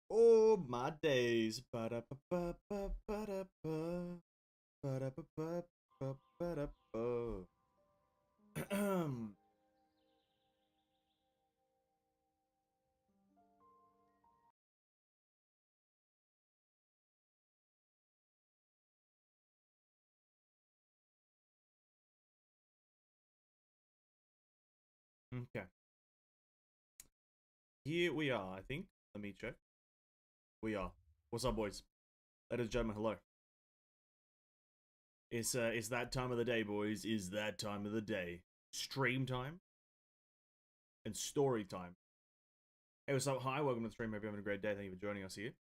Oh, my days. Ba-da-ba-ba-ba-ba-da-ba. Ba-da-ba-ba-ba-ba-da-ba. Okay. Here we are, I think. Let me check. We are. What's up, boys? Ladies and gentlemen, hello. It's that time of the day, boys. Is that time of the day. Stream time and story time. Hey, what's up? Hi, welcome to the stream. Hope you're having a great day. Thank you for joining us here.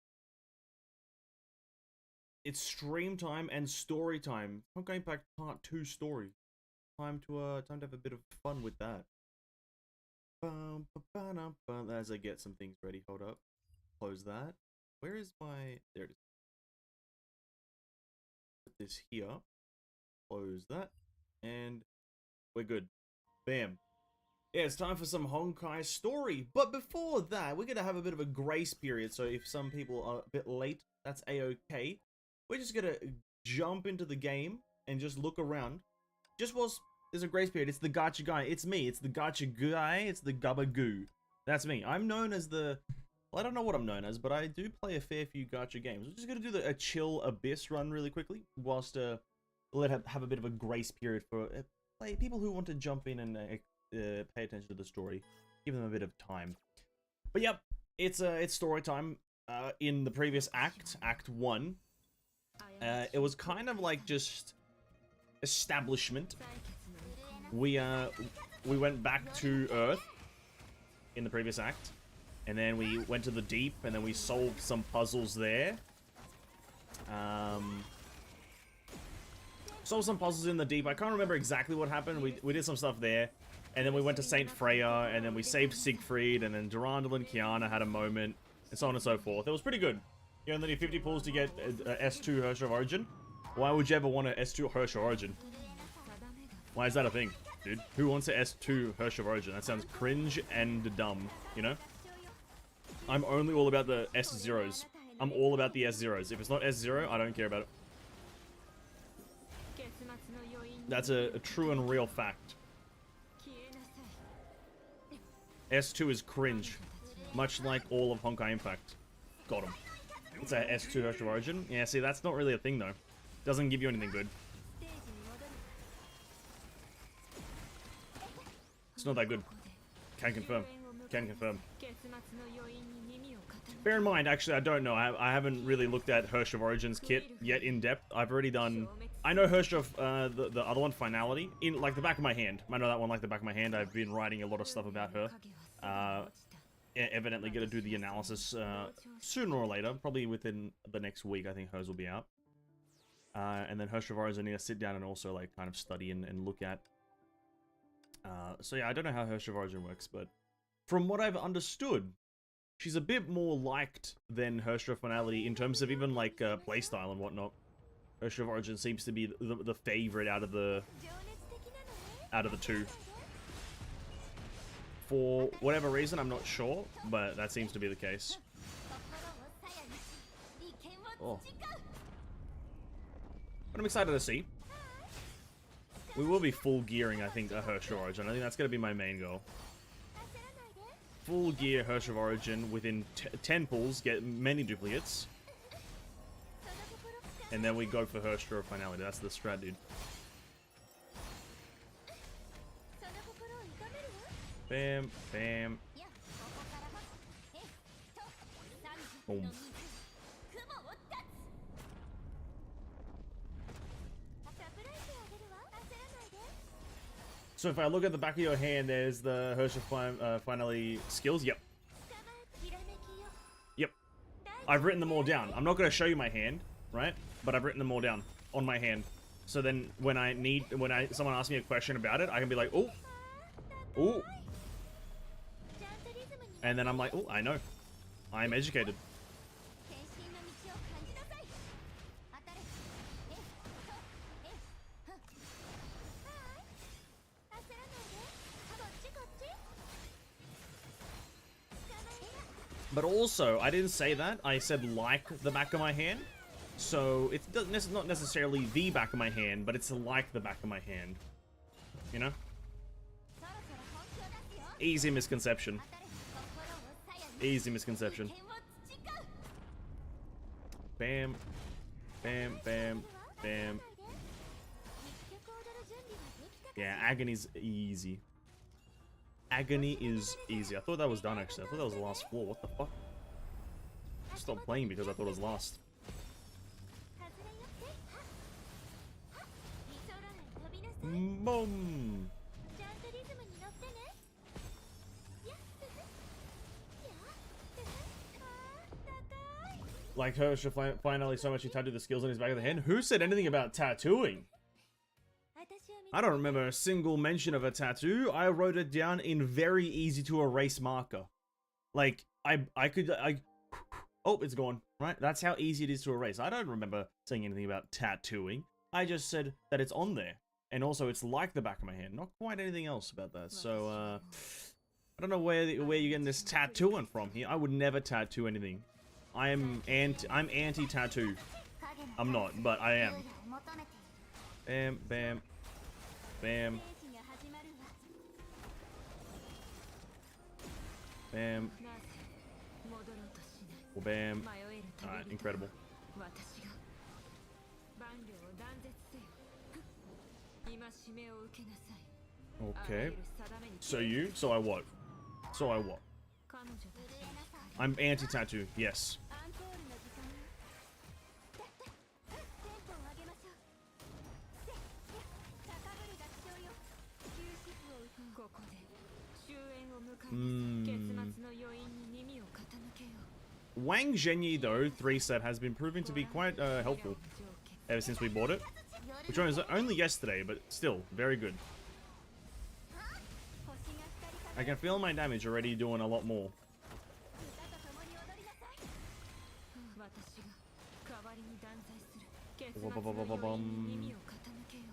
It's stream time and story time. Honkai Impact Part 2 story. Time to have a bit of fun with that. As I get some things ready, hold up. Close that. Where is my... There it is. Put this here. Close that. And we're good. Bam. Yeah, it's time for some Honkai story. But before that, we're going to have a bit of a grace period. So if some people are a bit late, that's a-okay. We're just going to jump into the game and just look around. Just whilst there's a grace period. It's the gacha guy. It's me. It's the gacha guy. It's the gabagoo. That's me. I'm known as the... Well, I don't know what I'm known as, but I do play a fair few gacha games. We're just going to do a chill Abyss run really quickly, whilst have a bit of a grace period for people who want to jump in and pay attention to the story. Give them a bit of time. But yep, it's story time. In the previous act, Act 1, it was kind of like just establishment. We went back to Earth in the previous act, and then we went to the deep, and then we solved some puzzles there. Solved some puzzles in the deep. I can't remember exactly what happened. We did some stuff there, and then we went to Saint Freya, and then we saved Siegfried, and then Durandal and Kiana had a moment, and so on and so forth. It was pretty good. You only need 50 pulls to get S2 Hirsch of Origin. Why would you ever want an S2 Hirsch of Origin? Why is that a thing, dude? Who wants an S2 Hirsch of Origin? That sounds cringe and dumb, you know? I'm only all about the S0s. I'm all about the S0s. If it's not S0, I don't care about it. That's a true and real fact. S2 is cringe. Much like all of Honkai Impact. Got him. It's a S2 Hirsch of Origin. Yeah, see, that's not really a thing, though. Doesn't give you anything good. It's not that good. Can confirm. Can confirm. Bear in mind, actually, I don't know. I haven't really looked at Hirsch of Origin's kit yet in depth. I've already done... I know Hirsch of the other one, Finality, in like the back of my hand. I know that one like the back of my hand. I've been writing a lot of stuff about her. Evidently gonna do the analysis sooner or later, probably within the next week. I think hers will be out. And then Hirsch of Origin, I need to sit down and also like kind of study and look at. So yeah, I don't know how Hirsch of Origin works, but from what I've understood, she's a bit more liked than Hirsch of Finality in terms of even like playstyle and whatnot. Hirsch of Origin seems to be the favorite out of the two. For whatever reason, I'm not sure, but that seems to be the case. Oh. But I'm excited to see. We will be full gearing, I think, a Hirsch of Origin. I think that's going to be my main goal. Full gear Hirsch of Origin within 10 pulls, get many duplicates. And then we go for Hirsch of Finality. That's the strat, dude. Bam, bam. Boom. So if I look at the back of your hand, there's the Hirsch of Finality skills. Yep. Yep. I've written them all down. I'm not going to show you my hand, right? But I've written them all down on my hand. So then when someone asks me a question about it, I can be like, oh. Oh. And then I'm like, oh, I know. I'm educated. But also, I didn't say that. I said like the back of my hand. So it's not necessarily the back of my hand, but it's like the back of my hand. You know? Easy misconception. Easy misconception. Bam. Bam, bam, bam. Yeah, agony's easy. Agony is easy. I thought that was done, actually. I thought that was the last floor. What the fuck? I stopped playing because I thought it was last. Boom! Like her, should finally so much he tattooed the skills on his back of the hand. Who said anything about tattooing? I don't remember a single mention of a tattoo. I wrote it down in very easy to erase marker. Like, oh, it's gone, right? That's how easy it is to erase. I don't remember saying anything about tattooing. I just said that it's on there. And also, it's like the back of my hand. Not quite anything else about that. So, I don't know where you're getting this tattooing from here. I would never tattoo anything. I'm anti-tattoo. I'm not, but I am. Bam, bam, bam. Bam. Oh, bam. Alright, incredible. Okay. So I what? So I what? I'm anti-tattoo, yes. Wang Zhenyi, though, 3-set has been proven to be quite helpful ever since we bought it. Which was only yesterday, but still, very good. I can feel my damage already doing a lot more.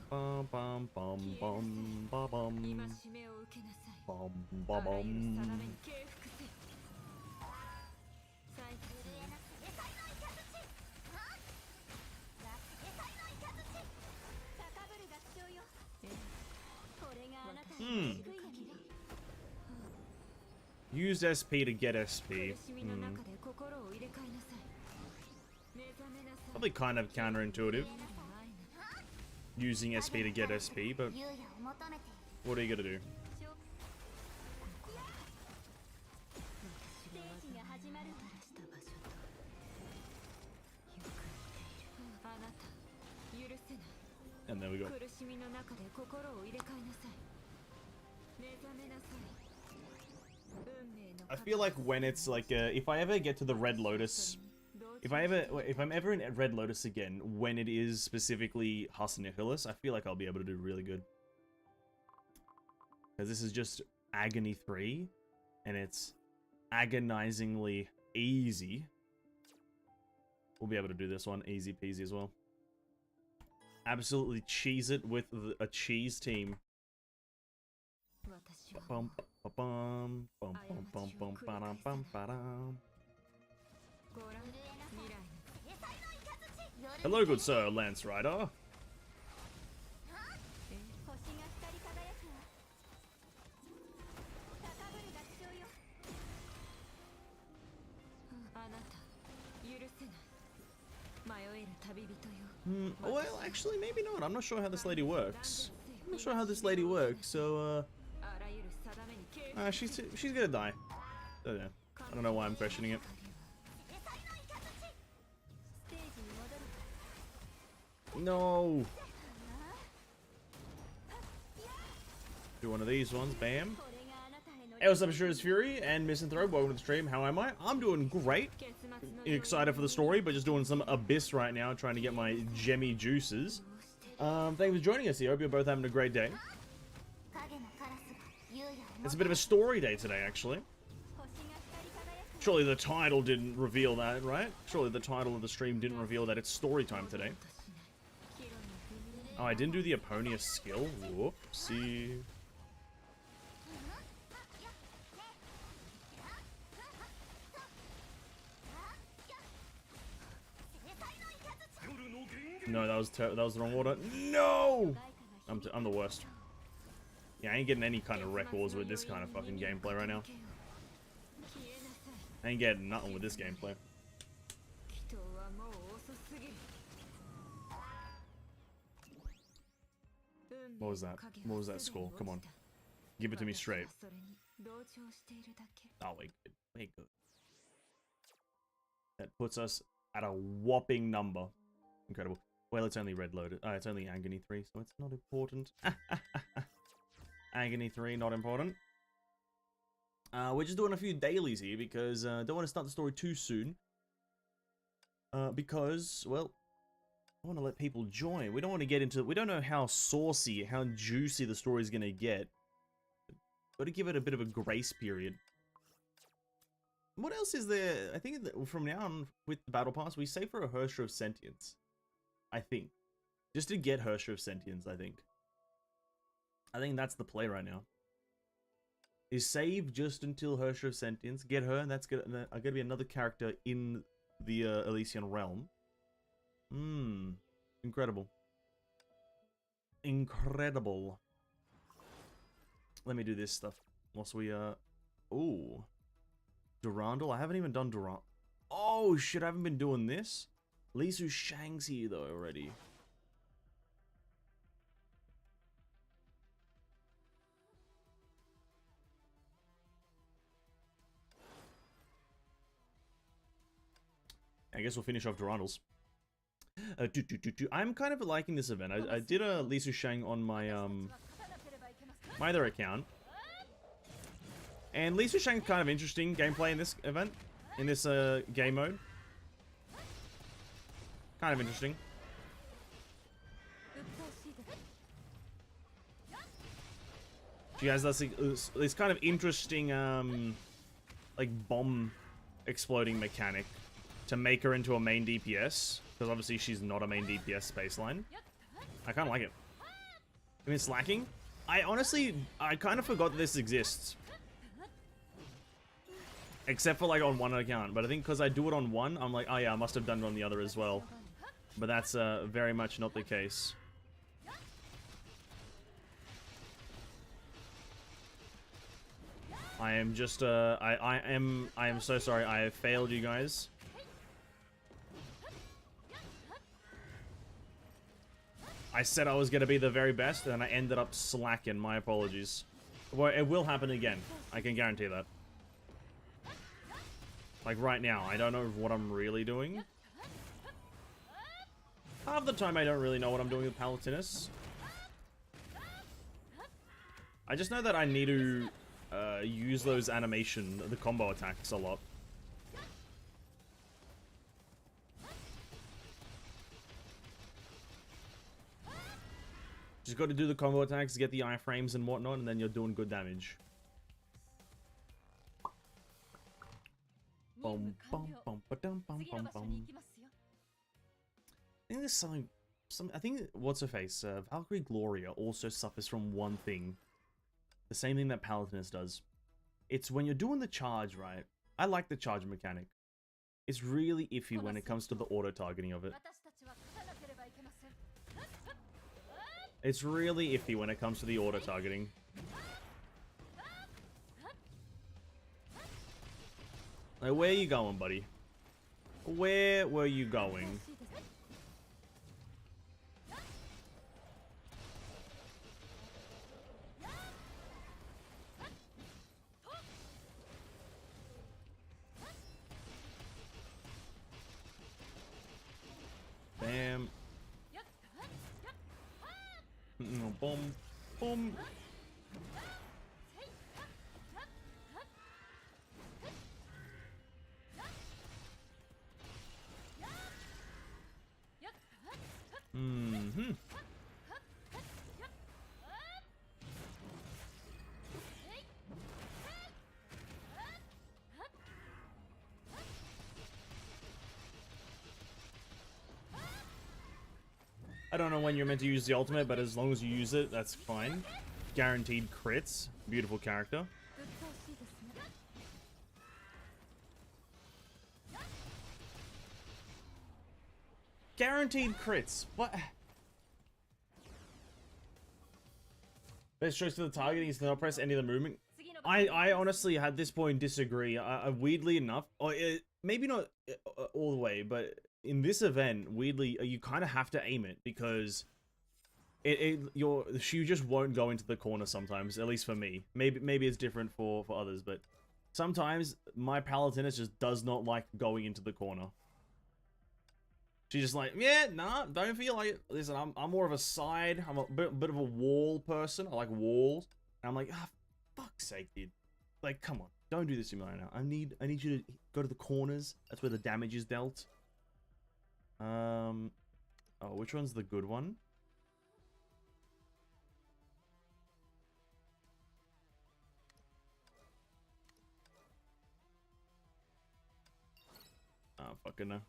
Bum bum bum bum bum bum bum bum. Use SP to get SP. Probably kind of counterintuitive. Using SP to get SP, but what are you gonna do? And there we go. I feel like when it's like, if I ever get to the Red Lotus, if I'm ever in Red Lotus again, when it is specifically HoFin HoO, I feel like I'll be able to do really good. Because this is just Agony 3, and it's agonizingly easy. We'll be able to do this one easy peasy as well. Absolutely cheese it with a cheese team. Bum, bum, bum, bum, bum, bum, bum, bum, bum. Hello, good sir, Lance Rider. Well, actually, maybe not. I'm not sure how this lady works. So, she's gonna die. So, yeah. I don't know why I'm questioning it. No! Do one of these ones, bam. Hey, what's up, Shrews Fury and Misanthrope? Welcome to the stream. How am I? I'm doing great. Excited for the story, but just doing some Abyss right now, trying to get my gemmy juices. Thank you for joining us here. Hope you're both having a great day. It's a bit of a story day today, actually. Surely the title didn't reveal that, right? Surely the title of the stream didn't reveal that it's story time today. Oh, I didn't do the Aponia skill? Whoopsie. no, that was the wrong order. No! I'm the worst. Yeah, I ain't getting any kind of records with this kind of fucking gameplay right now. I ain't getting nothing with this gameplay. What was that? What was that score? Come on. Give it to me straight. Oh, wait, good. Wait, good. That puts us at a whopping number. Incredible. Well, it's only red loaded. It's only Agony 3, so it's not important. Agony 3, not important. We're just doing a few dailies here because don't want to start the story too soon. Because, well, I want to let people join. We don't want to get into... We don't know how saucy, how juicy the story is going to get. Got to give it a bit of a grace period. What else is there? I think that from now on with the Battle Pass, we save for a HoTr of Sentience. I think. Just to get HoTr of Sentience, I think. I think that's the play right now. Is save just until HoTr of Sentience, get her, and that's gonna be another character in the Elysian realm. Incredible. Incredible. Let me do this stuff. Whilst we, ooh. Durandal? I haven't even done Durandal. Oh, shit, I haven't been doing this? Li Su Shang's here, though, already. I guess we'll finish off Durandals. I'm kind of liking this event. I did a Li Su Shang on my, my other account. And Li Su Shang's kind of interesting gameplay in this event. In this, game mode. Kind of interesting. She has this kind of interesting, like, bomb exploding mechanic to make her into a main DPS. Because obviously she's not a main DPS baseline. I kind of like it. I mean, it's lacking. I kind of forgot that this exists. Except for, like, on one account. But I think because I do it on one, I'm like, oh yeah, I must have done it on the other as well. But that's very much not the case. I am just, I am so sorry. I have failed you guys. I said I was going to be the very best, and I ended up slacking. My apologies. Well, it will happen again. I can guarantee that. Like, right now, I don't know what I'm really doing. Half the time, I don't really know what I'm doing with Palatinus. I just know that I need to use those the combo attacks a lot. Just got to do the combo attacks, get the iframes and whatnot, and then you're doing good damage. Boom, boom, boom, ba-dum, bum, bum, bum. I think there's something. I think what's her face? Valkyrie Gloria also suffers from one thing. The same thing that Palatinus does. It's when you're doing the charge, right? I like the charge mechanic. It's really iffy when it comes to the auto-targeting of it. It's really iffy when it comes to the auto-targeting. Like, where are you going, buddy? Where were you going? Bam. Boom. Boom. Mm-hmm. I don't know when you're meant to use the ultimate, but as long as you use it, that's fine. Guaranteed crits. Beautiful character. Guaranteed crits. What? Best choice for the targeting is to not press any of the movement. I honestly, at this point, disagree. Weirdly enough, or maybe not all the way, but in this event, weirdly, you kind of have to aim it because you just won't go into the corner sometimes. At least for me, maybe it's different for others, but sometimes my Palatinus just does not like going into the corner. She's just like, yeah, nah, don't feel like it. Listen, I'm more of a side. I'm a bit of a wall person. I like walls. And I'm like, ah, fuck's sake, dude. Like, come on, don't do this to me right now. I need you to go to the corners. That's where the damage is dealt. Oh, which one's the good one? Oh, fucking no.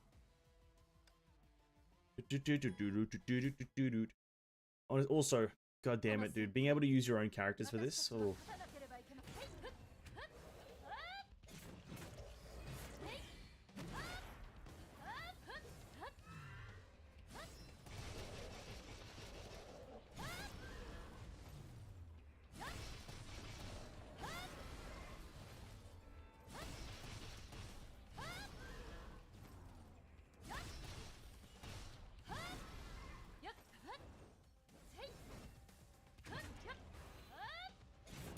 Also, god damn it, dude, being able to use your own characters for this. Oh.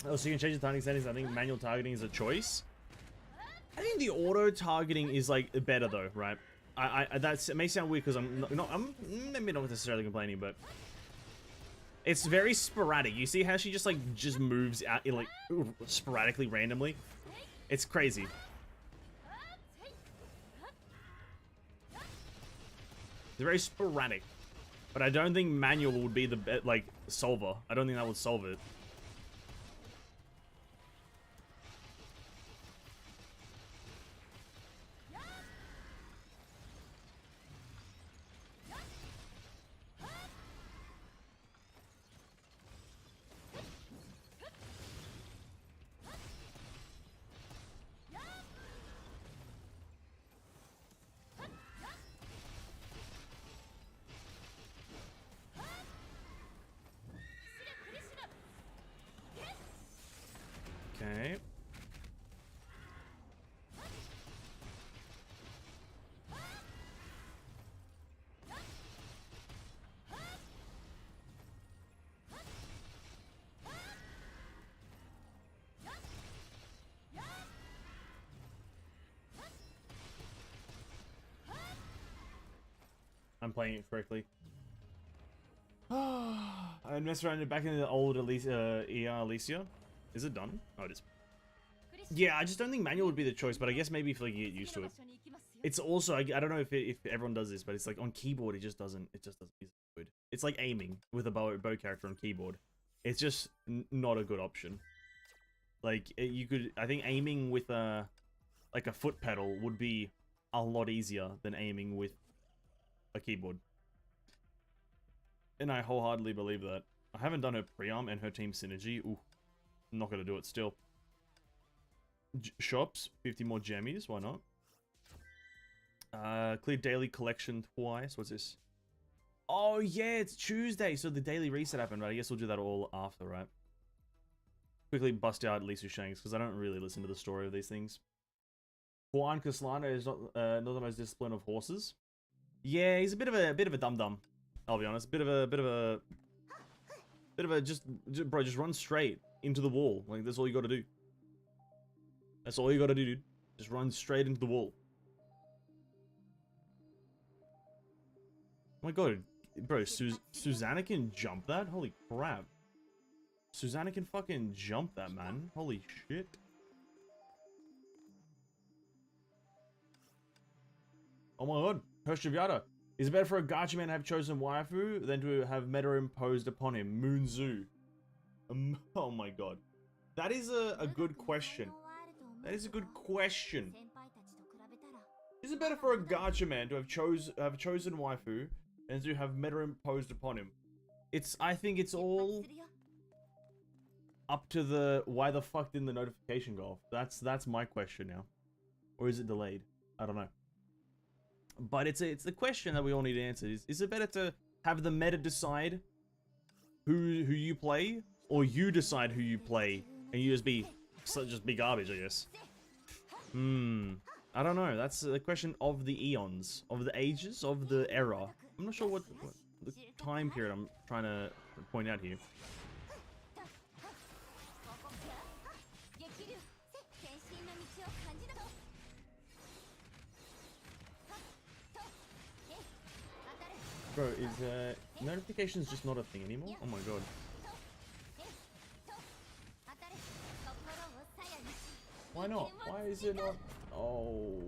Oh, so you can change the targeting settings. I think manual targeting is a choice. I think the auto targeting is like better though, right? It may sound weird because I'm maybe not necessarily complaining, but it's very sporadic. You see how she just moves out like sporadically, randomly? It's crazy. It's very sporadic, but I don't think manual would be the solver. I don't think that would solve it. Okay. I'm playing it correctly. I messed around back in the old Alicia. Is it done? Oh, it is. Yeah, I just don't think manual would be the choice, but I guess maybe if you get used to it. It's also, I don't know if everyone does this, but it's like on keyboard, it just doesn't good. It's like aiming with a bow character on keyboard. It's just not a good option. Like, I think aiming with a foot pedal would be a lot easier than aiming with a keyboard. And I wholeheartedly believe that. I haven't done her pre-arm and her team synergy. Ooh, I'm not gonna do it still. Shops, 50 more jammies, why not? Clear daily collection twice. What's this? Oh yeah, it's Tuesday, so the daily reset happened, but I guess we'll do that all after, right? Quickly bust out Lisu Shanks, because I don't really listen to the story of these things. Juan Caslana is not the most disciplined of horses. Yeah, he's a bit of a dum-dum. I'll be honest. Bit of a just run straight into the wall. Like, that's all you gotta do. That's all you gotta do, dude. Just run straight into the wall. Oh my god, bro, Susanna can jump that? Holy crap. Susanna can fucking jump that, man. Holy shit. Oh my god, Pershivyata. Is it better for a gacha man to have chosen waifu than to have meta imposed upon him? Moonzu. Oh my god. That is a good question. That is a good question. Is it better for a gacha man to have chosen waifu than to have meta imposed upon him? I think it's all up to the why the fuck didn't the notification go off? That's my question now. Or is it delayed? I don't know. But it's the question that we all need to answer. Is it better to have the meta decide who you play, or you decide who you play and you just be garbage, I guess? I don't know. That's a question of the eons, of the ages, of the era. I'm not sure what the time period I'm trying to point out here. Bro, is notifications just not a thing anymore? Oh my god. Why not? Why is it not? Oh.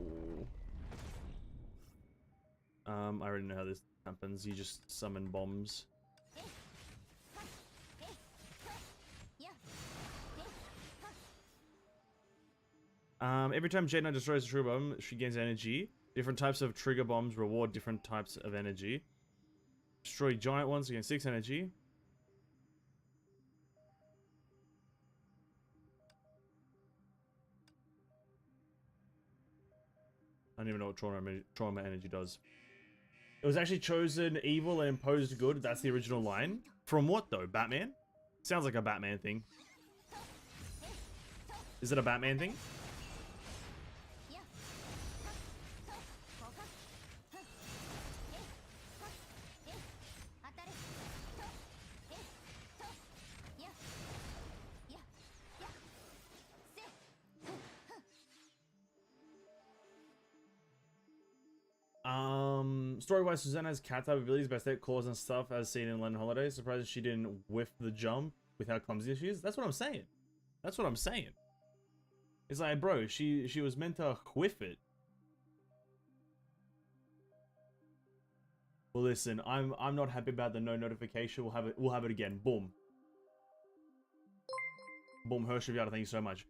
I already know how this happens. You just summon bombs. Every time Jade Knight destroys a trigger bomb, she gains energy. Different types of trigger bombs reward different types of energy. Destroy giant ones to gain 6 energy. I don't even know what trauma energy does. It was actually chosen evil and imposed good. That's the original line. From what though? Batman? Sounds like a Batman thing. Is it a Batman thing? Story-wise, Susanna has cat type abilities, best at claws and stuff as seen in London Holiday. Surprised she didn't whiff the jump with how clumsy she is. That's what I'm saying. That's what I'm saying. It's like, bro, she was meant to whiff it. Well, listen, I'm not happy about the no notification. We'll have it again. Boom. Boom, Hersheyviata, thank you so much.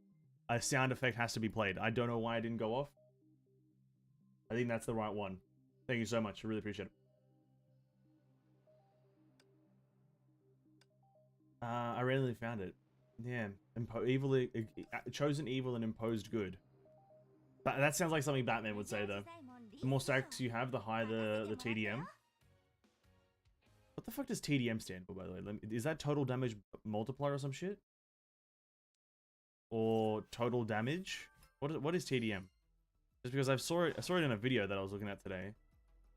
A sound effect has to be played. I don't know why it didn't go off. I think that's the right one. Thank you so much. I really appreciate it. I randomly found it. Yeah. Chosen evil and imposed good. But that sounds like something Batman would say, though. The more stacks you have, the higher the TDM. What the fuck does TDM stand for, by the way? Is that total damage multiplier or some shit? Or total damage? What is TDM? Just because I saw it in a video that I was looking at today.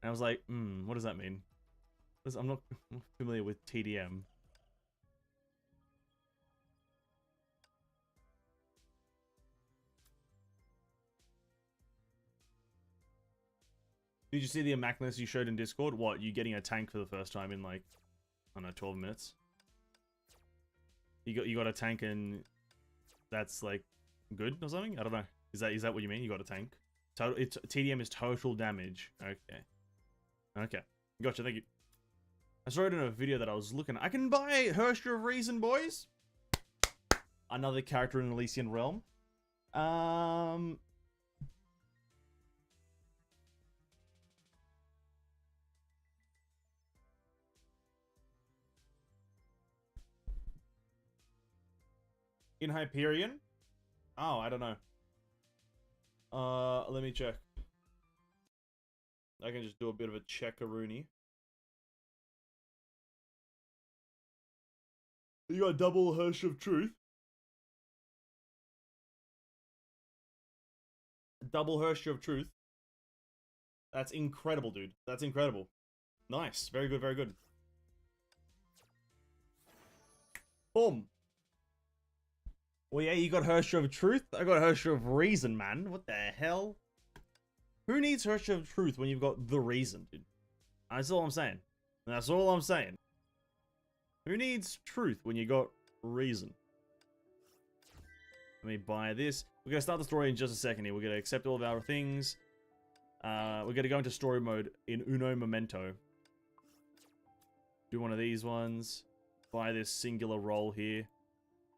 And I was like, what does that mean? I'm not familiar with TDM. Did you see the immaculeness you showed in Discord? What, you getting a tank for the first time in like, I don't know, 12 minutes? You got a tank and that's like good or something? I don't know. Is that what you mean? You got a tank? TDM is total damage. Okay. Okay. Gotcha, thank you. I saw it in a video that I was looking at. I can buy HoTr of Reason, boys! Another character in Elysian Realm. In Hyperion? Oh, I don't know. Let me check. I can just do a bit of a check-a-rooney. You got double Hirsch of Truth. Double Hirsch of Truth. That's incredible, dude. That's incredible. Nice. Very good, very good. Boom. Well, yeah, you got Hirsch of Truth. I got Hirsch of Reason, man. What the hell? Who needs Hirsch of Truth when you've got the Reason, dude? That's all I'm saying. That's all I'm saying. Who needs truth when you got reason? Let me buy this. We're gonna start the story in just a second here. We're gonna accept all of our things. We're gonna go into story mode in Uno Momento. Do one of these ones. Buy this singular roll here.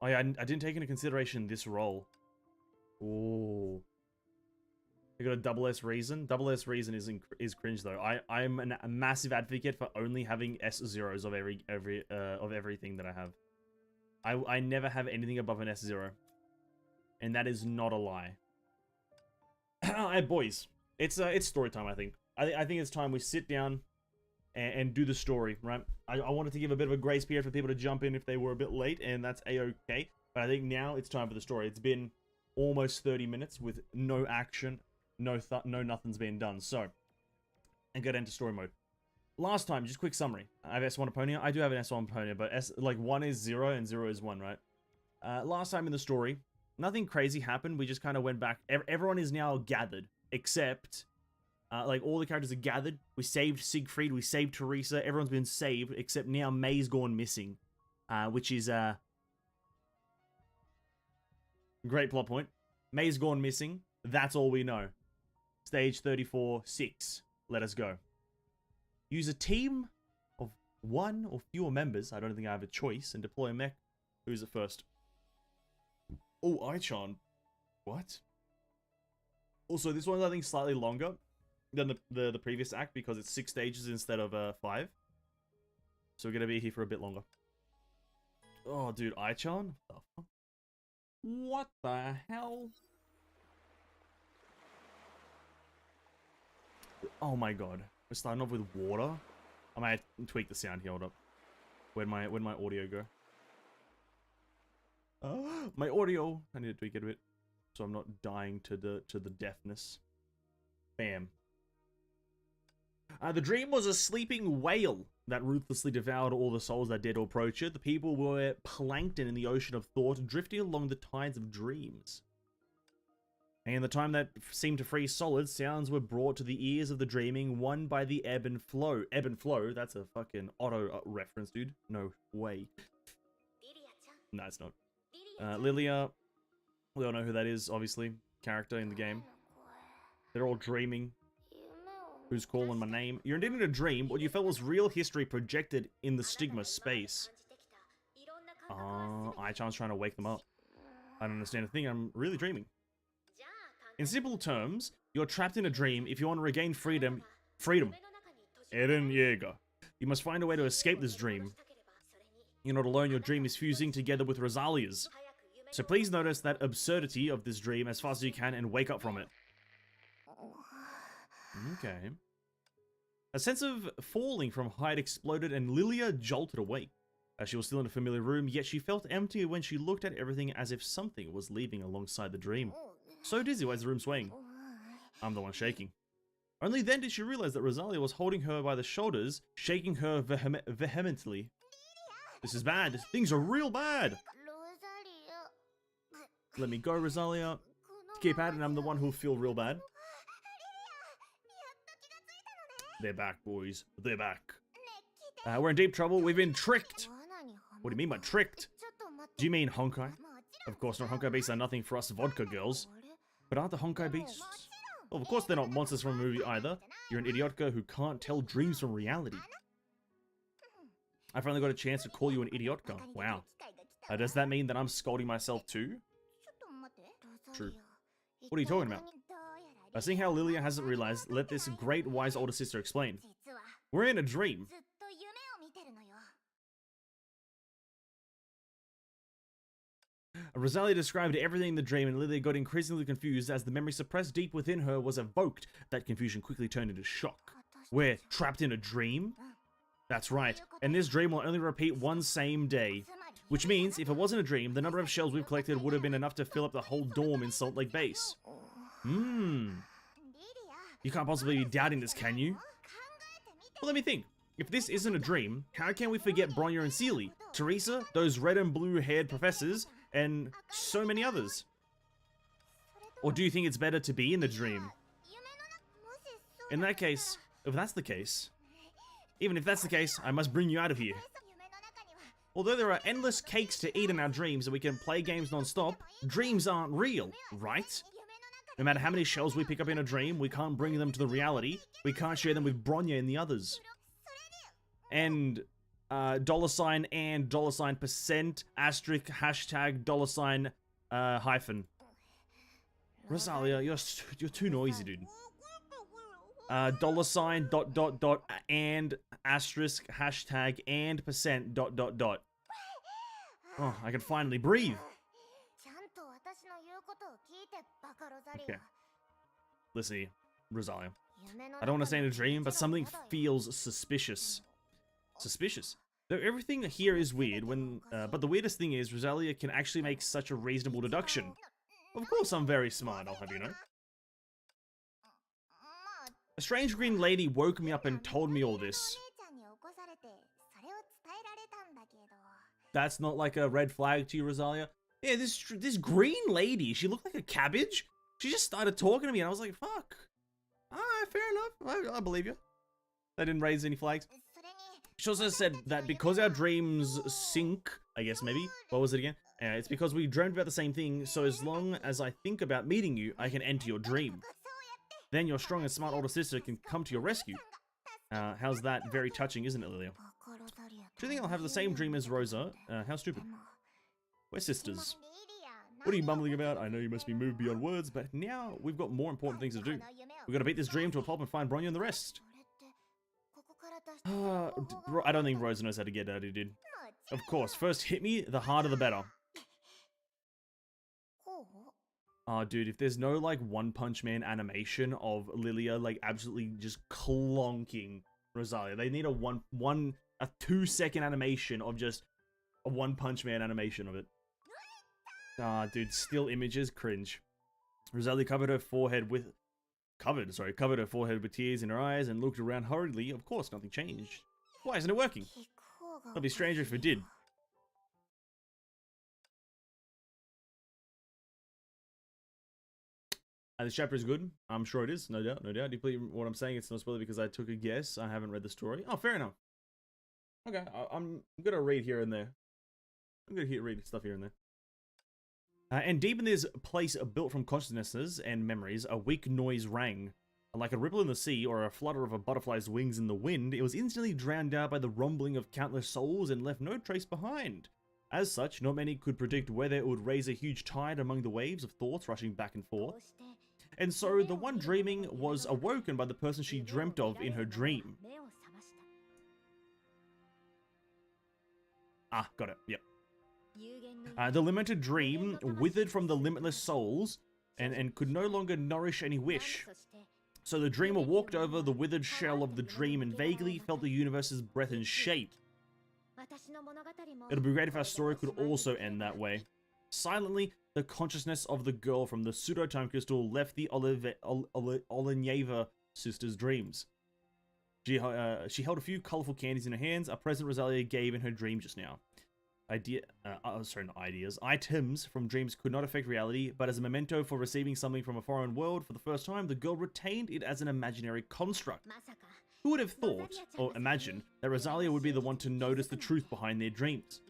Oh yeah, I didn't take into consideration this roll. Ooh. I got a double S reason. Double S reason is cringe though. I'm a massive advocate for only having S0s of everything that I have. I never have anything above an S0, and that is not a lie. Alright, boys, it's story time. I think I think it's time we sit down and do the story, right? I wanted to give a bit of a grace period for people to jump in if they were a bit late, and that's a-okay. But I think now it's time for the story. It's been almost 30 minutes with no action, no nothing's been done. So, and get into story mode. Last time, just quick summary. I have S1 Apponia. I do have an S1 Apponia, but like 1 is 0 and 0 is 1, right? Last time in the story, nothing crazy happened. We just kind of went back. Everyone is now gathered, except like all the characters are gathered. We saved Siegfried. We saved Teresa. Everyone's been saved, except now May's gone missing, which is great plot point. May's gone missing. That's all we know. Stage 34-6. Let us go. Use a team of 1 or fewer members. I don't think I have a choice. And deploy a mech. Who's it first? Oh, Aichan. What? Also, this one's I think slightly longer than the previous act because it's 6 stages instead of 5. So we're gonna be here for a bit longer. Oh, dude, Aichan? What the hell? Oh my god. We're starting off with water. I might tweak the sound here, hold up. Where'd my audio go? My audio! I need to tweak it a bit. So I'm not dying to the deafness. Bam. The dream was a sleeping whale that ruthlessly devoured all the souls that dared to approach it. The people were plankton in the ocean of thought, drifting along the tides of dreams. And in the time that seemed to freeze solid, sounds were brought to the ears of the dreaming, won by the ebb and flow. Ebb and flow? That's a fucking auto reference, dude. No way. No, it's not. Lilia, we all know who that is, obviously. Character in the game. They're all dreaming. Who's calling my name? You're indeed in a dream. What you felt was real history projected in the stigma space. Aichan's trying to wake them up. I don't understand a thing. I'm really dreaming. In simple terms, you're trapped in a dream. If you want to regain freedom, Eren Yeager, you must find a way to escape this dream. You're not alone, your dream is fusing together with Rosalia's. So please notice that absurdity of this dream as fast as you can and wake up from it. Okay. A sense of falling from height exploded and Lilia jolted awake. She was still in a familiar room, yet she felt empty when she looked at everything as if something was leaving alongside the dream. So dizzy was the room swaying. I'm the one shaking. Only then did she realize that Rosalia was holding her by the shoulders, shaking her vehemently. This is bad. Things are real bad. Let me go, Rosalia. Keep at it, I'm the one who'll feel real bad. They're back, boys. They're back. We're in deep trouble. We've been tricked. What do you mean by tricked? Do you mean Honkai? Of course not. Honkai beasts are nothing for us vodka girls. But aren't the Honkai beasts? Well, of course they're not monsters from a movie either. You're an idiotka who can't tell dreams from reality. I finally got a chance to call you an idiotka. Wow. Does that mean that I'm scolding myself too? True. What are you talking about? Seeing how Lilia hasn't realized, let this great wise older sister explain. We're in a dream. Rosalia described everything in the dream and Lilia got increasingly confused as the memory suppressed deep within her was evoked. That confusion quickly turned into shock. We're trapped in a dream? That's right, and this dream will only repeat one same day. Which means, if it wasn't a dream, the number of shells we've collected would have been enough to fill up the whole dorm in Salt Lake Base. You can't possibly be doubting this, can you? Well, let me think. If this isn't a dream, how can we forget Bronya and Seely, Teresa, those red and blue-haired professors, and so many others? Or do you think it's better to be in the dream? In that case, if that's the case, even if that's the case, I must bring you out of here. Although there are endless cakes to eat in our dreams and we can play games non-stop, dreams aren't real, right? No matter how many shells we pick up in a dream, we can't bring them to the reality. We can't share them with Bronya and the others. And $and $% asterisk hashtag $hyphen. Rosalia, you're too noisy, dude. $, and asterisk hashtag and %. Oh, I can finally breathe. Okay. Listen here, Rosalia. I don't want to say in a dream, but something feels suspicious. Suspicious. Though everything here is weird, but the weirdest thing is Rosalia can actually make such a reasonable deduction. Of course I'm very smart, I'll have you know. A strange green lady woke me up and told me all this. That's not like a red flag to you, Rosalia? Yeah, this green lady, she looked like a cabbage. She just started talking to me and I was like, fuck. Alright, fair enough. I believe you. That didn't raise any flags. She also said that because our dreams sync, I guess maybe. What was it again? It's because we dreamed about the same thing, so as long as I think about meeting you, I can enter your dream. Then your strong and smart older sister can come to your rescue. How's that? Very touching, isn't it, Lilia? Do you think I'll have the same dream as Rosa? How stupid. We're sisters. What are you mumbling about? I know you must be moved beyond words, but now we've got more important things to do. We've got to beat this dream to a pulp and find Bronya and the rest. I don't think Rosa knows how to get dirty, dude. Of course, first hit me, the harder the better. Oh, dude, if there's no, like, One Punch Man animation of Lilia, like, absolutely just clonking Rosalia. They need a 2-second animation of just a One Punch Man animation of it. Ah, dude, still images, cringe. Rosalia covered her forehead with tears in her eyes and looked around hurriedly. Of course, nothing changed. Why isn't it working? It'd be stranger if it did. This chapter is good. I'm sure it is. No doubt, no doubt. Do you believe what I'm saying? It's not spoiler because I took a guess. I haven't read the story. Oh, fair enough. Okay, I'm gonna read here and there. I'm gonna read stuff here and there. And deep in this place built from consciousnesses and memories, a weak noise rang. Like a ripple in the sea or a flutter of a butterfly's wings in the wind, it was instantly drowned out by the rumbling of countless souls and left no trace behind. As such, not many could predict whether it would raise a huge tide among the waves of thoughts rushing back and forth. And so, the one dreaming was awoken by the person she dreamt of in her dream. Ah, got it, yep. The limited dream withered from the limitless souls and could no longer nourish any wish. So the dreamer walked over the withered shell of the dream and vaguely felt the universe's breath and shape. It would be great if our story could also end that way. Silently, the consciousness of the girl from the pseudo-time crystal left the Oleneva sisters' dreams. She held a few colorful candies in her hands, a present Rosalia gave in her dream just now. Items from dreams could not affect reality, but as a memento for receiving something from a foreign world for the first time, the girl retained it as an imaginary construct. Who would have thought, or imagined, that Rosalia would be the one to notice the truth behind their dreams?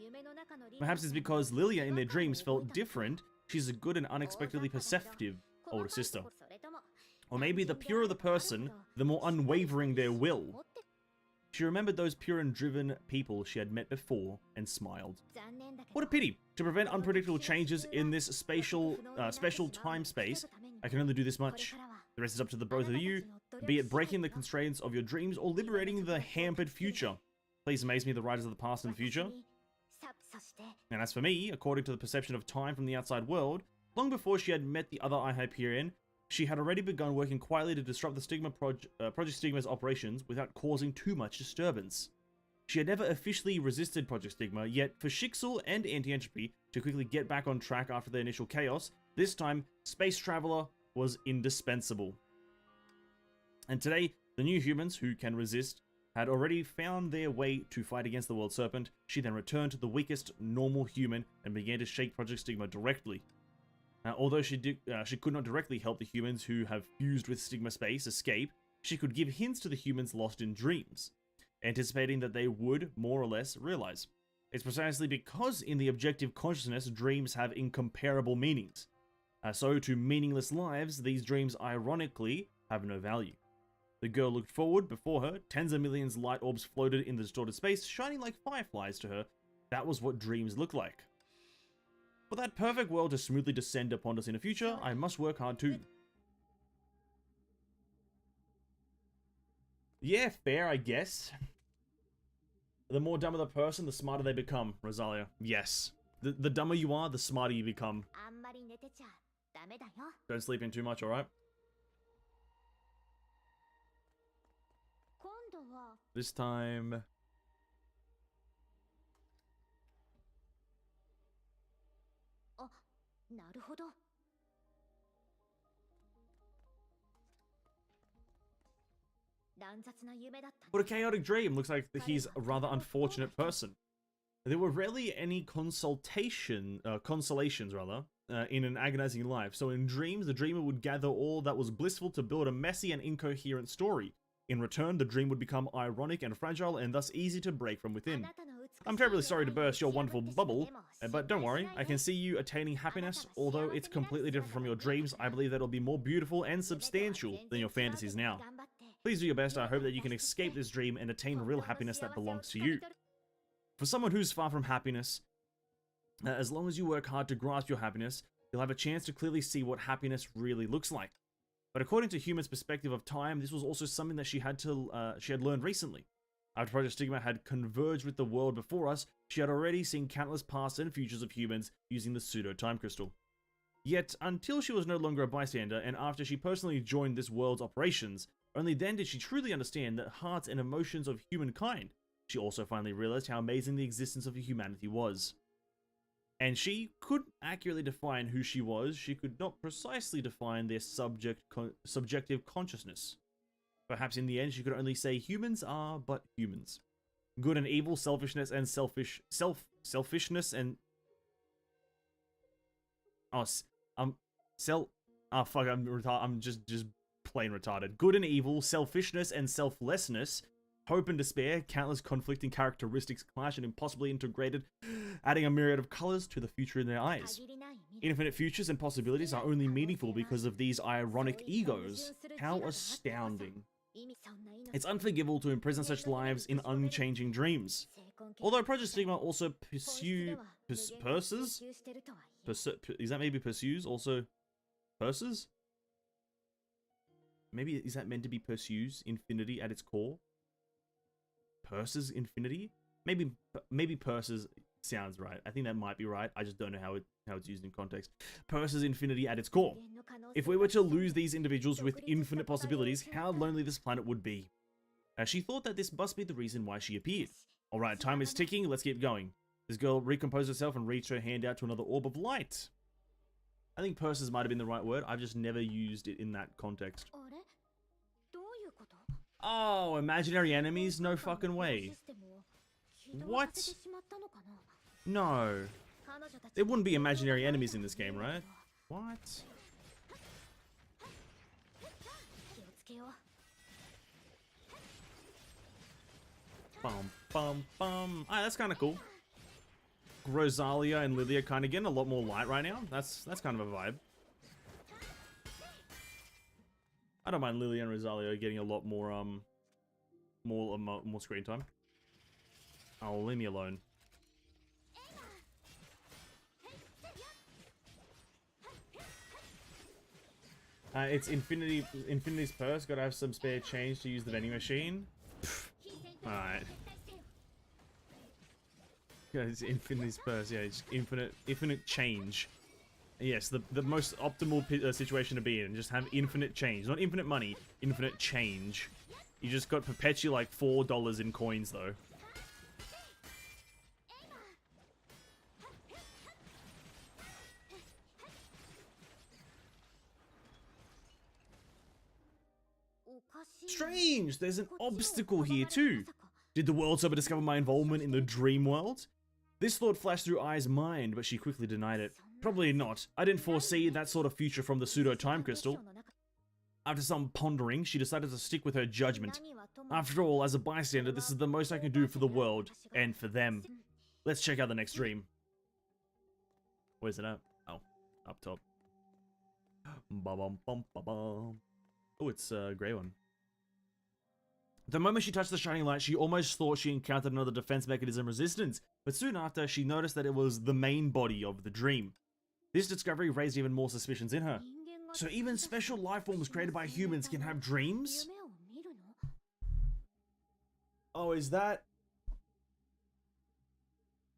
Perhaps it's because Lilia in their dreams felt different. She's a good and unexpectedly perceptive older sister. Or maybe the purer the person, the more unwavering their will. She remembered those pure and driven people she had met before and smiled. What a pity! To prevent unpredictable changes in this special time-space, I can only do this much. The rest is up to the both of you, be it breaking the constraints of your dreams or liberating the hampered future. Please amaze me, the writers of the past and the future. And as for me, according to the perception of time from the outside world, long before she had met the other Hyperion, she had already begun working quietly to disrupt the Project Stigma's operations without causing too much disturbance. She had never officially resisted Project Stigma, yet for Shixel and Anti-Entropy to quickly get back on track after the initial chaos, this time, Space Traveler was indispensable. And today, the new humans who can resist had already found their way to fight against the World Serpent. She then returned to the weakest normal human and began to shake Project Stigma directly. Although she could not directly help the humans who have fused with Stigma Space escape, she could give hints to the humans lost in dreams, anticipating that they would, more or less, realize. It's precisely because in the objective consciousness, dreams have incomparable meanings. So to meaningless lives, these dreams ironically have no value. The girl looked forward. Before her, tens of millions light orbs floated in the distorted space, shining like fireflies to her. That was what dreams look like. For that perfect world to smoothly descend upon us in the future, I must work hard too. Yeah, fair, I guess. The more dumber the person, the smarter they become, Rosalia. Yes. The dumber you are, the smarter you become. Don't sleep in too much, alright? This time... What a chaotic dream. Looks like he's a rather unfortunate person. There were rarely any consolations in an agonizing life. So in dreams, the dreamer would gather all that was blissful to build a messy and incoherent story. In return, the dream would become ironic and fragile and thus easy to break from within. I'm terribly sorry to burst your wonderful bubble, but don't worry, I can see you attaining happiness. Although it's completely different from your dreams, I believe that it'll be more beautiful and substantial than your fantasies now. Please do your best. I hope that you can escape this dream and attain real happiness that belongs to you. For someone who's far from happiness, as long as you work hard to grasp your happiness, you'll have a chance to clearly see what happiness really looks like. But according to Human's perspective of time, this was also something that she had learned recently. After Project Stigma had converged with the world before us, she had already seen countless pasts and futures of humans using the pseudo-time crystal. Yet, until she was no longer a bystander, and after she personally joined this world's operations, only then did she truly understand the hearts and emotions of humankind. She also finally realized how amazing the existence of humanity was. And she couldn't accurately define who she was. She could not precisely define their subjective consciousness. Perhaps in the end, she could only say humans are but humans. Good and evil, selfishness and selfishness and... I'm just plain retarded. Good and evil, selfishness and selflessness, hope and despair, countless conflicting characteristics clash and impossibly integrated, adding a myriad of colors to the future in their eyes. Infinite futures and possibilities are only meaningful because of these ironic egos. How astounding. It's unforgivable to imprison such lives in unchanging dreams. Although Project Stigma also purses? Is that maybe pursues? Also purses? Maybe is that meant to be pursues infinity at its core? Purses infinity? Maybe purses sounds right. I think that might be right. I just don't know how it's used in context. Purses infinity at its core. If we were to lose these individuals with infinite possibilities, how lonely this planet would be. She thought that this must be the reason why she appeared. Alright, time is ticking, let's keep going. This girl recomposed herself and reached her hand out to another orb of light. I think purses might have been the right word, I've just never used it in that context. Oh, imaginary enemies? No fucking way. What? No. There wouldn't be imaginary enemies in this game, right? What? Bum, bum, bum. Ah, that's kind of cool. Rosalia and Lilia kind of getting a lot more light right now. That's kind of a vibe. I don't mind Lilia and Rosalia getting a lot more more screen time. Oh, leave me alone. It's Infinity's purse. Gotta have some spare change to use the vending machine. Alright. Yeah, it's Infinity's purse. Yeah, it's infinite change. Yes, the most optimal situation to be in. Just have infinite change. Not infinite money, infinite change. You just got perpetually like $4 in coins though. Strange! There's an obstacle here too. Did the world server discover my involvement in the dream world? This thought flashed through Ai's mind, but she quickly denied it. Probably not. I didn't foresee that sort of future from the pseudo-time crystal. After some pondering, she decided to stick with her judgment. After all, as a bystander, this is the most I can do for the world, and for them. Let's check out the next dream. Where's it at? Oh, up top. Oh, it's a grey one. The moment she touched the shining light, she almost thought she encountered another defense mechanism resistance, but soon after, she noticed that it was the main body of the dream. This discovery raised even more suspicions in her. So even special life forms created by humans can have dreams? Oh, is that...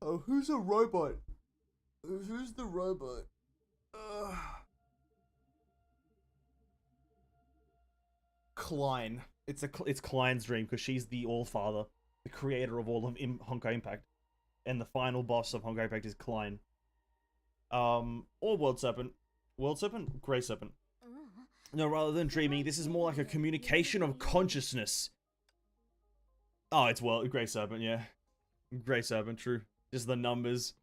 Oh, who's a robot? Who's the robot? Klein. it's Klein's dream because she's the All-Father, the creator of all of Honkai Impact, and the final boss of Honkai Impact is Klein. Or World Serpent. World Serpent? Grey Serpent. No, rather than dreaming, this is more like a communication of consciousness. Oh, it's Grey Serpent, yeah. Grey Serpent, true. Just the numbers.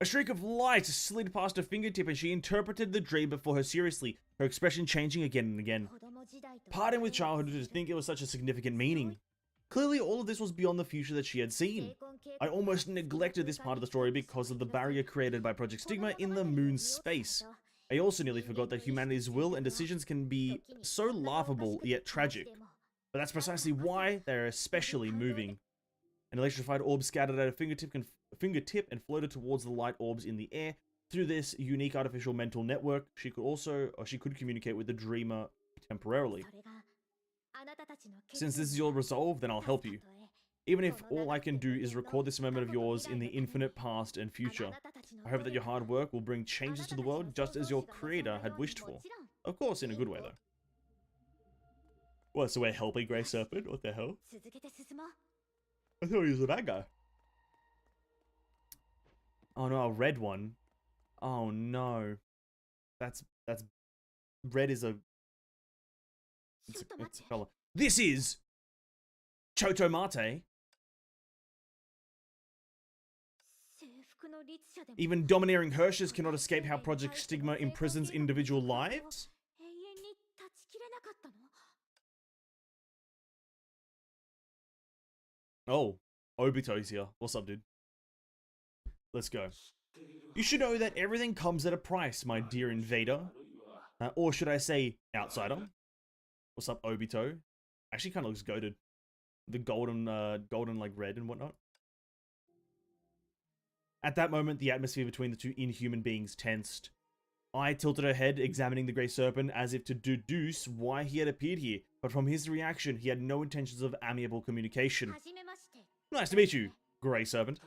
A streak of light slid past her fingertip and she interpreted the dream before her seriously, her expression changing again and again. Parting with childhood to think it was such a significant meaning. Clearly, all of this was beyond the future that she had seen. I almost neglected this part of the story because of the barrier created by Project Stigma in the moon's space. I also nearly forgot that humanity's will and decisions can be so laughable yet tragic. But that's precisely why they're especially moving. An electrified orb scattered at her fingertip and floated towards the light orbs in the air. Through this unique artificial mental network, she could communicate with the dreamer temporarily. Since this is your resolve, then I'll help you. Even if all I can do is record this moment of yours in the infinite past and future. I hope that your hard work will bring changes to the world just as your creator had wished for. Of course, in a good way, though. What, so we're helping Grey Serpent? What the hell? I thought he was a bad guy. Oh no, a red one. Oh no. That's red is a it's a color. This is Choto Mate. Even domineering Hershers cannot escape how Project Stigma imprisons individual lives. Oh, Obito's here. What's up, dude? Let's go. You should know that everything comes at a price, my dear invader. Or should I say, outsider? What's up, Obito? Actually kind of looks goated. The golden like red and whatnot. At that moment, the atmosphere between the two inhuman beings tensed. I tilted her head, examining the Grey Serpent as if to deduce why he had appeared here, but from his reaction, he had no intentions of amiable communication. Nice to meet you, Grey Serpent.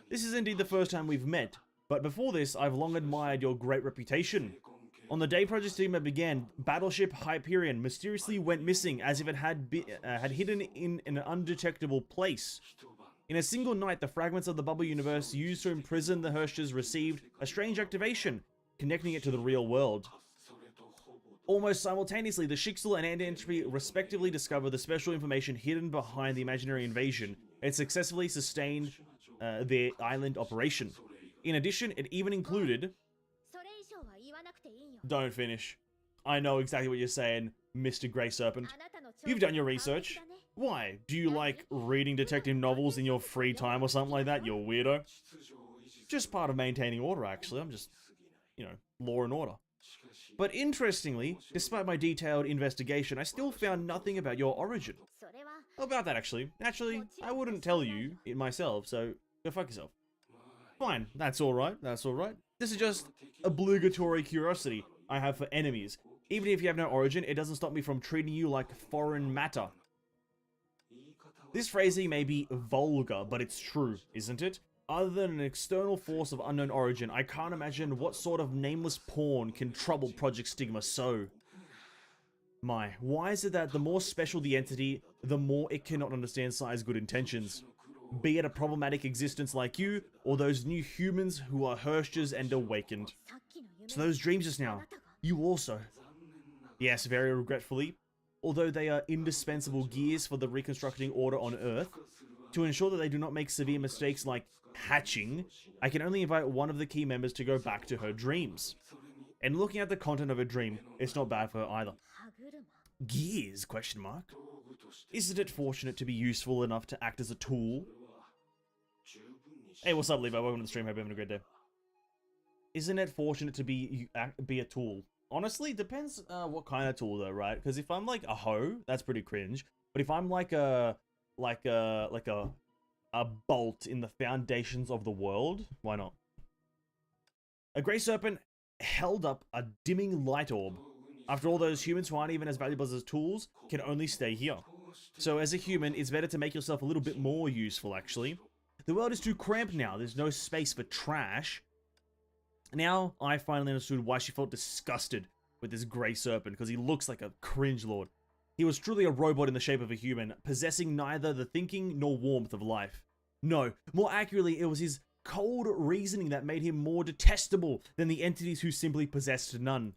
This is indeed the first time we've met, but before this, I've long admired your great reputation. On the day Project Stigma began, battleship Hyperion mysteriously went missing as if it had hidden in an undetectable place. In a single night, the fragments of the bubble universe used to imprison the Hershers received a strange activation, connecting it to the real world. Almost simultaneously, the Shixel and Anti-Entropy respectively discovered the special information hidden behind the imaginary invasion and successfully sustained their island operation. In addition, it even included... Don't finish. I know exactly what you're saying, Mr. Grey Serpent. You've done your research. Why? Do you like reading detective novels in your free time or something like that, you weirdo? Just part of maintaining order, actually. I'm just, you know, law and order. But interestingly, despite my detailed investigation, I still found nothing about your origin. How about that, actually? Actually, I wouldn't tell you it myself, so go fuck yourself. Fine, that's alright, that's alright. This is just obligatory curiosity I have for enemies. Even if you have no origin, it doesn't stop me from treating you like foreign matter. This phrasing may be vulgar, but it's true, isn't it? Other than an external force of unknown origin, I can't imagine what sort of nameless pawn can trouble Project Stigma so. Why is it that the more special the entity, the more it cannot understand Sai's good intentions? Be it a problematic existence like you, or those new humans who are Hershers and awakened. So those dreams just now, you also. Yes, very regretfully. Although they are indispensable gears for the reconstructing order on Earth, to ensure that they do not make severe mistakes like hatching, I can only invite one of the key members to go back to her dreams. And looking at the content of her dream, it's not bad for her either. Gears? Question mark. Isn't it fortunate to be useful enough to act as a tool? Hey, what's up, Levi? Welcome to the stream. Hope you're having a great day. Isn't it fortunate to be a tool? Honestly, depends what kind of tool though, right? Because if I'm like a hoe, that's pretty cringe. But if I'm like a bolt in the foundations of the world, why not? A Grey Serpent held up a dimming light orb. After all, those humans who aren't even as valuable as tools can only stay here. So as a human, it's better to make yourself a little bit more useful, actually. The world is too cramped now. There's no space for trash. Now, I finally understood why she felt disgusted with this Grey Serpent, because he looks like a cringe lord. He was truly a robot in the shape of a human, possessing neither the thinking nor warmth of life. No, more accurately, it was his cold reasoning that made him more detestable than the entities who simply possessed none.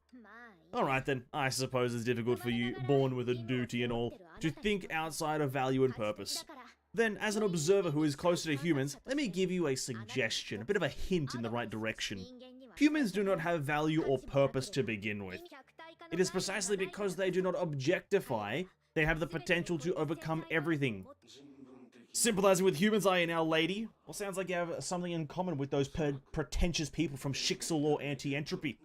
Alright then, I suppose it's difficult for you, born with a duty and all, to think outside of value and purpose. Then, as an observer who is closer to humans, let me give you a suggestion, a bit of a hint in the right direction. Humans do not have value or purpose to begin with. It is precisely because they do not objectify, they have the potential to overcome everything. Sympathizing with humans, are you now, lady? Well, sounds like you have something in common with those pretentious people from Schicksal or anti-entropy.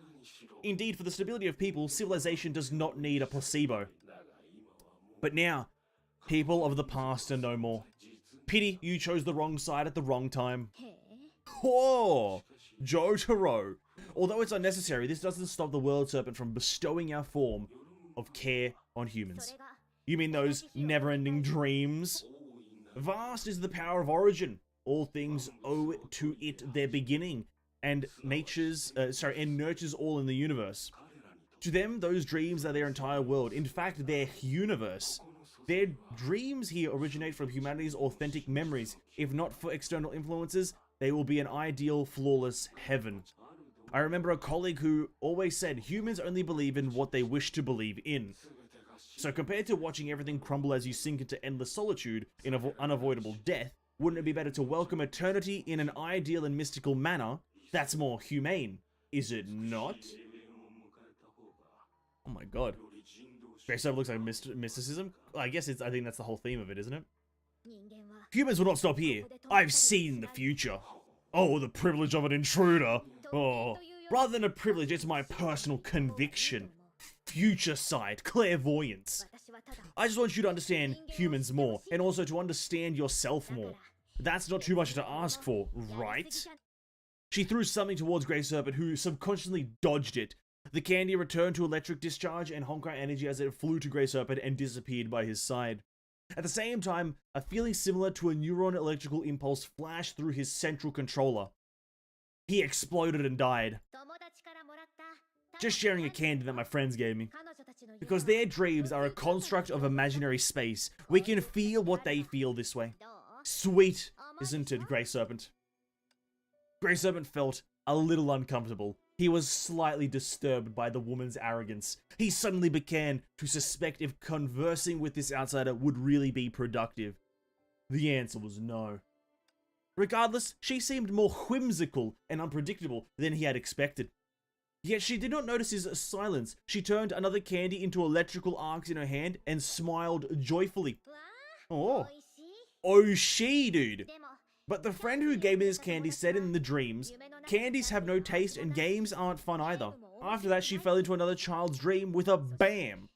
Indeed, for the stability of people, civilization does not need a placebo. But now, people of the past are no more. Pity you chose the wrong side at the wrong time. Oh, HoTr. Although it's unnecessary, this doesn't stop the World Serpent from bestowing our form of care on humans. You mean those never-ending dreams? Vast is the power of origin. All things owe to it their beginning, and nurtures all in the universe. To them, those dreams are their entire world. In fact, their universe. Their dreams here originate from humanity's authentic memories. If not for external influences, they will be an ideal, flawless heaven. I remember a colleague who always said humans only believe in what they wish to believe in. So compared to watching everything crumble as you sink into endless solitude in unavoidable death, wouldn't it be better to welcome eternity in an ideal and mystical manner? That's more humane, is it not? Oh my god. Grace looks like mysticism? I guess I think that's the whole theme of it, isn't it? Humans will not stop here. I've seen the future. Oh, the privilege of an intruder. Oh, rather than a privilege, it's my personal conviction. Future sight, clairvoyance. I just want you to understand humans more, and also to understand yourself more. That's not too much to ask for, right? She threw something towards Grey Serpent, who subconsciously dodged it. The candy returned to electric discharge and Honkai energy as it flew to Grey Serpent and disappeared by his side. At the same time, a feeling similar to a neuron electrical impulse flashed through his central controller. He exploded and died. Just sharing a candy that my friends gave me. Because their dreams are a construct of imaginary space, we can feel what they feel this way. Sweet, isn't it, Grey Serpent? Grey Serpent felt a little uncomfortable. He was slightly disturbed by the woman's arrogance. He suddenly began to suspect if conversing with this outsider would really be productive. The answer was no. Regardless, she seemed more whimsical and unpredictable than he had expected. Yet she did not notice his silence. She turned another candy into electrical arcs in her hand and smiled joyfully. Oh. Oh, she, dude. But the friend who gave me this candy said in the dreams, candies have no taste and games aren't fun either. After that, she fell into another child's dream with a bam.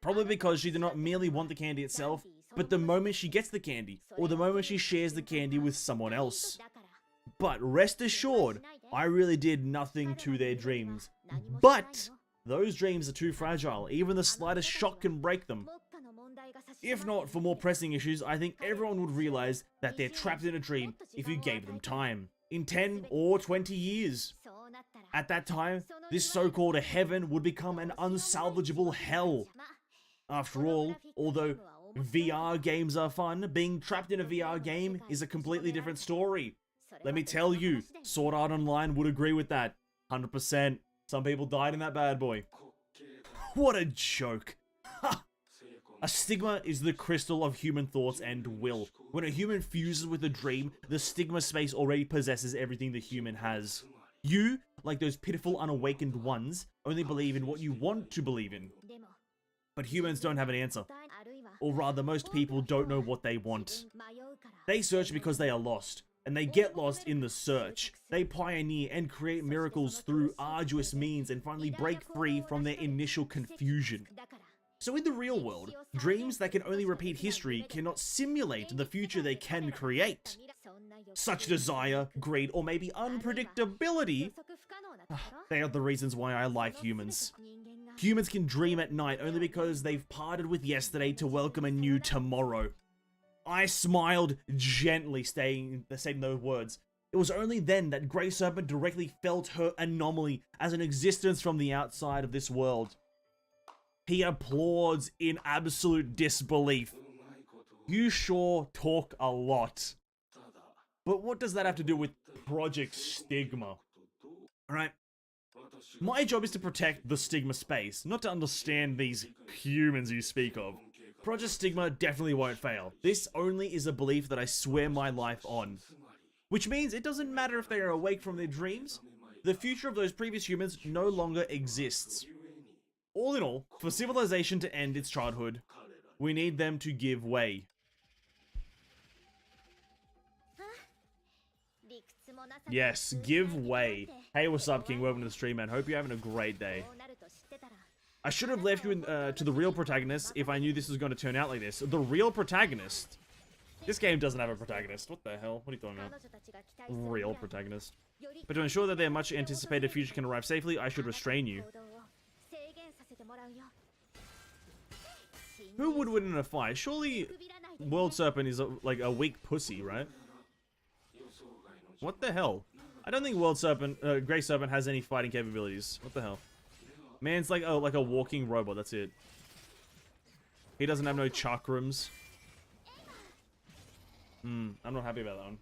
Probably because she did not merely want the candy itself, but the moment she gets the candy, or the moment she shares the candy with someone else. But rest assured, I really did nothing to their dreams. But those dreams are too fragile. Even the slightest shock can break them. If not for more pressing issues, I think everyone would realize that they're trapped in a dream if you gave them time. In 10 or 20 years. At that time, this so-called heaven would become an unsalvageable hell. After all, although VR games are fun, being trapped in a VR game is a completely different story. Let me tell you, Sword Art Online would agree with that. 100%. Some people died in that bad boy. What a joke. A stigma is the crystal of human thoughts and will. When a human fuses with a dream, the stigma space already possesses everything the human has. You, like those pitiful unawakened ones, only believe in what you want to believe in. But humans don't have an answer. Or rather, most people don't know what they want. They search because they are lost. And they get lost in the search. They pioneer and create miracles through arduous means and finally break free from their initial confusion. So in the real world, dreams that can only repeat history cannot simulate the future they can create. Such desire, greed, or maybe unpredictability, they are the reasons why I like humans. Humans can dream at night only because they've parted with yesterday to welcome a new tomorrow. I smiled gently, saying those words. It was only then that Grey Serpent directly felt her anomaly as an existence from the outside of this world. He applauds in absolute disbelief. You sure talk a lot. But what does that have to do with Project Stigma? Alright. My job is to protect the Stigma space, not to understand these humans you speak of. Project Stigma definitely won't fail. This only is a belief that I swear my life on. Which means it doesn't matter if they are awake from their dreams, the future of those previous humans no longer exists. All in all, for civilization to end its childhood, we need them to give way. Yes, give way. Hey, what's up, King? Welcome to the stream, man. Hope you're having a great day. I should have left you in, to the real protagonist if I knew this was going to turn out like this. The real protagonist? This game doesn't have a protagonist. What the hell? What are you talking about? Real protagonist. But to ensure that their much anticipated future can arrive safely, I should restrain you. Who would win in a fight? Surely World Serpent is like a weak pussy, right? What the hell? I don't think World Serpent, Grey Serpent has any fighting capabilities. What the hell? Man's like a walking robot, that's it. He doesn't have no chakrams. I'm not happy about that one.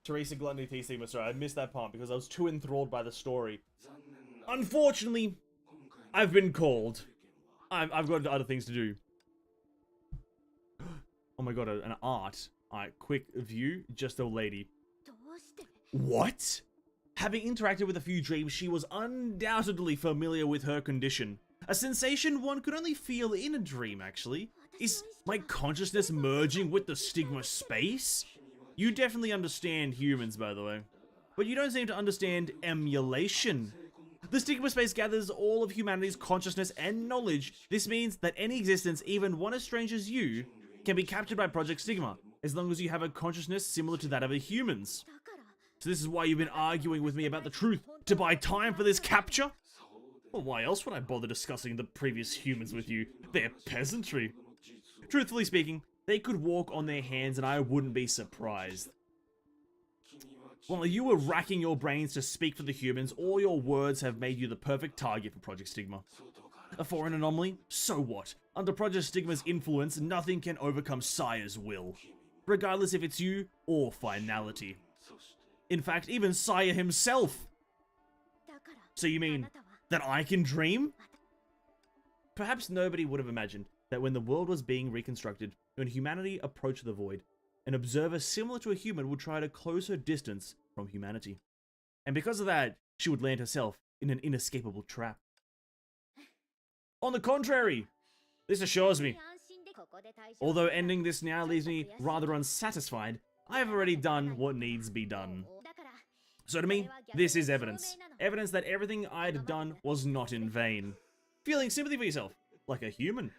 Teresa Gluttony T Sigma, sorry, I missed that part because I was too enthralled by the story. Unfortunately, I've been called. I've got other things to do. Oh my god, an art. Alright, quick view, just a lady. What? Having interacted with a few dreams, she was undoubtedly familiar with her condition. A sensation one could only feel in a dream, actually. Is my consciousness merging with the Stigma space? You definitely understand humans, by the way. But you don't seem to understand emulation. The Stigma space gathers all of humanity's consciousness and knowledge. This means that any existence, even one as strange as you, can be captured by Project Stigma, as long as you have a consciousness similar to that of a human's. So this is why you've been arguing with me about the truth, to buy time for this capture? Well, why else would I bother discussing the previous humans with you? They're peasantry. Truthfully speaking, they could walk on their hands and I wouldn't be surprised. While you were racking your brains to speak for the humans, all your words have made you the perfect target for Project Stigma. A foreign anomaly? So what? Under Project Stigma's influence, nothing can overcome Sire's will. Regardless if it's you or Finality. In fact, even Sire himself. So you mean that I can dream? Perhaps nobody would have imagined that when the world was being reconstructed, when humanity approached the void, an observer similar to a human would try to close her distance from humanity. And because of that, she would land herself in an inescapable trap. On the contrary, this assures me, although ending this now leaves me rather unsatisfied, I have already done what needs be done. So to me, this is evidence. Evidence that everything I'd done was not in vain. Feeling sympathy for yourself, like a human.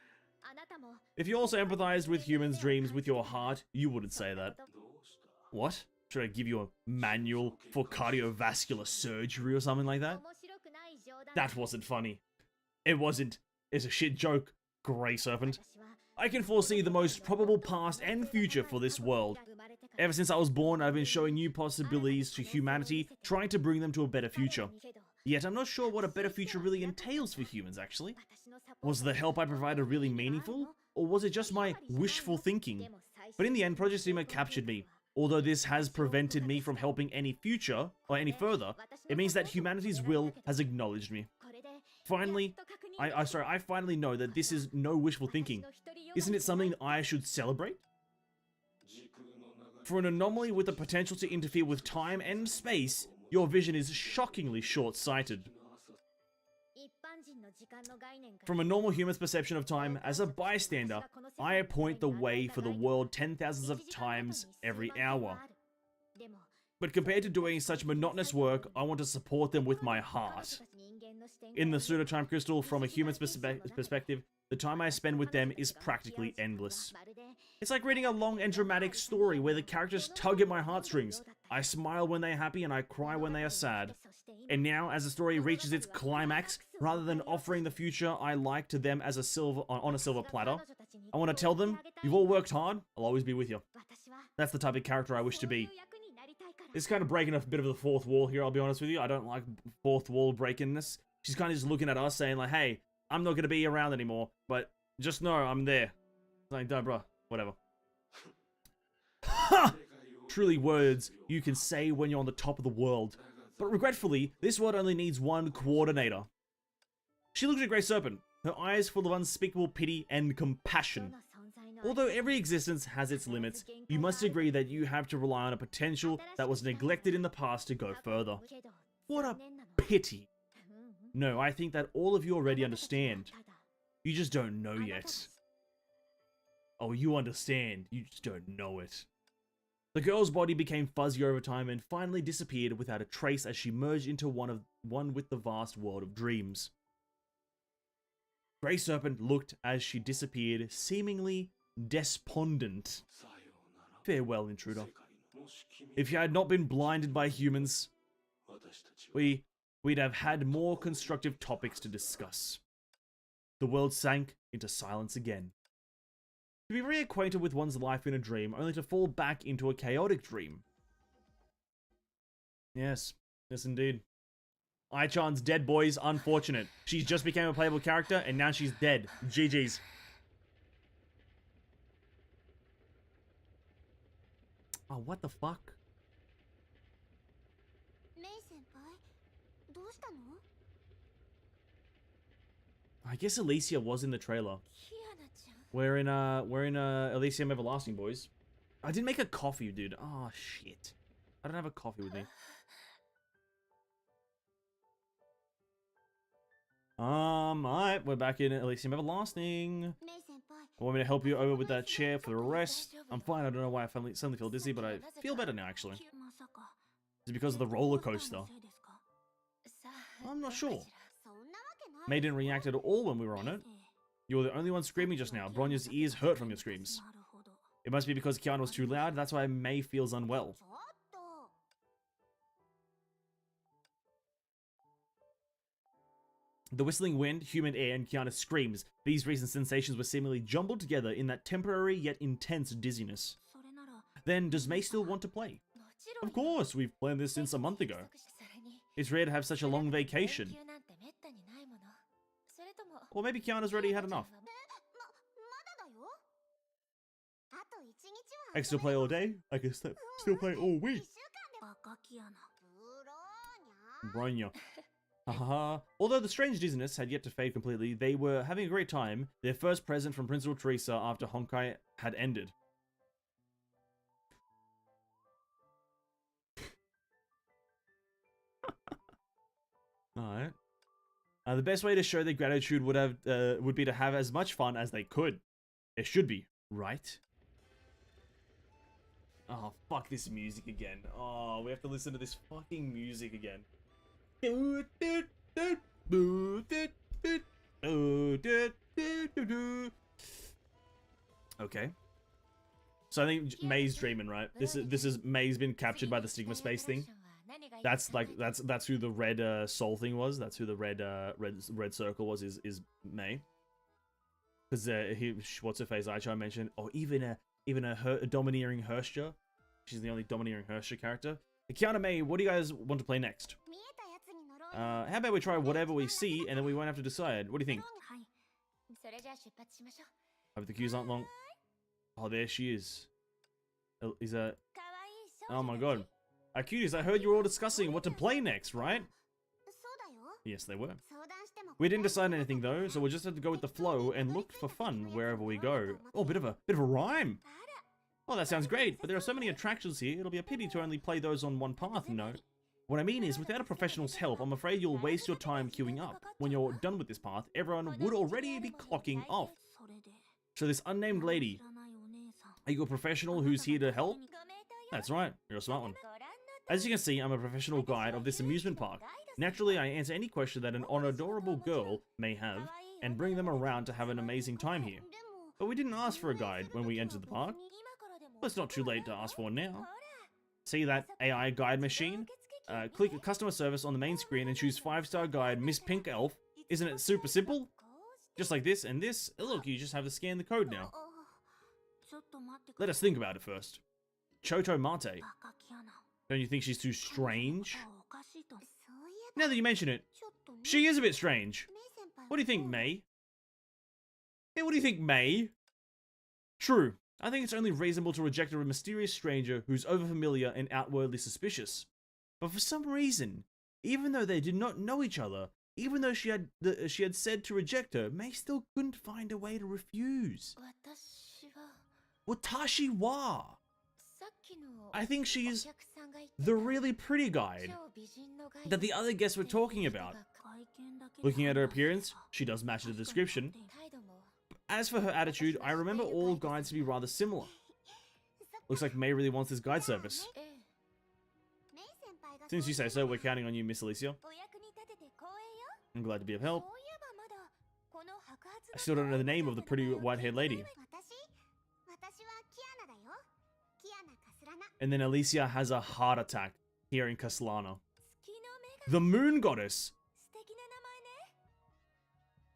If you also empathized with humans' dreams with your heart, you wouldn't say that. What? Should I give you a manual for cardiovascular surgery or something like that? That wasn't funny. It wasn't. It's a shit joke, Grey Serpent. I can foresee the most probable past and future for this world. Ever since I was born, I've been showing new possibilities to humanity, trying to bring them to a better future. Yet I'm not sure what a better future really entails for humans, actually. Was the help I provided really meaningful? Or was it just my wishful thinking? But in the end, Project Stigma captured me. Although this has prevented me from helping any future, or any further, it means that humanity's will has acknowledged me. Finally, I finally know that this is no wishful thinking. Isn't it something I should celebrate? For an anomaly with the potential to interfere with time and space, your vision is shockingly short-sighted. From a normal human's perception of time, as a bystander, I appoint the way for the world 10,000s of times every hour. But compared to doing such monotonous work, I want to support them with my heart. In the pseudo-time crystal, from a human's perspective, the time I spend with them is practically endless. It's like reading a long and dramatic story where the characters tug at my heartstrings. I smile when they're happy and I cry when they are sad. And now, as the story reaches its climax, rather than offering the future I like to them as on a silver platter, I want to tell them, you've all worked hard, I'll always be with you. That's the type of character I wish to be. It's kind of breaking a bit of the fourth wall here, I'll be honest with you. I don't like fourth wall breakingness. She's kind of just looking at us saying like, hey, I'm not gonna be around anymore, but just know I'm there. Like, duh, bruh, whatever. Ha! Truly words you can say when you're on the top of the world. But regretfully, this world only needs one coordinator. She looked at Grey Serpent, her eyes full of unspeakable pity and compassion. Although every existence has its limits, you must agree that you have to rely on a potential that was neglected in the past to go further. What a pity. No, I think that all of you already understand. You just don't know yet. Oh, you understand. You just don't know it. The girl's body became fuzzy over time and finally disappeared without a trace as she merged into one with the vast world of dreams. Grey Serpent looked as she disappeared, seemingly despondent. Farewell, intruder. If you had not been blinded by humans, we'd have had more constructive topics to discuss. The world sank into silence again. To be reacquainted with one's life in a dream, only to fall back into a chaotic dream. Yes, yes indeed. Ai-chan's dead, boys. Unfortunate. She's just became a playable character, and now she's dead. GG's. Oh, what the fuck? I guess Alicia was in the trailer. We're in Elysium Everlasting, boys. I didn't make a coffee, dude. Oh, shit. I don't have a coffee with me. Alright, we're back in Elysium Everlasting. Want me to help you over with that chair for the rest? I'm fine, I don't know why I suddenly feel dizzy, but I feel better now, actually. Is it because of the roller coaster? I'm not sure. May didn't react at all when we were on it. You were the only one screaming just now. Bronya's ears hurt from your screams. It must be because Kiana was too loud, that's why May feels unwell. The whistling wind, humid air, and Kiana's screams. These recent sensations were seemingly jumbled together in that temporary yet intense dizziness. Then, does May still want to play? Of course, we've planned this since a month ago. It's rare to have such a long vacation. Or maybe Kiana's already had enough. I can still play all day. I can still play all week. Bronya. Haha. Although the strange dizziness had yet to fade completely, they were having a great time, their first present from Principal Teresa after Honkai had ended. Alright. The best way to show their gratitude would be to have as much fun as they could. It should be, right? Oh, fuck this music again. Oh, we have to listen to this fucking music again. Okay. So I think May's dreaming, right? This is May's been captured by the Stigma Space thing. That's who the red soul thing was. That's who the red circle was. Is May? Because what's her face? Ai-chan mentioned. Or even a domineering Herscher. She's the only domineering Herscher character. Kiana May, what do you guys want to play next? How about we try whatever we see, and then we won't have to decide. What do you think? Hope the queues aren't long. Oh, there she is. Is that? Oh my god. Cuties, I heard you were all discussing what to play next, right? Yes, they were. We didn't decide anything though, so we'll just have to go with the flow and look for fun wherever we go. Oh, bit of a rhyme. Oh, that sounds great, but there are so many attractions here, it'll be a pity to only play those on one path, no? What I mean is, without a professional's help, I'm afraid you'll waste your time queuing up. When you're done with this path, everyone would already be clocking off. So this unnamed lady, are you a professional who's here to help? That's right, you're a smart one. As you can see, I'm a professional guide of this amusement park. Naturally, I answer any question that an adorable girl may have, and bring them around to have an amazing time here. But we didn't ask for a guide when we entered the park. Well, it's not too late to ask for one now. See that AI guide machine? Click customer service on the main screen and choose 5-star guide Miss Pink Elf. Isn't it super simple? Just like this and this. Look, you just have to scan the code now. Let us think about it first. Choto Mate. Don't you think she's too strange? Now that you mention it, she is a bit strange. What do you think, May? Hey, what do you think, May? True. I think it's only reasonable to reject a mysterious stranger who's overfamiliar and outwardly suspicious. But for some reason, even though they did not know each other, even though she had said to reject her, May still couldn't find a way to refuse. Watashi wa. I think she's the really pretty guide that the other guests were talking about. Looking at her appearance, she does match the description. As for her attitude, I remember all guides to be rather similar. Looks like May really wants this guide service. Since you say so, we're counting on you, Miss Alicia. I'm glad to be of help. I still don't know the name of the pretty white-haired lady. And then Alicia has a heart attack here in Caslana. The Moon Goddess!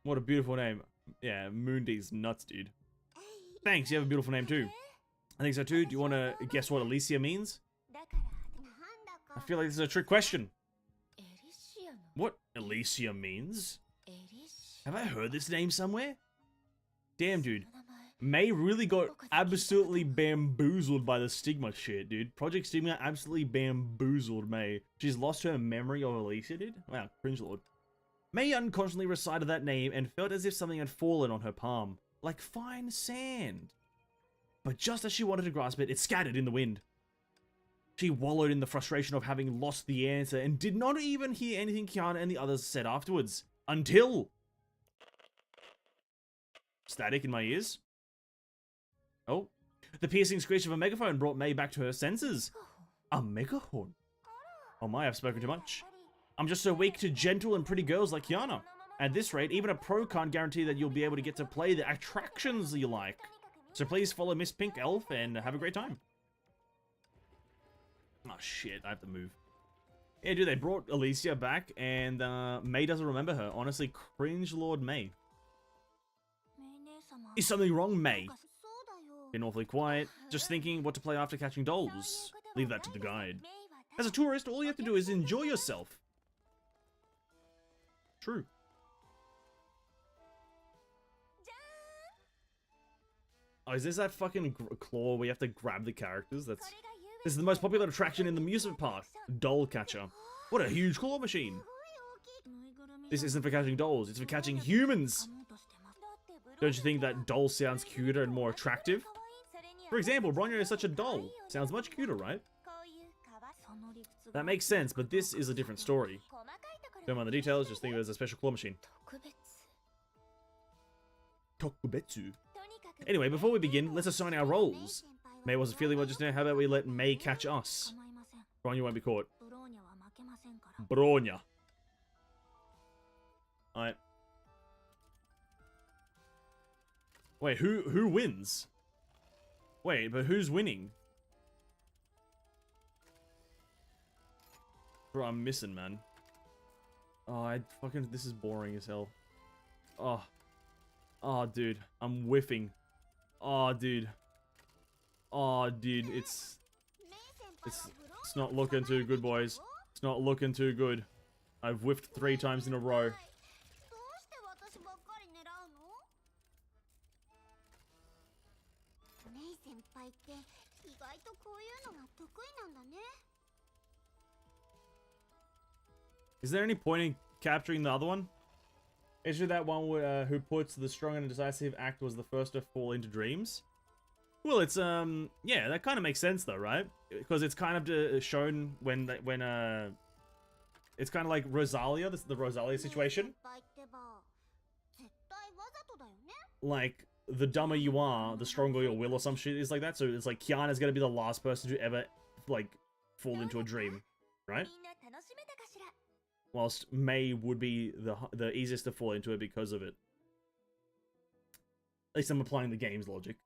What a beautiful name. Yeah, Moondy's nuts, dude. Thanks, you have a beautiful name too. I think so too. Do you want to guess what Alicia means? I feel like this is a trick question. What Alicia means? Have I heard this name somewhere? Damn, dude. May really got absolutely bamboozled by the stigma shit, dude. Project Stigma absolutely bamboozled May. She's lost her memory of Alicia, dude. Wow, cringe lord. May unconsciously recited that name and felt as if something had fallen on her palm, like fine sand. But just as she wanted to grasp it, it scattered in the wind. She wallowed in the frustration of having lost the answer and did not even hear anything Kiana and the others said afterwards. Until... Static in my ears. Oh. The piercing screech of a megaphone brought May back to her senses. A megaphone? Oh my, I've spoken too much. I'm just so weak to gentle and pretty girls like Kiana. At this rate, even a pro can't guarantee that you'll be able to get to play the attractions you like. So please follow Miss Pink Elf and have a great time. Oh shit, I have to move. Yeah, dude, they brought Alicia back and May doesn't remember her. Honestly, cringe Lord May. Is something wrong, May? Been awfully quiet. Just thinking what to play after catching dolls. Leave that to the guide. As a tourist, all you have to do is enjoy yourself. True. Oh, is this that fucking claw where you have to grab the characters? This is the most popular attraction in the amusement park. Doll catcher. What a huge claw machine. This isn't for catching dolls, it's for catching humans. Don't you think that doll sounds cuter and more attractive? For example, Bronya is such a doll. Sounds much cuter, right? That makes sense, but this is a different story. Don't mind the details, just think of it as a special claw machine. Tokubetsu. Anyway, before we begin, let's assign our roles. May wasn't feeling well just now, how about we let May catch us? Bronya won't be caught. Bronya. Alright. Wait, who wins? Wait, but who's winning? Bro, I'm missing, man. Oh, this is boring as hell. Oh. Oh, dude. I'm whiffing. Oh, dude. Oh, dude. It's not looking too good, boys. It's not looking too good. I've whiffed 3 times in a row. Is there any point in capturing the other one? Is it that one who puts the strong and decisive act was the first to fall into dreams? Well, it's yeah, that kind of makes sense though, right? Because it's kind of shown when it's kind of like Rosalia, this is the Rosalia situation. Like, the dumber you are, the stronger your will or some shit is like that. So it's like Kiana's gonna be the last person to ever, like, fall into a dream, right? Whilst May would be the easiest to fall into it because of it. At least I'm applying the game's logic.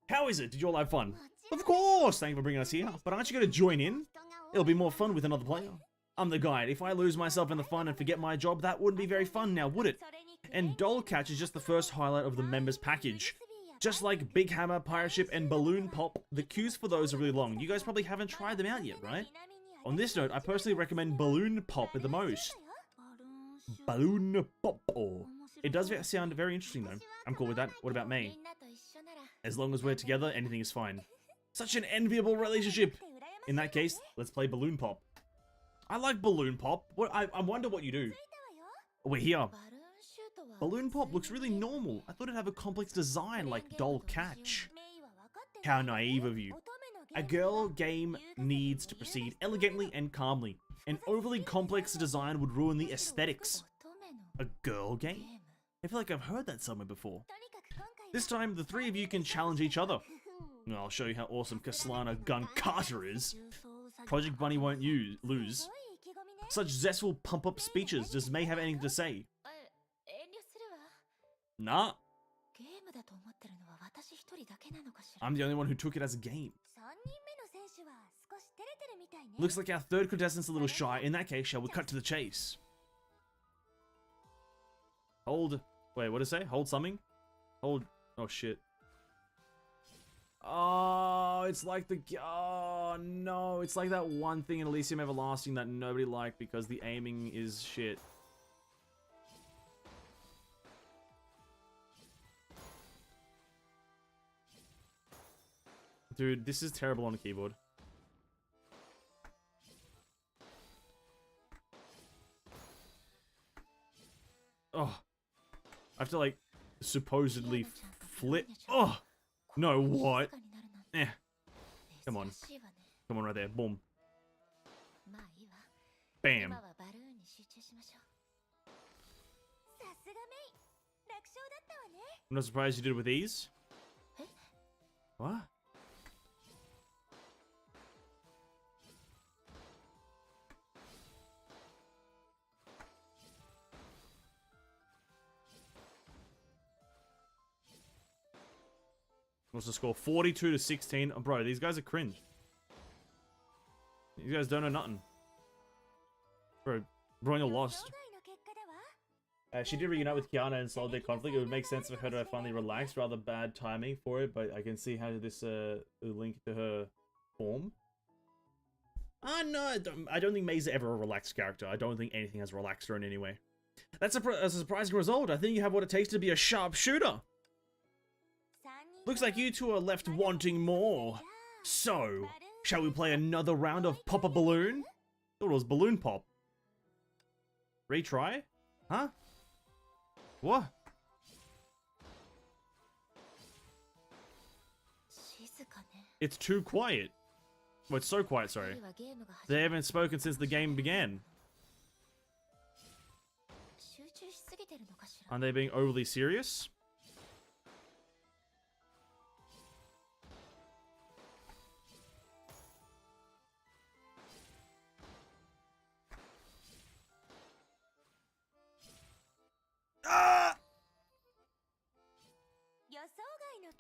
How is it? Did you all have fun? Of course! Thank you for bringing us here. But aren't you going to join in? It'll be more fun with another player. I'm the guide. If I lose myself in the fun and forget my job, that wouldn't be very fun now, would it? And Doll Catch is just the first highlight of the members package. Just like Big Hammer, Pirate Ship, and Balloon Pop, the queues for those are really long. You guys probably haven't tried them out yet, right? On this note, I personally recommend Balloon Pop the most. Balloon Pop. It does sound very interesting though. I'm cool with that. What about me? As long as we're together, anything is fine. Such an enviable relationship. In that case, let's play Balloon Pop. I like Balloon Pop. What I wonder what you do. We're here. Balloon Pop looks really normal. I thought it'd have a complex design like Doll Catch. How naive of you. A girl game needs to proceed elegantly and calmly. An overly complex design would ruin the aesthetics. A girl game? I feel like I've heard that somewhere before. This time, the three of you can challenge each other. I'll show you how awesome Kaslana Gun Carter is. Project Bunny won't lose. Such zestful pump-up speeches. Does May have anything to say? Nah. I'm the only one who took it as a game. Looks like our third contestant's a little shy. In that case, shall we cut to the chase? Hold. Wait, what did it say? Hold something? Hold. Oh, shit. Oh, it's like the... Oh, no. It's like that one thing in Elysium Everlasting that nobody liked because the aiming is shit. Dude, this is terrible on a keyboard. Oh. I have to, like, supposedly flip. Oh! No, what? Eh. Come on. Come on right there. Boom. Bam. I'm not surprised you did it with ease. What? What's the score? 42 to 16. Oh, bro, these guys are cringe. These guys don't know nothing. Bro, Bronya lost. She did reunite with Kiana and solve their conflict. It would make sense for her to finally relax. Rather bad timing for it, but I can see how this link to her form. No, I don't think May's ever a relaxed character. I don't think anything has relaxed her in any way. That's a surprising result. I think you have what it takes to be a sharpshooter. Looks like you two are left wanting more. So, shall we play another round of Pop a Balloon? Thought it was Balloon Pop. Retry? Huh? What? It's too quiet. Well, it's so quiet, sorry. They haven't spoken since the game began. Aren't they being overly serious?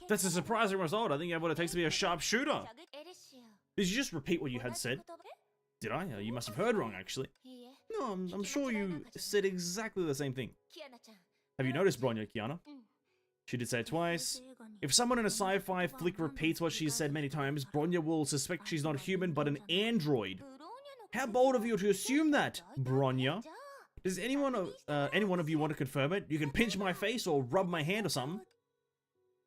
That's a surprising result. I think you have what it takes to be a sharpshooter. Did you just repeat what you had said? Did I? You must have heard wrong, actually. No, I'm sure you said exactly the same thing. Have you noticed, Bronya, Kiana? She did say it twice. If someone in a sci-fi flick repeats what she's said many times, Bronya will suspect she's not human, but an android. How bold of you to assume that, Bronya. Does any one of you want to confirm it? You can pinch my face or rub my hand or something.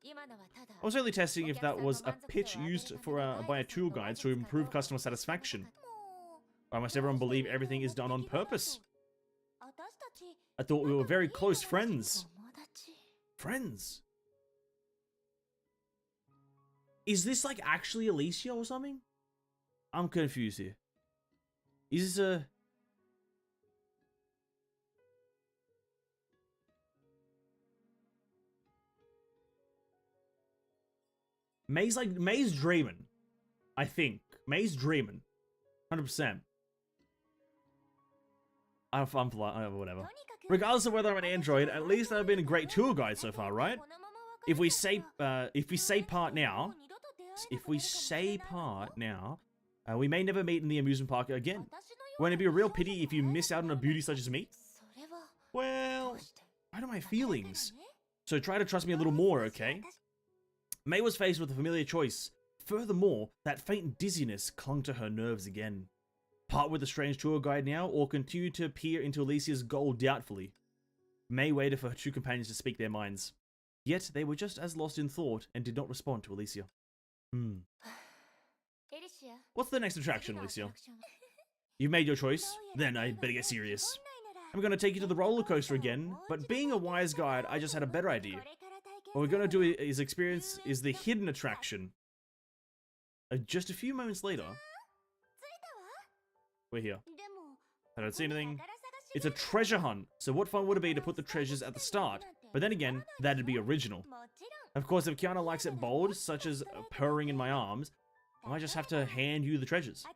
I was only testing if that was a pitch used for by a tour guide to improve customer satisfaction. Why must everyone believe everything is done on purpose? I thought we were very close friends. Friends? Is this like actually Alicia or something? I'm confused here. Is this a... May's dreaming. I think. May's dreaming. 100%. I'm whatever. Regardless of whether I'm an android, at least I've been a great tour guide so far, right? If we say part now, we may never meet in the amusement park again. Won't it be a real pity if you miss out on a beauty such as me? Well, I know my feelings. So try to trust me a little more, okay? May was faced with a familiar choice. Furthermore, that faint dizziness clung to her nerves again. Part with the strange tour guide now, or continue to peer into Alicia's goal doubtfully. May waited for her two companions to speak their minds. Yet they were just as lost in thought and did not respond to Alicia. What's the next attraction, Alicia? You've made your choice, then I better get serious. I'm gonna take you to the roller coaster again, but being a wise guide, I just had a better idea. What we're gonna do is experience the hidden attraction. Just a few moments later, we're here. I don't see anything. It's a treasure hunt, so what fun would it be to put the treasures at the start? But then again, that'd be original. Of course, if Kiana likes it bold, such as purring in my arms, I might just have to hand you the treasures.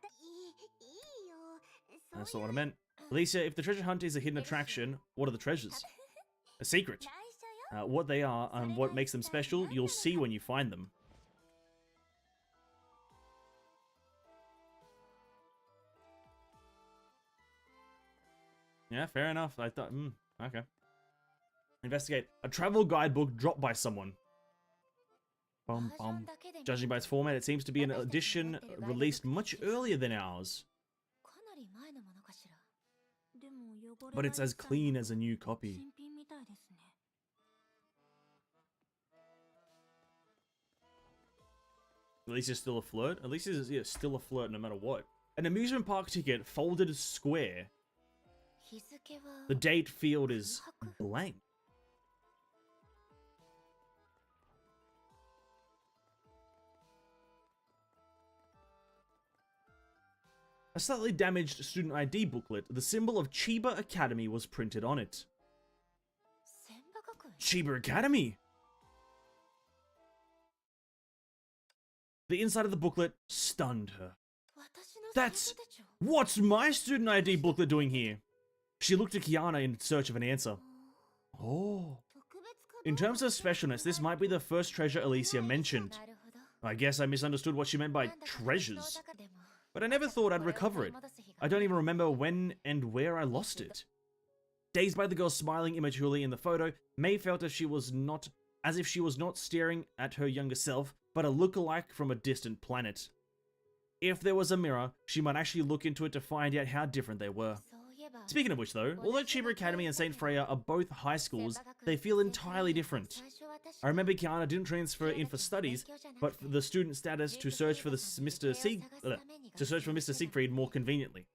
That's not what I meant. Alicia, if the treasure hunt is a hidden attraction, what are the treasures? A secret. What they are and what makes them special, you'll see when you find them. Yeah, fair enough. I thought, okay. Investigate. A travel guidebook dropped by someone. Bum, bum. Judging by its format, it seems to be an edition released much earlier than ours. But it's as clean as a new copy. At least it's still a flirt. At least it's still a flirt no matter what. An amusement park ticket folded square. The date field is blank. A slightly damaged student ID booklet, the symbol of Chiba Academy was printed on it. Chiba Academy! The inside of the booklet stunned her. What's my student ID booklet doing here? She looked at Kiana in search of an answer. Oh. In terms of specialness, this might be the first treasure Alicia mentioned. I guess I misunderstood what she meant by treasures. But I never thought I'd recover it. I don't even remember when and where I lost it. Dazed by the girl smiling immaturely in the photo, May felt as if she was not staring at her younger self, but a lookalike from a distant planet. If there was a mirror, she might actually look into it to find out how different they were. Speaking of which though, although Chiba Academy and St. Freya are both high schools, they feel entirely different. I remember Kiana didn't transfer in for studies, but for the student status to search for Mr. Siegfried more conveniently.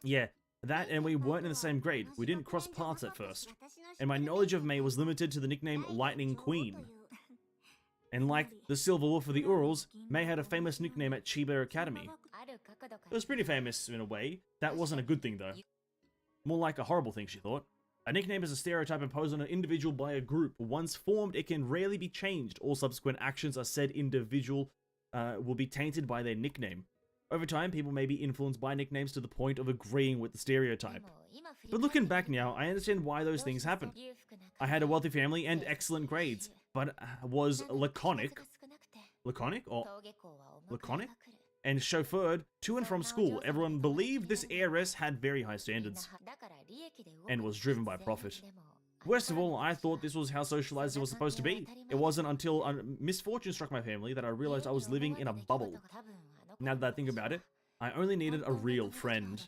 Yeah, that and we weren't in the same grade. We didn't cross paths at first. And my knowledge of May was limited to the nickname Lightning Queen. And like the Silver Wolf of the Urals, May had a famous nickname at Chiba Academy. It was pretty famous in a way. That wasn't a good thing though. More like a horrible thing, she thought. A nickname is a stereotype imposed on an individual by a group. Once formed, it can rarely be changed. All subsequent actions of said individual will be tainted by their nickname. Over time, people may be influenced by nicknames to the point of agreeing with the stereotype. But looking back now, I understand why those things happen. I had a wealthy family and excellent grades, but was laconic and chauffeured to and from school. Everyone believed this heiress had very high standards and was driven by profit. Worst of all, I thought this was how socializing was supposed to be. It wasn't until a misfortune struck my family that I realized I was living in a bubble. Now that I think about it, I only needed a real friend.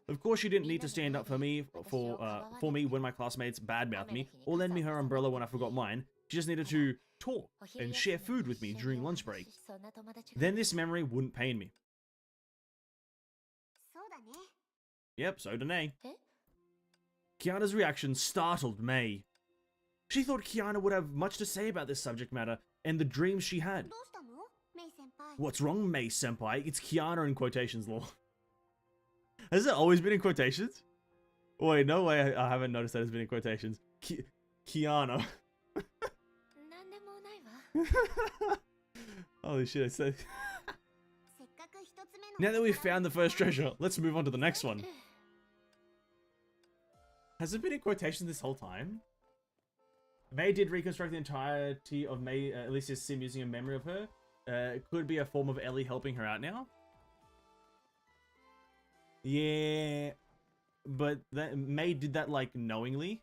Of course, she didn't need to stand up for me when my classmates badmouthed me, or lend me her umbrella when I forgot mine. She just needed to talk and share food with me during lunch break. Then this memory wouldn't pain me. Yep, so Danae. Kiana's reaction startled May. She thought Kiana would have much to say about this subject matter and the dreams she had. What's wrong, May-senpai? It's Kiana in quotations, lol. Has it always been in quotations? Wait, no way I haven't noticed that it's been in quotations. Kiana. Holy shit, I said. Now that we've found the first treasure, let's move on to the next one. Has it been in quotations this whole time? May did reconstruct the entirety of Alicia's sim using a memory of her. It could be a form of Ellie helping her out now. Yeah, but May did that like knowingly.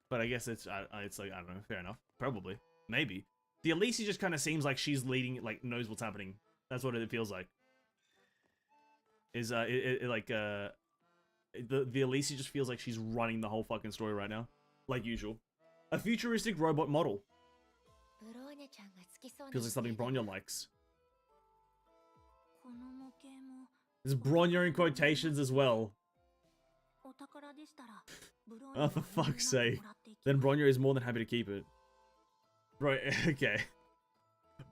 But I guess it's like, I don't know, fair enough. Probably. Maybe. The Alicia just kind of seems like she's leading, like, knows what's happening. That's what it feels like. The Alicia just feels like she's running the whole fucking story right now. like usual. A futuristic robot model. Feels like something Bronya likes. There's Bronya in quotations as well. Oh, for fuck's sake. Then Bronya is more than happy to keep it. Right, okay.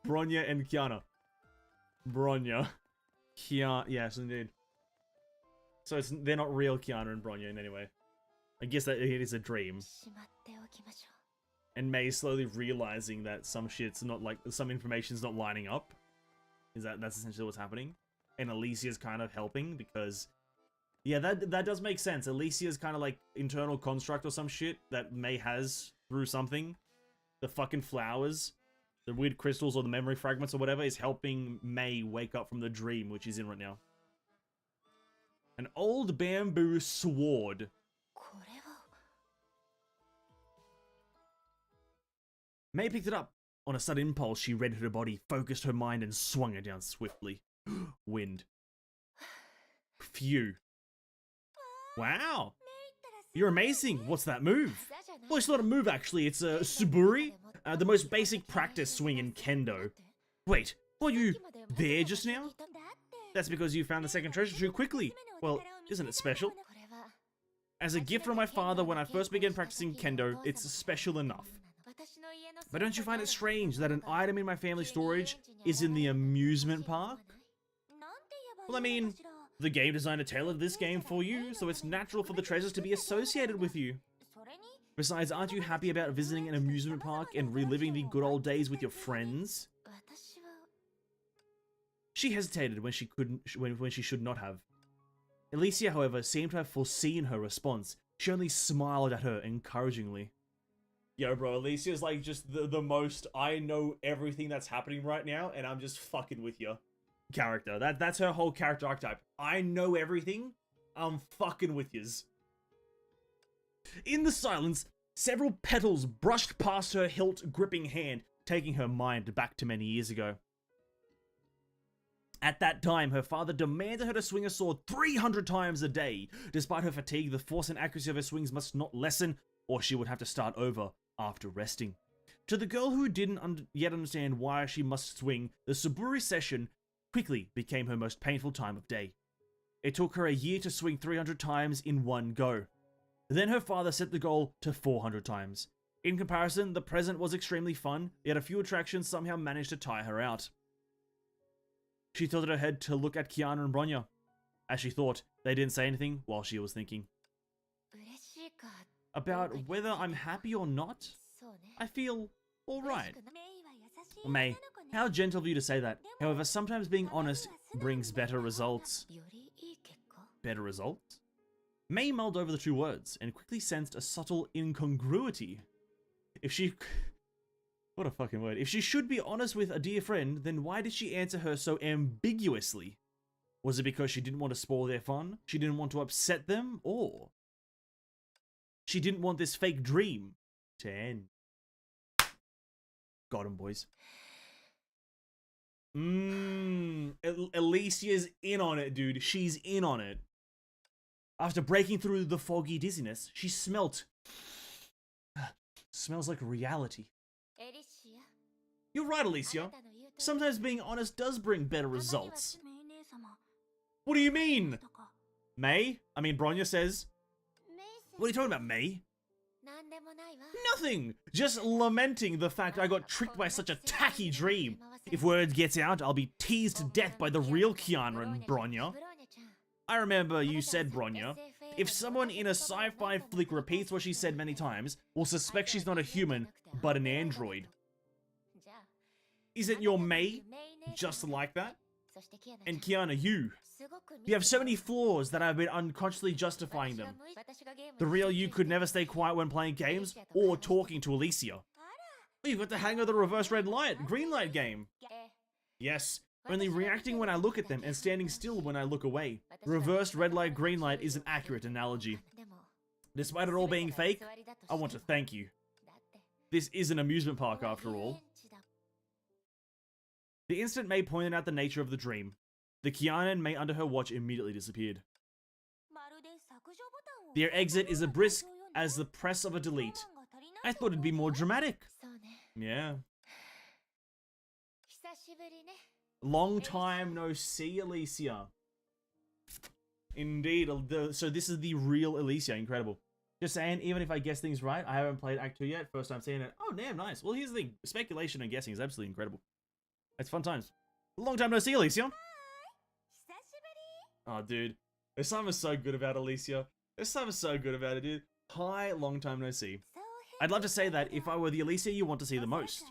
Bronya and Kiana. Bronya. Kiana, yes indeed. So they're not real Kiana and Bronya in any way. I guess that it is a dream. And May is slowly realizing that some shit's not like, some information's not lining up. That's essentially what's happening. And Alicia's kind of helping because, yeah, that does make sense. Alicia's kind of like internal construct or some shit that May has through something. The fucking flowers, the weird crystals or the memory fragments or whatever is helping May wake up from the dream which she's in right now. An old bamboo sword. May picked it up. On a sudden impulse, she readied her body, focused her mind, and swung it down swiftly. Wind. Phew. Wow. You're amazing. What's that move? Well, it's not a move, actually. It's a Suburi, the most basic practice swing in Kendo. Wait, were you there just now? That's because you found the second treasure too quickly. Well, isn't it special? As a gift from my father when I first began practicing Kendo, it's special enough. But don't you find it strange that an item in my family storage is in the amusement park? Well, I mean, the game designer tailored this game for you, so it's natural for the treasures to be associated with you. Besides, aren't you happy about visiting an amusement park and reliving the good old days with your friends? She hesitated when she should not have. Alicia, however, seemed to have foreseen her response. She only smiled at her encouragingly. Yo, bro, Alicia's like just the most I know everything that's happening right now, and I'm just fucking with you character. That's her whole character archetype. I know everything, I'm fucking with yous. In the silence, several petals brushed past her hilt-gripping hand, taking her mind back to many years ago. At that time, her father demanded her to swing a sword 300 times a day. Despite her fatigue, the force and accuracy of her swings must not lessen, or she would have to start over after resting. To the girl who didn't yet understand why she must swing, the Suburi session quickly became her most painful time of day. It took her a year to swing 300 times in one go. Then her father set the goal to 400 times. In comparison, the present was extremely fun, yet a few attractions somehow managed to tire her out. She tilted her head to look at Kiana and Bronya. As she thought, they didn't say anything while she was thinking. About whether I'm happy or not? I feel alright. May, how gentle of you to say that. However, sometimes being honest brings better results. Better results? May mulled over the two words and quickly sensed a subtle incongruity. What a fucking word. If she should be honest with a dear friend, then why did she answer her so ambiguously? Was it because she didn't want to spoil their fun? She didn't want to upset them? Or she didn't want this fake dream to end? Got him, boys. Alicia's in on it, dude. She's in on it. After breaking through the foggy dizziness, she smelt. Smells like reality. You're right, Alicia. Sometimes being honest does bring better results. What do you mean? May? I mean, Bronya says. What are you talking about, May? Nothing! Just lamenting the fact I got tricked by such a tacky dream. If word gets out, I'll be teased to death by the real Kiana and Bronya. I remember you said, Bronya, if someone in a sci-fi flick repeats what she said many times, we'll suspect she's not a human, but an android. Isn't your May just like that? And Kiana, you have so many flaws that I've been unconsciously justifying them. The real you could never stay quiet when playing games or talking to Alicia. You've got the hang of the reverse red light, green light game. Yes, only reacting when I look at them and standing still when I look away. Reversed red light, green light is an accurate analogy. Despite it all being fake, I want to thank you. This is an amusement park after all. The instant May pointed out the nature of the dream, the Kiana and May under her watch immediately disappeared. Their exit is a brisk as the press of a delete. I thought it'd be more dramatic. Yeah. Long time no see, Alicia. Indeed. So this is the real Alicia. Incredible. Just saying, even if I guess things right, I haven't played Act 2 yet. First time seeing it. Oh, damn, nice. Well, here's the thing. Speculation and guessing is absolutely incredible. It's fun times. Long time no see, Alicia. Oh, dude. There's something so good about Alicia. There's something so good about it, dude. Hi, long time no see. I'd love to say that if I were the Alicia you want to see the most.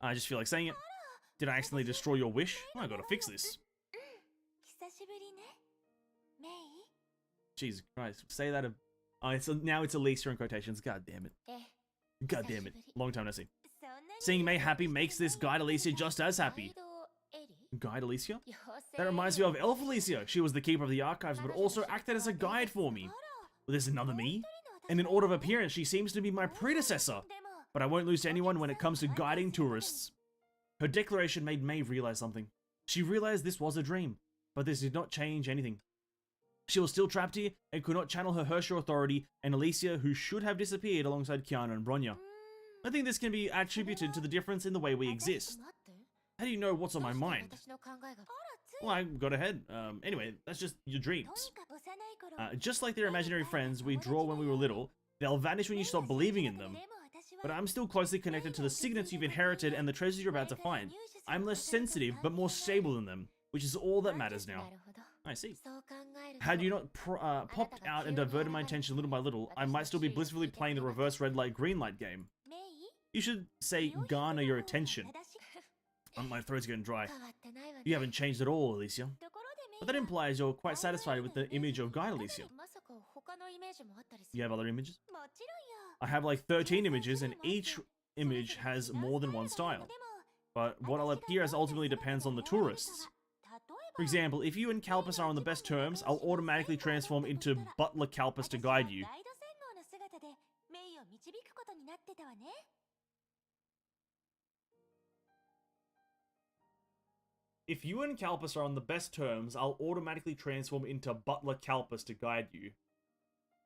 I just feel like saying it. Did I accidentally destroy your wish? I gotta fix this. Jesus Christ. Say that. Oh, now it's Alicia in quotations. God damn it. God damn it. Long time no see. Seeing May happy makes this Guide Alicia just as happy. Guide Alicia? That reminds me of Elf Alicia. She was the keeper of the archives, but also acted as a guide for me. Well, there's another me? And in order of appearance, she seems to be my predecessor. But I won't lose to anyone when it comes to guiding tourists. Her declaration made May realize something. She realized this was a dream, but this did not change anything. She was still trapped here and could not channel her HoTr authority and Alicia, who should have disappeared alongside Kiana and Bronya. I think this can be attributed to the difference in the way we exist. How do you know what's on my mind? Well, I got ahead. Anyway, that's just your dreams. Just like their imaginary friends we draw when we were little, they'll vanish when you stop believing in them. But I'm still closely connected to the signets you've inherited and the treasures you're about to find. I'm less sensitive, but more stable than them, which is all that matters now. I see. Had you not popped out and diverted my attention little by little, I might still be blissfully playing the reverse red light, green light game. You should say garner your attention. My throat's getting dry. You haven't changed at all, Alicia. But that implies you're quite satisfied with the image of Guide Alicia. You have other images? I have like 13 images, and each image has more than one style. But what I'll appear as ultimately depends on the tourists. For example, if you and Kalpus are on the best terms, I'll automatically transform into Butler Kalpus to guide you. If you and Kalpus are on the best terms, I'll automatically transform into Butler Kalpus to guide you.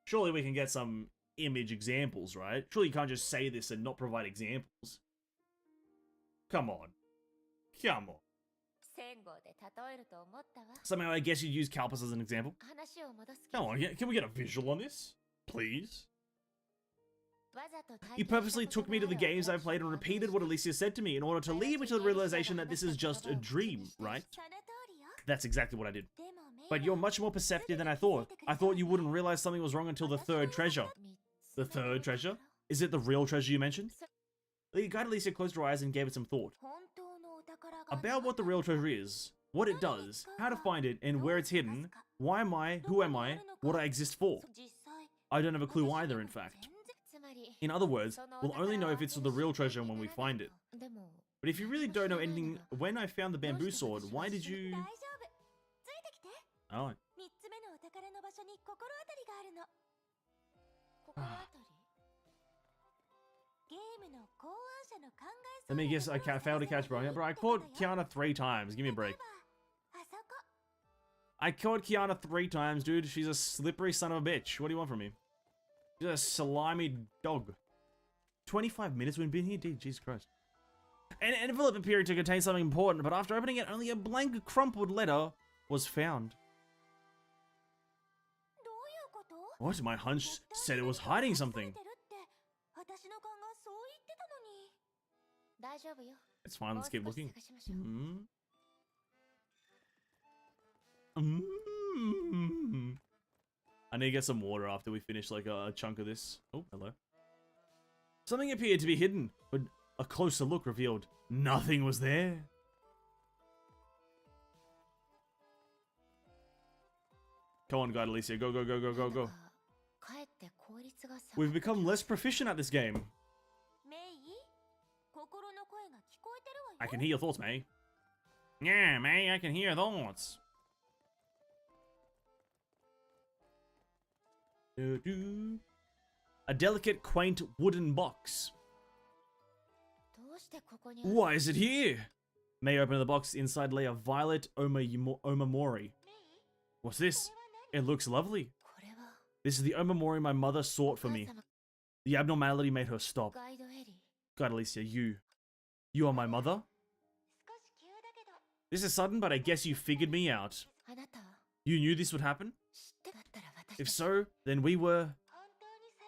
Surely we can get some image examples, right? Surely you can't just say this and not provide examples. Come on. Come on. Somehow I guess you'd use Kalpus as an example. Come on, can we get a visual on this? Please? You purposely took me to the games I've played and repeated what Alicia said to me in order to lead me to the realization that this is just a dream, right? That's exactly what I did. But you're much more perceptive than I thought. I thought you wouldn't realize something was wrong until the third treasure. The third treasure? Is it the real treasure you mentioned? The Guide Alicia closed her eyes and gave it some thought. About what the real treasure is, what it does, how to find it, and where it's hidden. Why am I? Who am I? What I exist for? I don't have a clue either, in fact. In other words, we'll only know if it's the real treasure when we find it. But if you really don't know anything, when I found the bamboo sword, why did you... Oh. Let me guess, I failed to catch Bronya. Bro, I caught Kiana 3 times. Give me a break. I caught Kiana 3 times, dude. She's a slippery son of a bitch. What do you want from me? She's a slimy dog. 25 minutes we've been here? Dude, Jesus Christ. An envelope appeared to contain something important, but after opening it, only a blank crumpled letter was found. What? My hunch said it was hiding something. It's fine, let's keep looking. I need to get some water after we finish like a chunk of this. Oh, hello. Something appeared to be hidden, but a closer look revealed nothing was there. Come on, Guide Alicia, go, go, go, go, go, go. We've become less proficient at this game. I can hear your thoughts, May. Yeah, May, I can hear your thoughts. A delicate, quaint wooden box. Why is it here? May opened the box. Inside lay a violet omamori. What's this? It looks lovely. This is the Omamori my mother sought for me. The abnormality made her stop. God, Alicia, you are my mother? This is sudden, but I guess you figured me out. You knew this would happen? If so, then we were...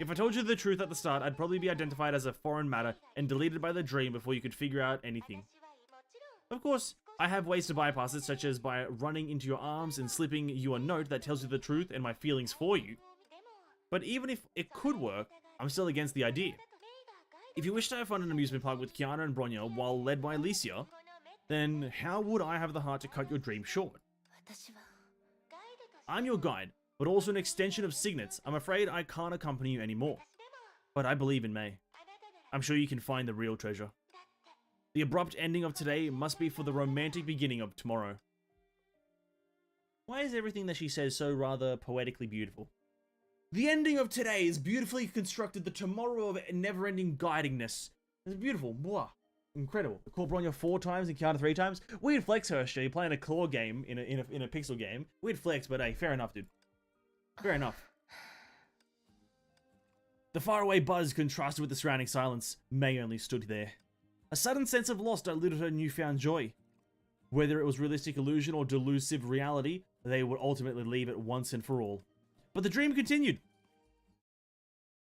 If I told you the truth at the start, I'd probably be identified as a foreign matter and deleted by the dream before you could figure out anything. Of course, I have ways to bypass it, such as by running into your arms and slipping you a note that tells you the truth and my feelings for you. But even if it could work, I'm still against the idea. If you wish to have fun in an amusement park with Kiana and Bronya while led by Alicia, then how would I have the heart to cut your dream short? I'm your guide, but also an extension of Signet's. I'm afraid I can't accompany you anymore. But I believe in May. I'm sure you can find the real treasure. The abrupt ending of today must be for the romantic beginning of tomorrow. Why is everything that she says so rather poetically beautiful? The ending of today is beautifully constructed, the tomorrow of never-ending guidingness. It's beautiful. Blah. Incredible. I called Bronya 4 times and Kiana 3 times. Weird flex, Hershey, playing a claw game in a pixel game. Weird flex, but hey, fair enough, dude. Fair enough. The faraway buzz contrasted with the surrounding silence. May only stood there. A sudden sense of loss diluted her newfound joy. Whether it was realistic illusion or delusive reality, they would ultimately leave it once and for all. But the dream continued.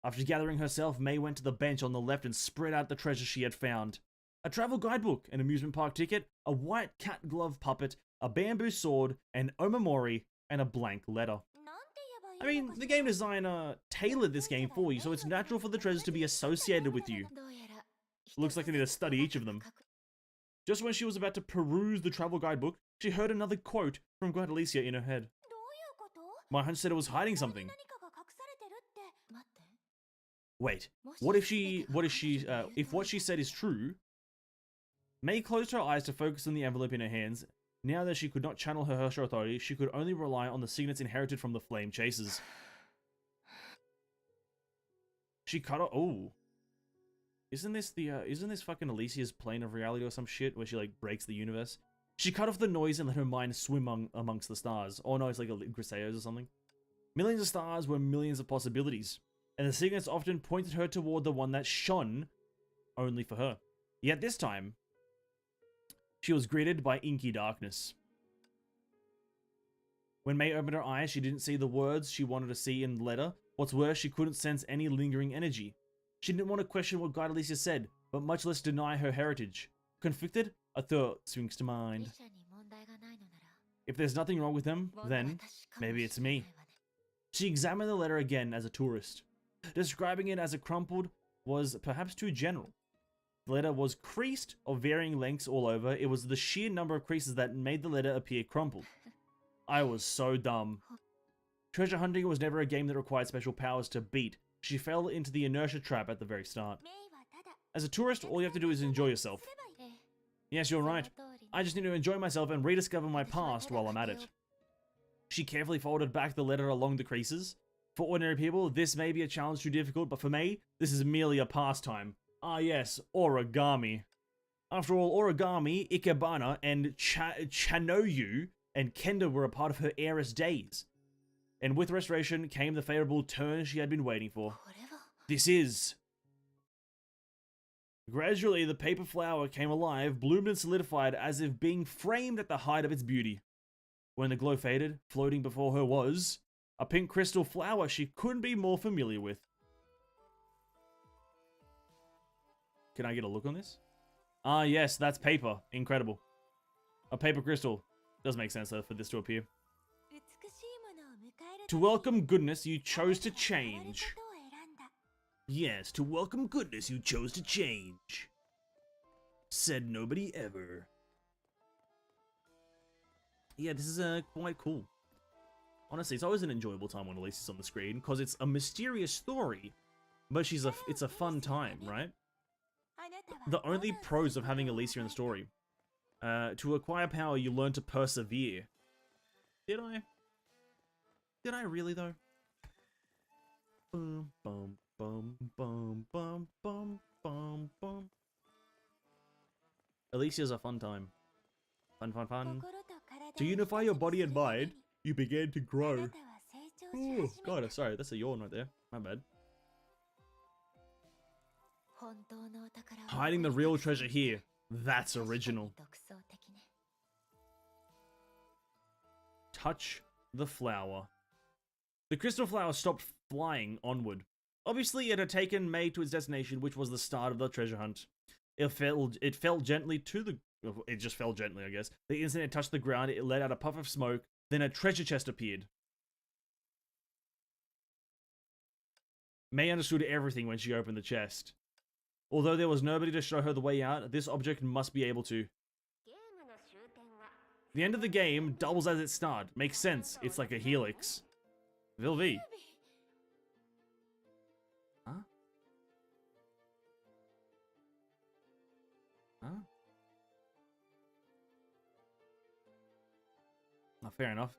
After gathering herself, May went to the bench on the left and spread out the treasure she had found. A travel guidebook, an amusement park ticket, a white cat glove puppet, a bamboo sword, an omamori, and a blank letter. I mean, the game designer tailored this game for you, so it's natural for the treasures to be associated with you. Looks like I need to study each of them. Just when she was about to peruse the travel guidebook, she heard another quote from Guide Alicia in her head. My hunch said it was hiding something. Wait, if what she said is true? May closed her eyes to focus on the envelope in her hands. Now that she could not channel her HoTr authority, she could only rely on the signets inherited from the Flame Chasers. She cut off. Oh, isn't this fucking Alicia's plane of reality or some shit where she like breaks the universe? She cut off the noise and let her mind swim amongst the stars. Oh no, it's like a Griseos or something. Millions of stars were millions of possibilities, and the signets often pointed her toward the one that shone only for her. Yet this time, she was greeted by inky darkness. When May opened her eyes, she didn't see the words she wanted to see in the letter. What's worse, she couldn't sense any lingering energy. She didn't want to question what Guide Alicia said, but much less deny her heritage. Conflicted, a thought swings to mind. If there's nothing wrong with them, then maybe it's me. She examined the letter again as a tourist. Describing it as a crumpled was perhaps too general. The letter was creased of varying lengths all over. It was the sheer number of creases that made the letter appear crumpled. I was so dumb. Treasure hunting was never a game that required special powers to beat. She fell into the inertia trap at the very start. As a tourist, all you have to do is enjoy yourself. Yes, you're right. I just need to enjoy myself and rediscover my past while I'm at it. She carefully folded back the letter along the creases. For ordinary people, this may be a challenge too difficult, but for me, this is merely a pastime. Ah yes, origami. After all, origami, ikebana, and chanoyu and kendo were a part of her heiress days. And with restoration came the favorable turn she had been waiting for. This is... Gradually, the paper flower came alive, bloomed and solidified as if being framed at the height of its beauty. When the glow faded, floating before her was a pink crystal flower she couldn't be more familiar with. Can I get a look on this? Ah, yes, that's paper. Incredible. A paper crystal. Does make sense, though, for this to appear. To welcome goodness, you chose to change. Yes, to welcome goodness, you chose to change. Said nobody ever. Yeah, this is quite cool. Honestly, it's always an enjoyable time when Alicia's on the screen, because it's a mysterious story, but it's a fun time, right? The only pros of having Alicia in the story. To acquire power, you learn to persevere. Did I? Did I really, though? Boom, boom, boom, boom, boom, boom, boom, boom. Alicia's a fun time. Fun, fun, fun. To unify your body and mind, you began to grow. Ooh, God, sorry, that's a yawn right there. My bad. Hiding the real treasure here. That's original. Touch the flower. The crystal flower stopped flying onward. Obviously, it had taken May to its destination, which was the start of the treasure hunt. It fell gently to the... It just fell gently, I guess. The instant it touched the ground, it let out a puff of smoke. Then a treasure chest appeared. May understood everything when she opened the chest. Although there was nobody to show her the way out, this object must be able to. The end of the game doubles as its start. Makes sense. It's like a helix. Vilvi. Huh? Huh? Oh, fair enough.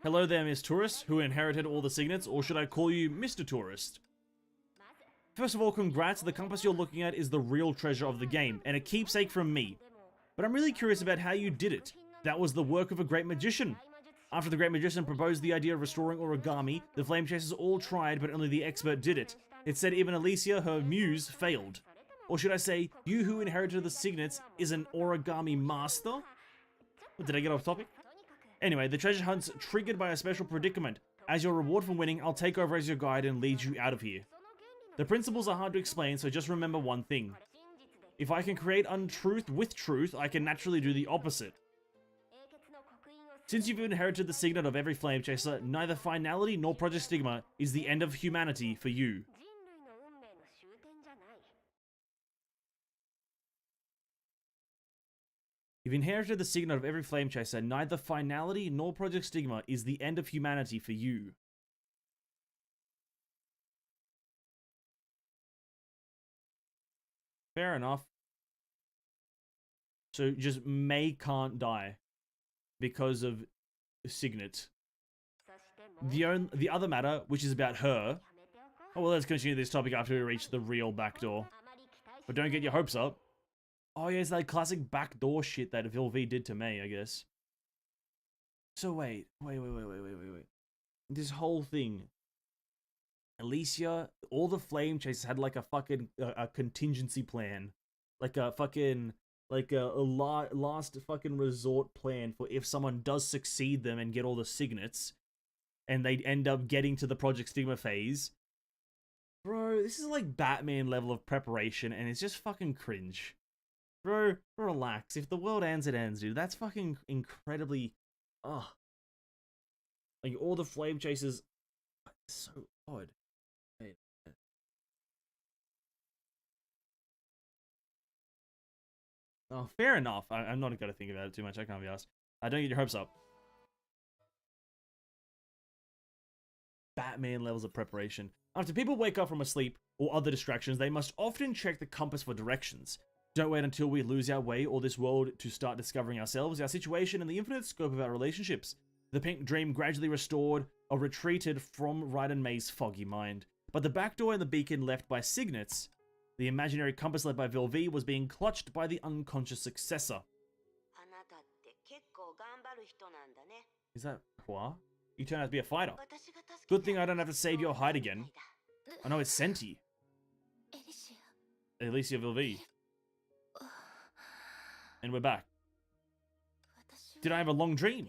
Hello there, Miss Tourist, who inherited all the signets, or should I call you Mr. Tourist? First of all, congrats, the compass you're looking at is the real treasure of the game, and a keepsake from me. But I'm really curious about how you did it. That was the work of a great magician. After the great magician proposed the idea of restoring origami, the flame chasers all tried, but only the expert did it. It said even Alicia, her muse, failed. Or should I say, you who inherited the signets is an origami master? Did I get off topic? Anyway, the treasure hunt's triggered by a special predicament. As your reward for winning, I'll take over as your guide and lead you out of here. The principles are hard to explain, so just remember one thing. If I can create untruth with truth, I can naturally do the opposite. Since you've inherited the signet of every flame chaser, neither Finality nor Project Stigma is the end of humanity for you. You've inherited the signet of every flame chaser, neither Finality nor Project Stigma is the end of humanity for you. Fair enough. So just May can't die because of signet. The other matter, which is about her. Oh, well, let's continue this topic after we reach the real backdoor. But don't get your hopes up. Oh, yeah, it's that classic backdoor shit that Vilvi did to May, I guess. So wait. This whole thing. Alicia, all the flame chasers had like a fucking a contingency plan. Like a fucking, like a last fucking resort plan for if someone does succeed them and get all the signets. And they end up getting to the Project Stigma phase. Bro, this is like Batman level of preparation and it's just fucking cringe. Bro, relax. If the world ends, it ends, dude. That's fucking incredibly... Ugh. Like, all the flame chasers... It's so odd. Wait. Oh, fair enough. I'm not gonna think about it too much. I can't be asked. Don't get your hopes up. Batman levels of preparation. After people wake up from a sleep or other distractions, they must often check the compass for directions. Don't wait until we lose our way or this world to start discovering ourselves, our situation, and the infinite scope of our relationships. The pink dream gradually restored or retreated from Raiden May's foggy mind. But the back door and the beacon left by signets, the imaginary compass led by Vilvi, was being clutched by the unconscious successor. Is that Hua? You turn out to be a fighter. Good thing I don't have to save your hide again. I know it's Senti. Alicia Vilvi. And we're back. Did I have a long dream?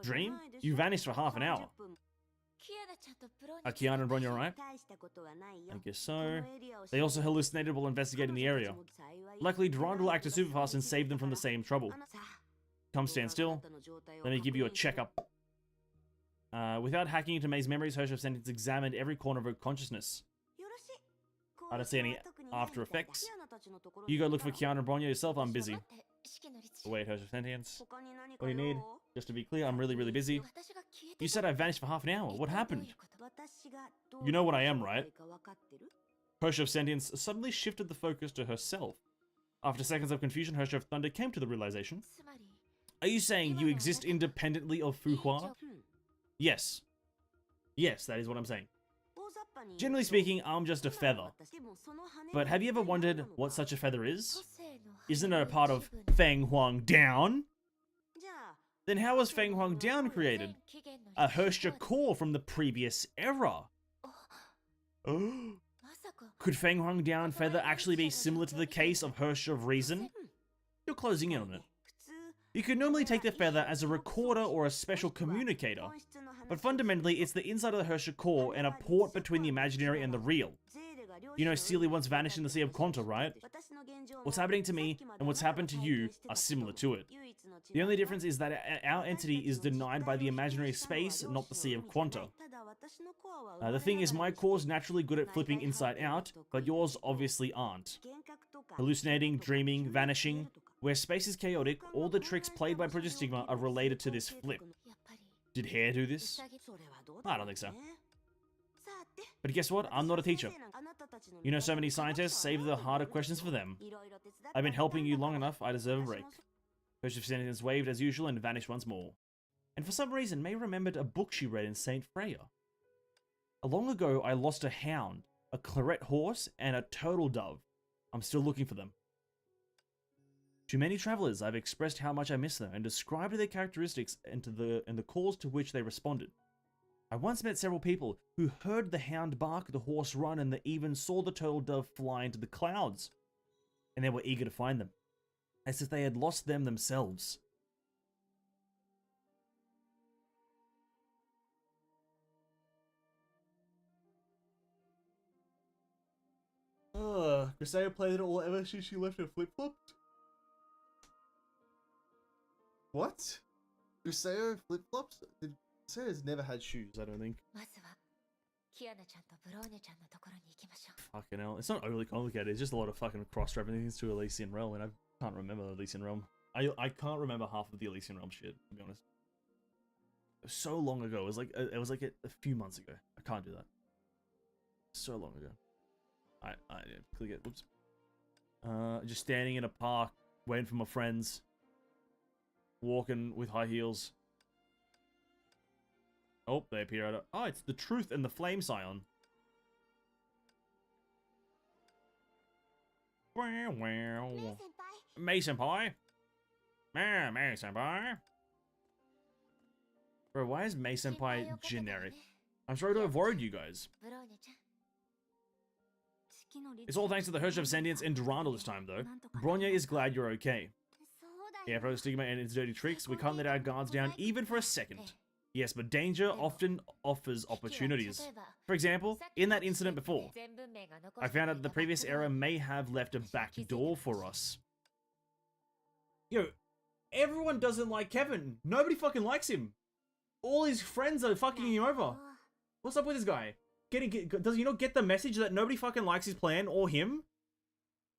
Dream? You vanished for half an hour. Are Kiana and Bronya alright? I guess so. They also hallucinated while investigating the area. Luckily, Durand will act as superfast and save them from the same trouble. Come stand still. Let me give you a checkup. Without hacking into May's memories, HoTr Sentience examined every corner of her consciousness. I don't see any after effects. You go look for Kiana and Bronya yourself, I'm busy. Wait, HoTr Sentience. What do you need? Just to be clear, I'm really busy. You said I vanished for half an hour. What happened? You know what I am, right? HoTr Sentience suddenly shifted the focus to herself. After seconds of confusion, HoTr Thunder came to the realization. Are you saying you exist independently of Fuhua? Yes. Yes, that is what I'm saying. Generally speaking, I'm just a feather. But have you ever wondered what such a feather is? Isn't it a part of Feng Huang Down? Then how was Feng Huang Down created? A HoTr core from the previous era. Could Feng Huang Down Feather actually be similar to the case of HoTr of Reason? You're closing in on it. You could normally take the feather as a recorder or a special communicator, but fundamentally it's the inside of the HoTr core and a port between the imaginary and the real. You know Sealy once vanished in the Sea of Konta, right? What's happening to me and what's happened to you are similar to it. The only difference is that our entity is denied by the imaginary space, not the Sea of Quanta. The thing is, my core's naturally good at flipping inside out, but yours obviously aren't. Hallucinating, dreaming, vanishing. Where space is chaotic, all the tricks played by Project Stigma are related to this flip. Did Hair do this? I don't think so. But guess what? I'm not a teacher. You know so many scientists, save the harder questions for them. I've been helping you long enough, I deserve a break. Joseph Sentence waved as usual and vanished once more. And for some reason, May remembered a book she read in St. Freya. Long ago, I lost a hound, a claret horse, and a turtle dove. I'm still looking for them. To many travelers, I've expressed how much I miss them and described their characteristics and the calls to which they responded. I once met several people who heard the hound bark, the horse run, and even saw the turtle dove fly into the clouds. And they were eager to find them, as if they had lost them themselves. Grisea played it all ever since she left her flip-flopped? What? Grisea flip-flops? Grisea's never had shoes, I don't think. Fucking hell. It's not overly complicated, it's just a lot of fucking cross-referencing to Elysian Realm, and I can't remember Elysian Realm. I can't remember half of the Elysian Realm shit, to be honest. It was so long ago, it was like a few months ago. I can't do that. So long ago. I click it, whoops. Just standing in a park, waiting for my friends. Walking with high heels. Oh, they appear at oh, it's the Truth and the Flame Scion. May-senpai. May-senpai. Bro, why is May-senpai generic? I'm sorry to have worried you guys. It's all thanks to the HoTr of Sentience and Durandal this time, though. Bronya is glad you're okay. Yeah, Project Stigma and its dirty tricks, we can't let our guards down even for a second. Yes, but danger often offers opportunities. For example, in that incident before, I found out that the previous era may have left a back door for us. Yo, everyone doesn't like Kevin. Nobody fucking likes him. All his friends are fucking him over. What's up with this guy? Does he not get the message that nobody fucking likes his plan or him?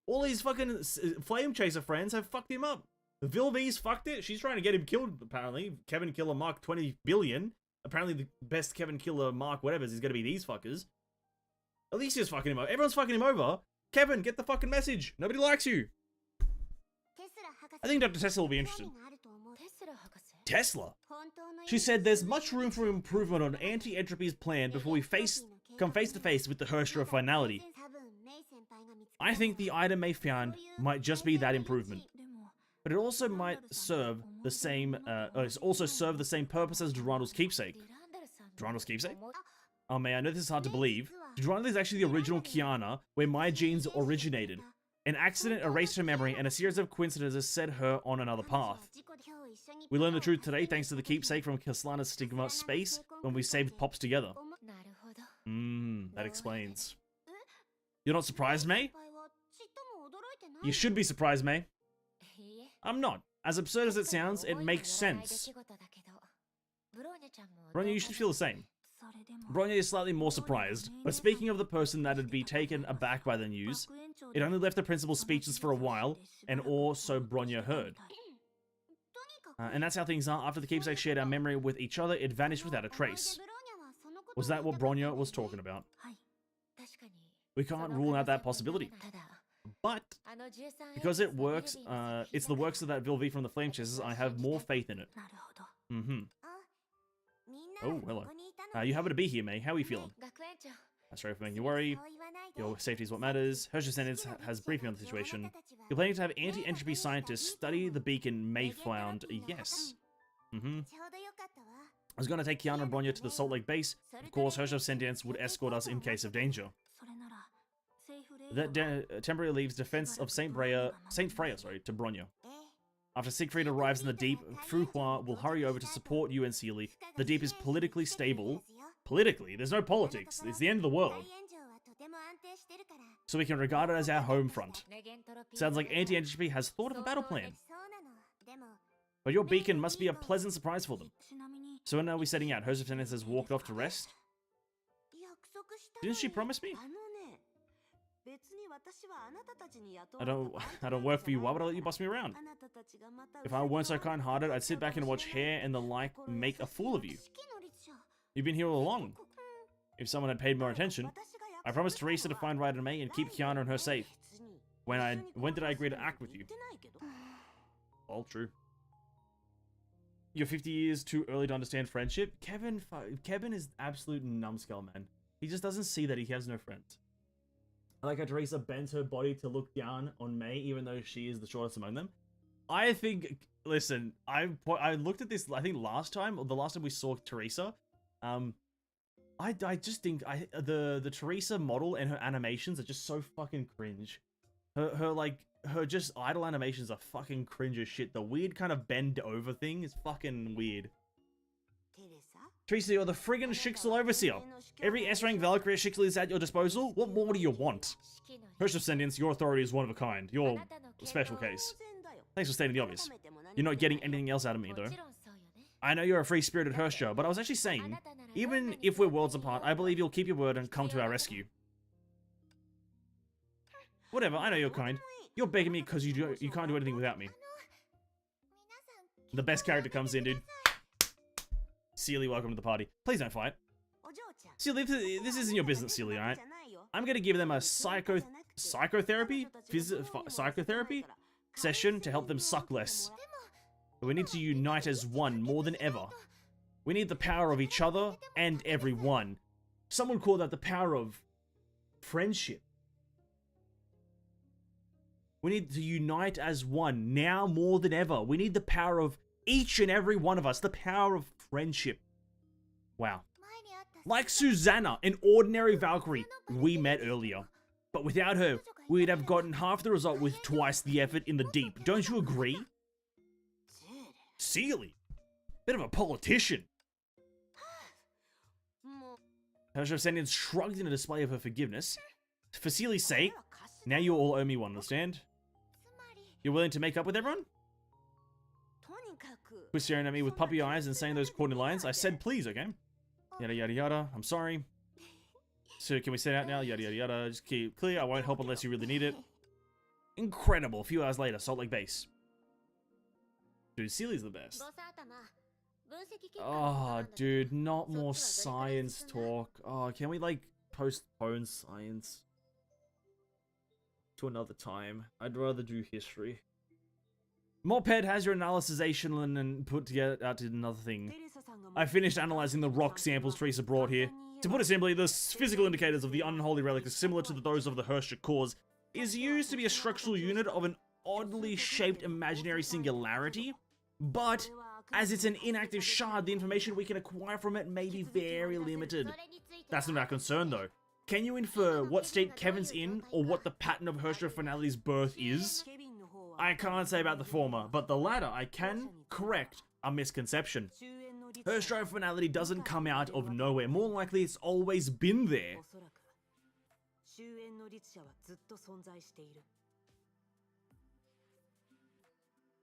All his fucking flame chaser friends have fucked him up. Vilvi's fucked it. She's trying to get him killed, apparently. Kevin Killer Mark 20 billion. Apparently the best Kevin Killer Mark whatever is gonna be these fuckers. Alicia's fucking him over. Everyone's fucking him over. Kevin, get the fucking message. Nobody likes you. I think Dr. Tesla will be interested. Tesla? She said there's much room for improvement on Anti-Entropy's plan before we come face to face with the HoTr of Finality. I think the item May found might just be that improvement. But it also might serve the same, serve the same purpose as Durandal's keepsake. Durandal's keepsake? Oh man, I know this is hard to believe. Durandal is actually the original Kiana, where my genes originated. An accident erased her memory, and a series of coincidences set her on another path. We learned the truth today thanks to the keepsake from Kaslana's Stigma space when we saved Pops together. That explains. You're not surprised, May? You should be surprised, May. I'm not. As absurd as it sounds, it makes sense. Bronya, you should feel the same. Bronya is slightly more surprised, but speaking of the person that'd be taken aback by the news, it only left the principal speechless for a while, and so Bronya heard. And that's how things are. After the keepsake shared our memory with each other, it vanished without a trace. Was that what Bronya was talking about? We can't rule out that possibility. But, because it works, it's the works of that Vilvi from the Flame Chasers, I have more faith in it. Oh, hello. You happen to be here, May. How are you feeling? Sorry for making you worry. Your safety is what matters. HoTr Sentence has briefed me on the situation. You're planning to have anti-entropy scientists study the beacon May found. Yes. I was going to take Kiana and Bronya to the Salt Lake base. Of course, HoTr Sentience would escort us in case of danger. That temporarily leaves defense of Saint Freya to Bronya. After Siegfried arrives in the Deep, Fu Hua will hurry over to support you and Sealy. The Deep is politically stable. Politically? There's no politics. It's the end of the world. So we can regard it as our home front. Sounds like anti-entropy has thought of a battle plan. But your beacon must be a pleasant surprise for them. So when are we setting out? HoTr Sentience has walked off to rest? Didn't she promise me? I don't work for you. Why would I let you boss me around? If I weren't so kind-hearted, I'd sit back and watch Hair and the like make a fool of you. You've been here all along. If someone had paid more attention, I promised Teresa to find Ryder and May and keep Kiana and her safe. When did I agree to act with you? All true. You're 50 years too early to understand friendship. Kevin is absolute numbskull, man. He just doesn't see that he has no friends. I like how Teresa bends her body to look down on May, even though she is the shortest among them. I think, listen, I looked at this, I think last time, or the last time we saw Teresa, I just think the Teresa model and her animations are just so fucking cringe. Her just idle animations are fucking cringe as shit. The weird kind of bend over thing is fucking weird. Teresa, you're the friggin' Shixel Overseer. Every S-rank Valkyrie Shixel is at your disposal. What more do you want? HoTr Sentience, your authority is one of a kind. You're a special case. Thanks for stating the obvious. You're not getting anything else out of me, though. I know you're a free-spirited HoTr, but I was actually saying, even if we're worlds apart, I believe you'll keep your word and come to our rescue. Whatever, I know you're kind. You're begging me because you can't do anything without me. The best character comes in, dude. Sealy, welcome to the party. Please don't fight. Sealy, this isn't your business, Sealy, alright? I'm gonna give them a psychotherapy session to help them suck less. But we need to unite as one more than ever. We need the power of each other and everyone. Someone called that the power of friendship. We need to unite as one now more than ever. We need the power of each and every one of us. The power of friendship. Wow. Like Susanna, an ordinary Valkyrie we met earlier. But without her, we'd have gotten half the result with twice the effort in the Deep. Don't you agree? Sealy. Bit of a politician. HoTr Sentience shrugged in a display of her forgiveness. For Sealy's sake, now you all owe me one, understand? You're willing to make up with everyone? Quit staring at me with puppy eyes and saying those corny lines. I said please, okay? Yada yada yada. I'm sorry. So can we set out now? Yada yada yada. Just keep it clear. I won't help unless you really need it. Incredible. A few hours later, Salt Lake Base. Dude, Sealy's the best. Oh, dude, not more science talk. Oh, can we, like, postpone science to another time? I'd rather do history. Moped has your analysization and put together out to another thing. I finished analysing the rock samples Teresa brought here. To put it simply, the physical indicators of the unholy relic are similar to those of the HoTr cores. It is used to be a structural unit of an oddly shaped imaginary singularity, but as it's an inactive shard, the information we can acquire from it may be very limited. That's not our concern, though. Can you infer what state Kevin's in, or what the pattern of HoTr Finality's birth is? I can't say about the former, but the latter I can correct a misconception. HoTr Finality doesn't come out of nowhere. More likely, it's always been there.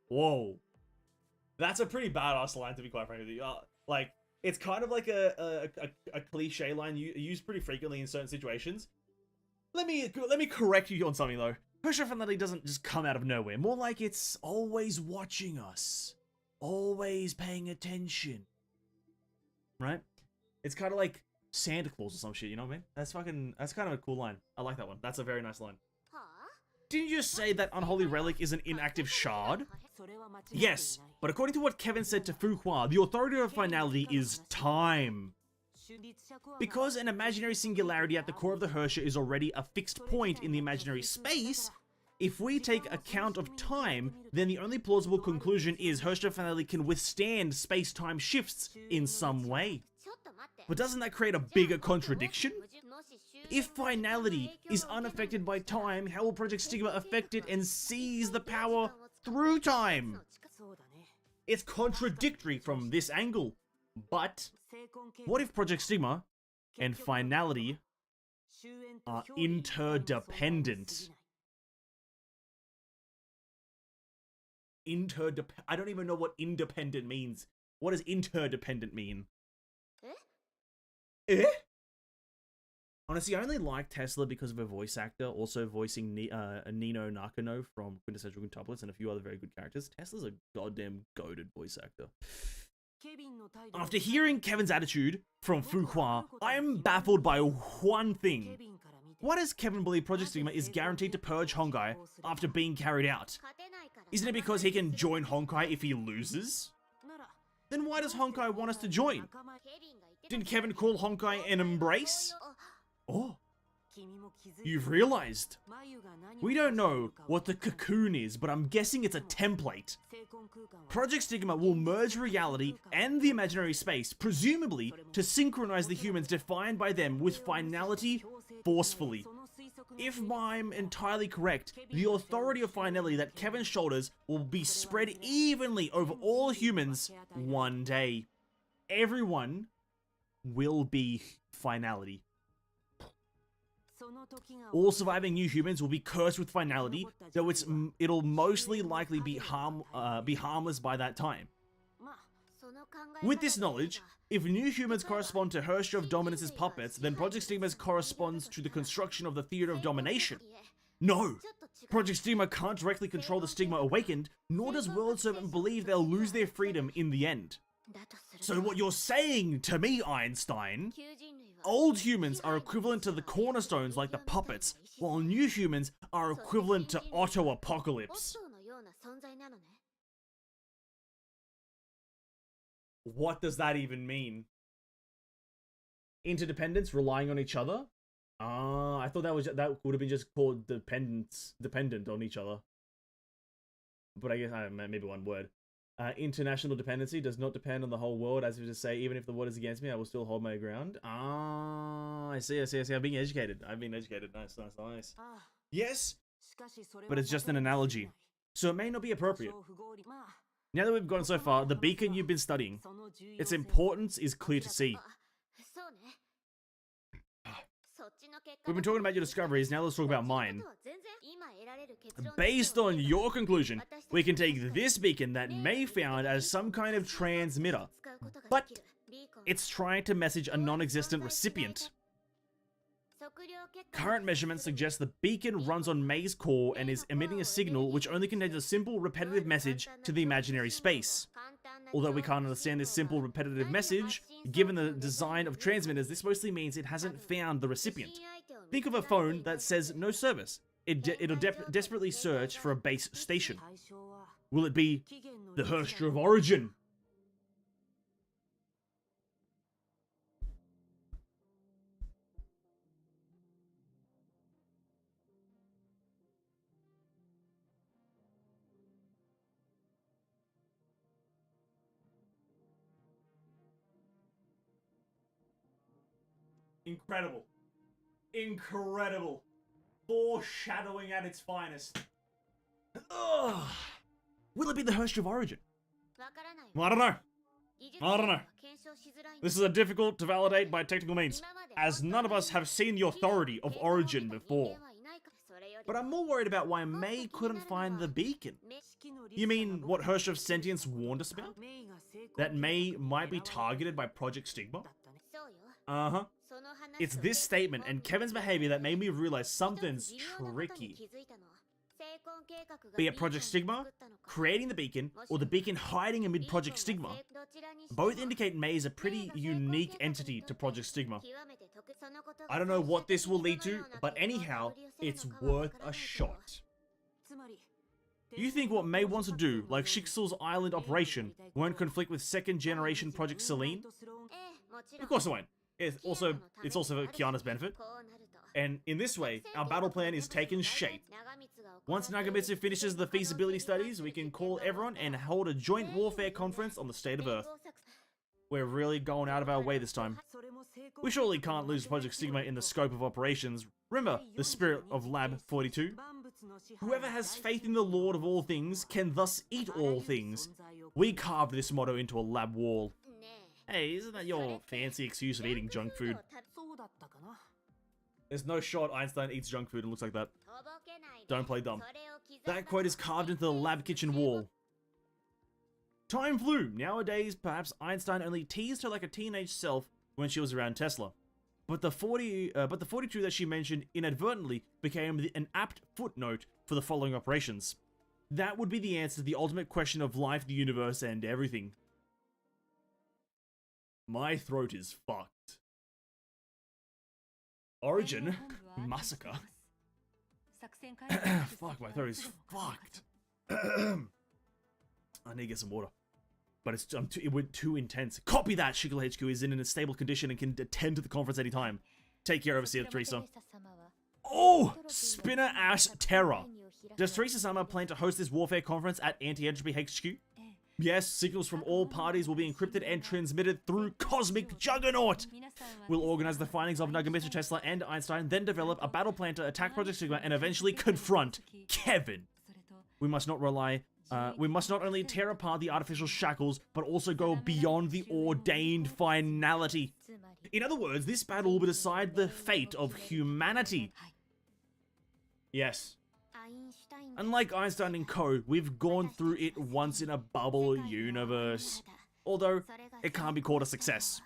Whoa. That's a pretty badass line, to be quite frank with you. Like, it's kind of like a cliche line used pretty frequently in certain situations. Let me correct you on something, though. HoTr Finality doesn't just come out of nowhere. More like it's always watching us. Always paying attention. Right? It's kind of like Santa Claus or some shit, you know what I mean? That's kind of a cool line. I like that one. That's a very nice line. Didn't you say that unholy relic is an inactive shard? Yes, but according to what Kevin said to Fu Hua, the authority of finality is time. Because an imaginary singularity at the core of the HoTr is already a fixed point in the imaginary space, If we take account of time, then the only plausible conclusion is HoTr Finality can withstand space-time shifts in some way. But doesn't that create a bigger contradiction? If Finality is unaffected by time, how will Project Stigma affect it and seize the power through time? It's contradictory from this angle. But what if Project Stigma and Finality are interdependent? I don't even know what independent means. What does interdependent mean? Eh? Honestly, I only like Tesla because of her voice actor, also voicing Nino Nakano from Quintessential Quintuplets and a few other very good characters. Tesla's a goddamn goated voice actor. After hearing Kevin's attitude from Fuqua, I am baffled by one thing. Why does Kevin believe Project Stigma is guaranteed to purge Honkai after being carried out? Isn't it because he can join Honkai if he loses? Then why does Honkai want us to join? Didn't Kevin call Honkai an embrace? Oh, you've realized. We don't know what the cocoon is, but I'm guessing it's a template. Project Stigma will merge reality and the imaginary space, presumably to synchronize the humans defined by them with Finality forcefully. If I'm entirely correct, the authority of Finality that Kevin shoulders will be spread evenly over all humans one day. Everyone will be Finality. All surviving new humans will be cursed with Finality, though it'll mostly likely be harmless by that time. With this knowledge, if new humans correspond to HoTr of Dominance's puppets, then Project Stigma corresponds to the construction of the Theater of Domination. No! Project Stigma can't directly control the Stigma awakened, nor does World Servant believe they'll lose their freedom in the end. So what you're saying to me, Einstein, old humans are equivalent to the cornerstones like the puppets, while new humans are equivalent to Otto Apocalypse. What does that even mean? Interdependence, relying on each other? I thought that would have been just called dependent on each other. But I guess, I don't know, maybe one word. International dependency does not depend on the whole world, as if to say, even if the world is against me, I will still hold my ground. I see. I'm being educated. Nice. Yes, but it's just an analogy, so it may not be appropriate. Now that we've gone so far, the beacon you've been studying, its importance is clear to see. We've been talking about your discoveries, now let's talk about mine. Based on your conclusion, we can take this beacon that may found as some kind of transmitter, but it's trying to message a non-existent recipient. Current measurements suggest the beacon runs on May's core and is emitting a signal which only contains a simple repetitive message to the imaginary space. Although we can't understand this simple repetitive message, given the design of transmitters, this mostly means it hasn't found the recipient. Think of a phone that says no service. It'll desperately search for a base station. Will it be the HoTr of origin? Incredible. Incredible. Foreshadowing at its finest. Ugh. Will it be the HoTr of origin? Well, I don't know. This is difficult to validate by technical means, as none of us have seen the authority of origin before. But I'm more worried about why May couldn't find the beacon. You mean what HoTr of Sentience warned us about? That May might be targeted by Project Stigma? Uh-huh. It's this statement and Kevin's behavior that made me realize something's tricky. Be it Project Stigma, creating the beacon, or the beacon hiding amid Project Stigma, both indicate May is a pretty unique entity to Project Stigma. I don't know what this will lead to, but anyhow, it's worth a shot. Do you think what May wants to do, like Shixel's Island operation, won't conflict with second generation Project Selene? Of course it won't. It's also for Kiana's benefit. And in this way, our battle plan is taking shape. Once Nagamitsu finishes the feasibility studies, we can call everyone and hold a joint warfare conference on the state of Earth. We're really going out of our way this time. We surely can't lose Project Sigma in the scope of operations. Remember the spirit of Lab 42? Whoever has faith in the Lord of all things can thus eat all things. We carved this motto into a lab wall. Hey, isn't that your fancy excuse of eating junk food? There's no shot Einstein eats junk food and looks like that. Don't play dumb. That quote is carved into the lab kitchen wall. Time flew. Nowadays, perhaps Einstein only teased her like a teenage self when she was around Tesla. But the 42 that she mentioned inadvertently became an apt footnote for the following operations. That would be the answer to the ultimate question of life, the universe, and everything. My throat is fucked. Origin? Massacre? Fuck, my throat is fucked. I need to get some water. But it went too intense. Copy that! Shiggle HQ is in a stable condition and can attend to the conference anytime. Take care, Overseer Teresa. Oh! Spinner Ash Terror. Does Teresa-sama plan to host this warfare conference at Anti-Entropy HQ? Yes, signals from all parties will be encrypted and transmitted through Cosmic Juggernaut! We'll organize the findings of Nagamitsu, Tesla, and Einstein, then develop a battle plan to attack Project Sigma and eventually confront Kevin. We must not only tear apart the artificial shackles, but also go beyond the ordained finality. In other words, this battle will decide the fate of humanity. Yes. Unlike Einstein and Co., we've gone through it once in a bubble universe. Although, it can't be called a success.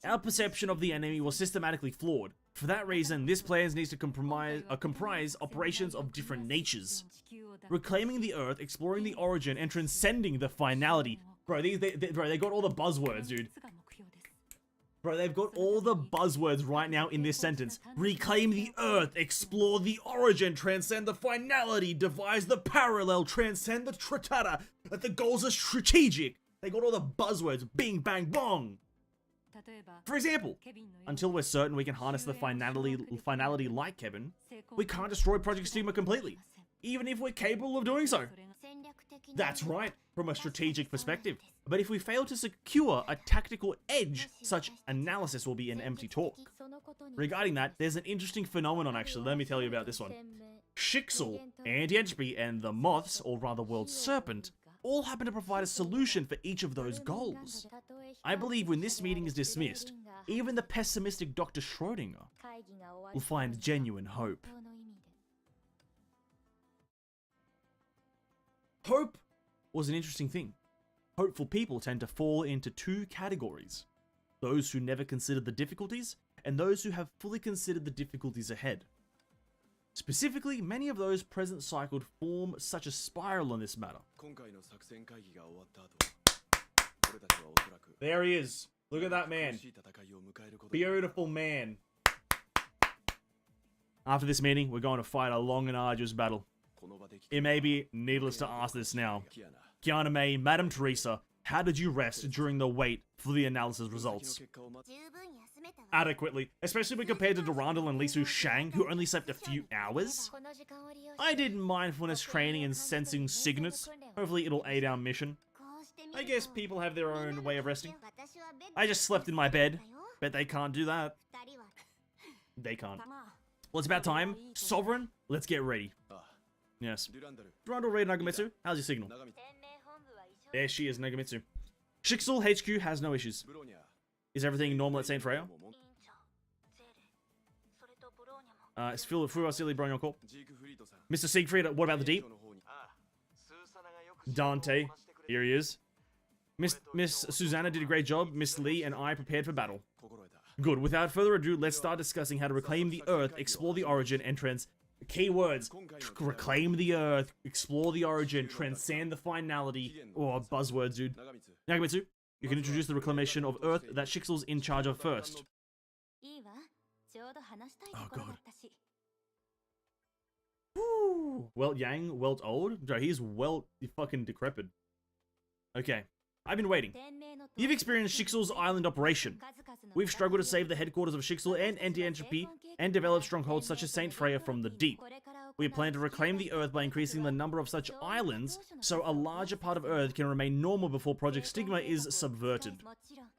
Our perception of the enemy was systematically flawed. For that reason, this plan needs to comprise operations of different natures. Reclaiming the Earth, exploring the origin, and transcending the finality. Bro, they got all the buzzwords, dude. Bro, they've got all the buzzwords right now in this sentence. Reclaim the Earth, explore the origin, transcend the finality, devise the parallel, transcend the tritata. That the goals are strategic. They got all the buzzwords. Bing, bang, bong. For example, until we're certain we can harness the finality like Kevin, we can't destroy Project Sigma completely, even if we're capable of doing so. That's right, from a strategic perspective. But if we fail to secure a tactical edge, such analysis will be an empty talk. Regarding that, there's an interesting phenomenon actually, let me tell you about this one. Shixel, Anti-Entropy, and the Moths, or rather World Serpent, all happen to provide a solution for each of those goals. I believe when this meeting is dismissed, even the pessimistic Dr. Schrodinger will find genuine hope. Hope was an interesting thing. Hopeful people tend to fall into two categories. Those who never considered the difficulties, and those who have fully considered the difficulties ahead. Specifically, many of those present cycled form such a spiral on this matter. There he is. Look at that man. Beautiful man. After this meeting, we're going to fight a long and arduous battle. It may be needless to ask this now. Kiana May, Madam Teresa, how did you rest during the wait for the analysis results? Adequately, especially when compared to Durandal and Lisu Shang, who only slept a few hours. I did mindfulness training and sensing signets. Hopefully it'll aid our mission. I guess people have their own way of resting. I just slept in my bed. Bet they can't do that. They can't. Well, it's about time. Sovereign, let's get ready. Yes. Durandal raid Nagamitsu, how's your signal? There she is, Nagamitsu. Shixel HQ has no issues. Is everything normal at St. Freya? Is Phil Fuasili Brony on call? Mr. Siegfried, what about the deep? Dante, here he is. Miss Susanna did a great job. Miss Lee and I prepared for battle. Good, without further ado, let's start discussing how to reclaim the Earth, explore the origin, and keywords. Reclaim the Earth, explore the origin, transcend the finality. Oh, buzzwords, dude. Nagamitsu, you can introduce the reclamation of Earth that Shixel's in charge of first. Oh, God. Woo! Welt Yang, Welt Old? He's fucking decrepit. Okay. I've been waiting. You've experienced Shixel's island operation. We've struggled to save the headquarters of Shixel and anti-entropy and develop strongholds such as Saint Freya from the deep. We plan to reclaim the Earth by increasing the number of such islands so a larger part of Earth can remain normal before Project Stigma is subverted.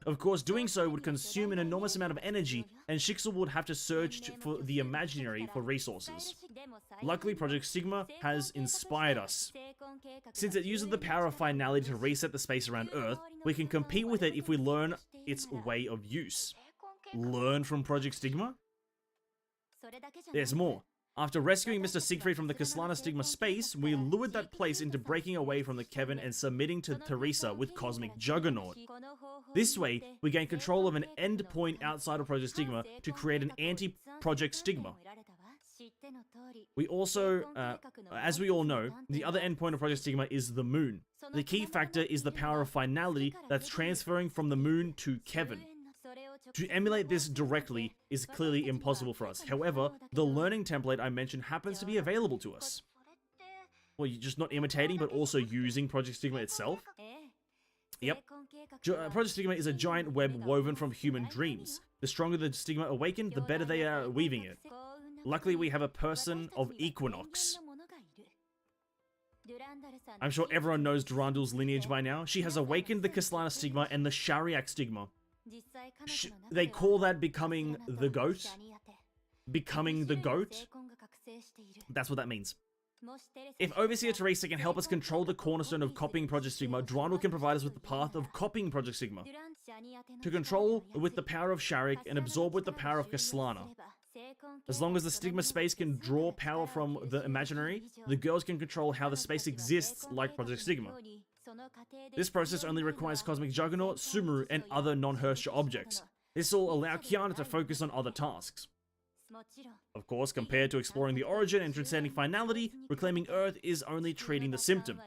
Of course, doing so would consume an enormous amount of energy, and Shixel would have to search for the imaginary for resources. Luckily, Project Stigma has inspired us. Since it uses the power of Finality to reset the space around Earth, we can compete with it if we learn its way of use. Learn from Project Stigma? There's more. After rescuing Mr. Siegfried from the Kaslana Stigma space, we lured that place into breaking away from the Kevin and submitting to Teresa with Cosmic Juggernaut. This way, we gain control of an endpoint outside of Project Stigma to create an anti-Project Stigma. We also, as we all know, the other endpoint of Project Stigma is the moon. The key factor is the power of Finality that's transferring from the moon to Kevin. To emulate this directly is clearly impossible for us. However, the learning template I mentioned happens to be available to us. Well, you're just not imitating, but also using Project Stigma itself? Yep. Project Stigma is a giant web woven from human dreams. The stronger the stigma awakened, the better they are at weaving it. Luckily, we have a person of Equinox. I'm sure everyone knows Durandal's lineage by now. She has awakened the Kaslana Stigma and the Shariak Stigma. They call that becoming the goat. Becoming the goat. That's what that means. If Overseer Teresa can help us control the cornerstone of copying Project Stigma, Durandal can provide us with the path of copying Project Stigma. To control with the power of Sharik and absorb with the power of Kaslana. As long as the Stigma space can draw power from the imaginary, the girls can control how the space exists like Project Stigma. This process only requires Cosmic Juggernaut, Sumeru, and other non-Hersha objects. This will allow Kiana to focus on other tasks. Of course, compared to exploring the origin and transcending Finality, reclaiming Earth is only treating the symptom.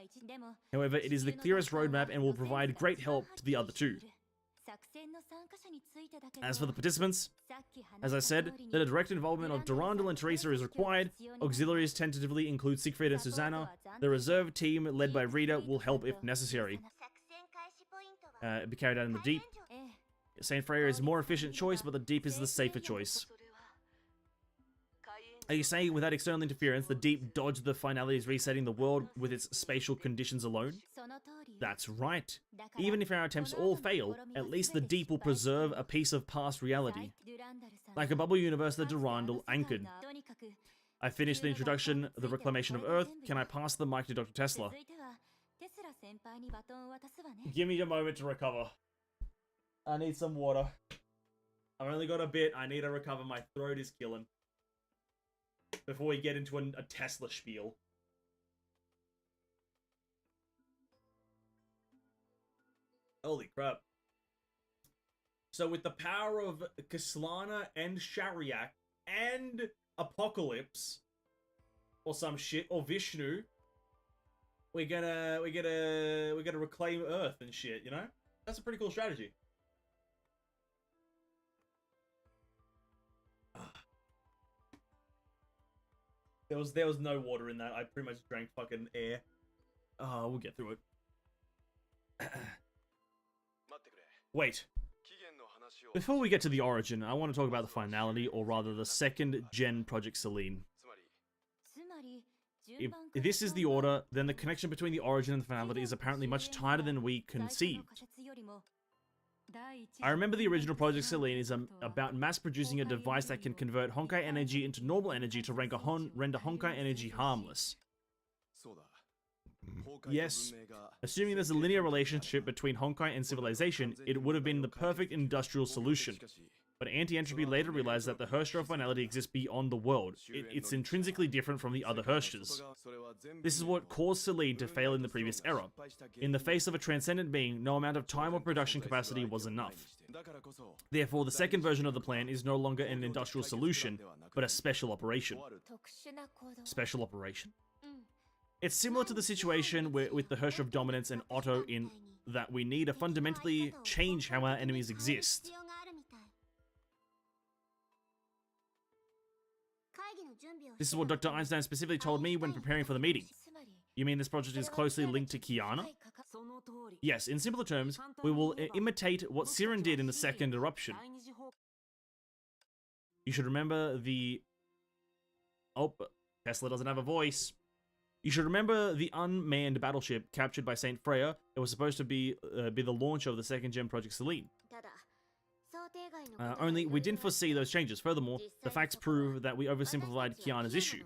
However, it is the clearest roadmap and will provide great help to the other two. As for the participants, as I said, the direct involvement of Durandal and Teresa is required. Auxiliaries tentatively include Siegfried and Susanna. The reserve team, led by Rita, will help if necessary. Be carried out in the deep. Saint Freya is a more efficient choice, but the deep is the safer choice. Are you saying without external interference, the deep dodged the Finality's resetting the world with its spatial conditions alone? That's right. Even if our attempts all fail, at least the deep will preserve a piece of past reality. Like a bubble universe that Durandal anchored. I finished the introduction, the reclamation of Earth. Can I pass the mic to Dr. Tesla? Give me a moment to recover. I need some water. I've only got a bit. I need to recover. My throat is killing. Before we get into a Tesla spiel. Holy crap. So with the power of Kaslana and Shariak and Apocalypse or some shit, or Vishnu, we're gonna reclaim Earth and shit, you know? That's a pretty cool strategy. There was no water in that. I pretty much drank fucking air. Oh, we'll get through it. Wait. Before we get to the origin, I want to talk about the Finality, or rather the second gen Project Selene. If this is the order, then the connection between the origin and the Finality is apparently much tighter than we conceived. I remember the original Project Selene is about mass-producing a device that can convert Honkai energy into normal energy to render Honkai energy harmless. Yes, assuming there's a linear relationship between Honkai and civilization, it would have been the perfect industrial solution. But anti-entropy later realized that the Hersha of Finality exists beyond the world. It's intrinsically different from the other Hershas. This is what caused Selene to fail in the previous era. In the face of a transcendent being, no amount of time or production capacity was enough. Therefore, the second version of the plan is no longer an industrial solution, but a special operation. Special operation? It's similar to the situation with the Hersha of Dominance and Otto in that we need to fundamentally change how our enemies exist. This is what Dr. Einstein specifically told me when preparing for the meeting. You mean this project is closely linked to Kiana? Yes, in simpler terms, we will imitate what Siren did in the second eruption. You should remember the... Oh, Tesla doesn't have a voice. You should remember the unmanned battleship captured by Saint Freya. It was supposed to be the launch of the second gen Project Selene. Only we didn't foresee those changes. Furthermore, the facts prove that we oversimplified Kiana's issue.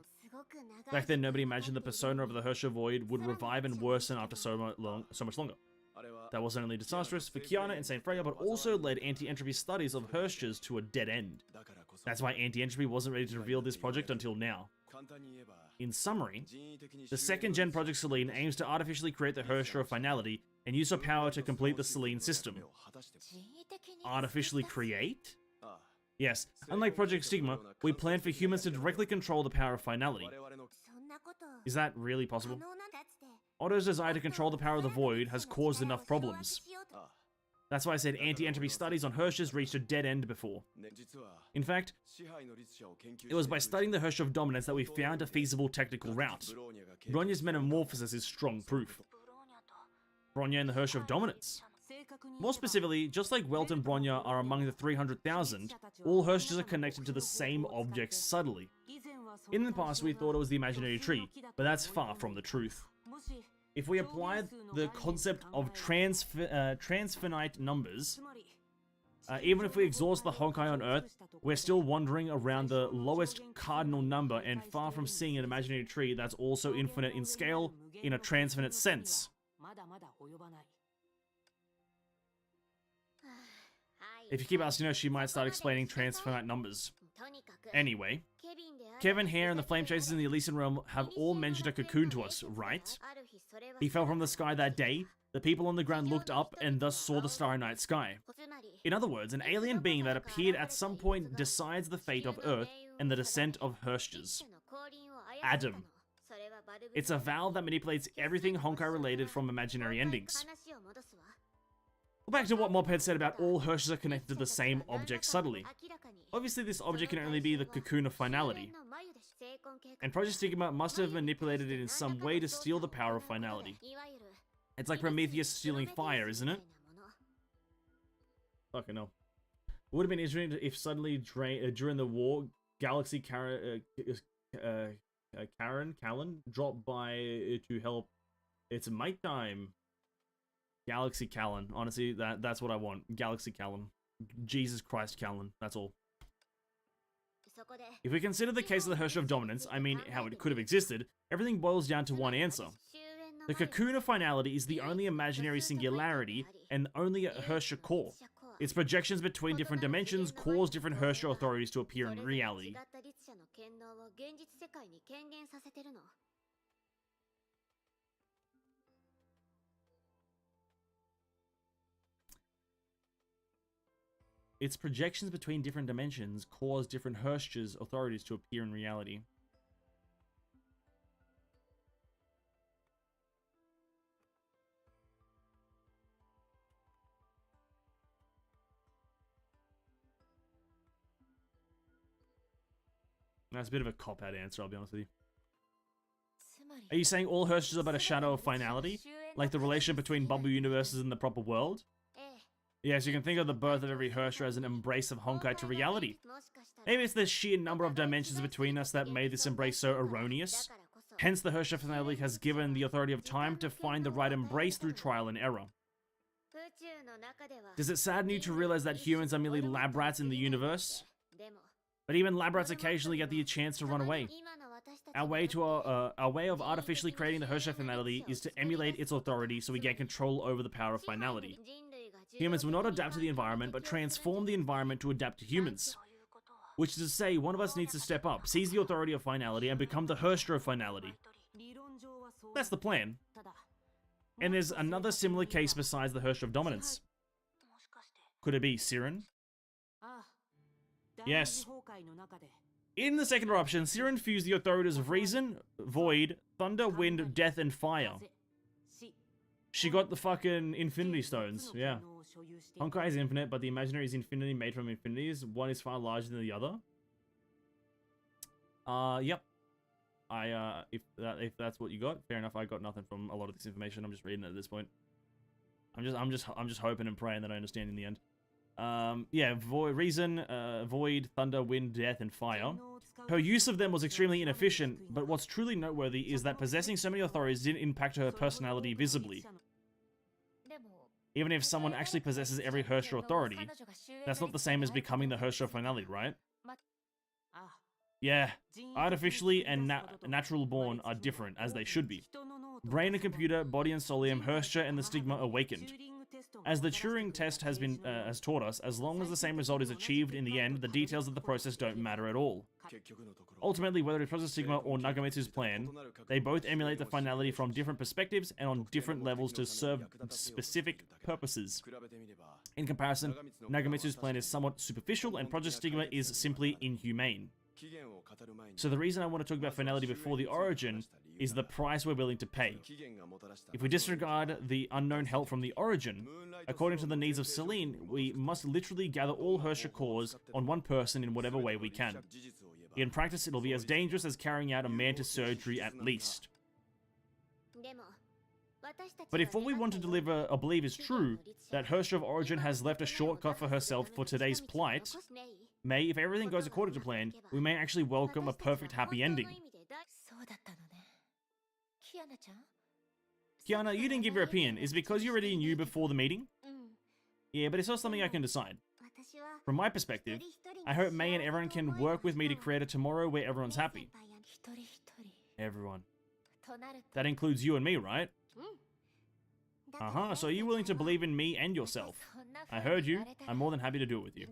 Back then, nobody imagined the persona of the Herrscher Void would revive and worsen after so much longer. That wasn't only disastrous for Kiana and Saint Freya, but also led anti-entropy studies of Herschers to a dead end. That's why anti-entropy wasn't ready to reveal this project until now. In summary, the second-gen Project Selene aims to artificially create the Herrscher of Finality and use her power to complete the Selene system. Artificially create? Yes, unlike Project Stigma, we plan for humans to directly control the power of Finality. Is that really possible? HoTr's desire to control the power of the Void has caused enough problems. That's why I said anti-entropy studies on Herschers reached a dead end before. In fact, it was by studying the Herrscher of Dominance that we found a feasible technical route. Bronya's metamorphosis is strong proof. Bronya and the Herrscher of Dominance. More specifically, just like Welt and Bronya are among the 300,000, all Herschers are connected to the same objects subtly. In the past, we thought it was the imaginary tree, but that's far from the truth. If we apply the concept of transfinite numbers, even if we exhaust the Honkai on Earth, we're still wandering around the lowest cardinal number and far from seeing an imaginary tree that's also infinite in scale in a transfinite sense. If you keep asking her, she might start explaining transfinite numbers. Anyway, Kevin, Hare, and the Flame Chasers in the Elysian Realm have all mentioned a cocoon to us, right? He fell from the sky that day. The people on the ground looked up and thus saw the starry night sky. In other words, an alien being that appeared at some point decides the fate of Earth and the descent of Herschers. Adam. It's a valve that manipulates everything Honkai related from imaginary endings. Well, back to what Mobhead said about all Herschers are connected to the same object subtly. Obviously, this object can only be the cocoon of Finality. And Project Stigma must have manipulated it in some way to steal the power of Finality. It's like Prometheus stealing fire, isn't it? Fucking hell. It would have been interesting if suddenly during the war, Galaxy Callan dropped by to help. It's mate time. Galaxy Callan. Honestly, that's what I want. Galaxy Callan. Jesus Christ Callan. That's all. If we consider the case of the Herrscher of Dominance, I mean how it could have existed, everything boils down to one answer. The cocoon of Finality is the only imaginary singularity and only a Herrscher core. Its projections between different dimensions cause different Herrscher authorities to appear in reality. Its projections between different dimensions cause different Herschers authorities to appear in reality. That's a bit of a cop-out answer, I'll be honest with you. Are you saying all Herschers are but a shadow of Finality? Like the relationship between bubble universes in the proper world? Yes, you can think of the birth of every Herrscher as an embrace of Honkai to reality. Maybe it's the sheer number of dimensions between us that made this embrace so erroneous. Hence, the Herrscher Finality has given the authority of time to find the right embrace through trial and error. Does it sadden you to realize that humans are merely lab rats in the universe? But even lab rats occasionally get the chance to run away. Our way of artificially creating the Herrscher Finality is to emulate its authority so we gain control over the power of Finality. Humans will not adapt to the environment, but transform the environment to adapt to humans. Which is to say, one of us needs to step up, seize the authority of Finality, and become the Herrscher of Finality. That's the plan. And there's another similar case besides the Herrscher of Dominance. Could it be Siren? Yes. In the second eruption, Siren fused the authorities of Reason, Void, Thunder, Wind, Death, and Fire. She got the fucking Infinity Stones, yeah. Honkai is infinite, but the imaginary is infinity made from infinities. One is far larger than the other. Yep. If that's what you got, fair enough. I got nothing from a lot of this information. I'm just reading it at this point. I'm just hoping and praying that I understand in the end. Yeah, void, thunder, wind, death, and fire. Her use of them was extremely inefficient, but what's truly noteworthy is that possessing so many authorities didn't impact her personality visibly. Even if someone actually possesses every HoTr authority, that's not the same as becoming the HoTr Finality, right? Yeah, artificially and natural born are different, as they should be. Brain and computer, body and solium, HoTr and the stigma awakened. As the Turing test has taught us, as long as the same result is achieved in the end, the details of the process don't matter at all. Ultimately, whether it's Project Sigma or Nagamitsu's plan, they both emulate the finality from different perspectives and on different levels to serve specific purposes. In comparison, Nagamitsu's plan is somewhat superficial and Project Stigma is simply inhumane. So the reason I want to talk about finality before the origin is the price we're willing to pay. If we disregard the unknown help from the origin, according to the needs of Celine, we must literally gather all HoTr cores on one person in whatever way we can. In practice, it'll be as dangerous as carrying out a mantis surgery at least. But if what we want to deliver or believe is true, that HoTr of origin has left a shortcut for herself for today's plight, if everything goes according to plan, we may actually welcome a perfect happy ending. Kiana, you didn't give your opinion. Is it because you already knew before the meeting? Yeah, but it's not something I can decide. From my perspective, I hope May and everyone can work with me to create a tomorrow where everyone's happy. Everyone. That includes you and me, right? So are you willing to believe in me and yourself? I heard you. I'm more than happy to do it with you.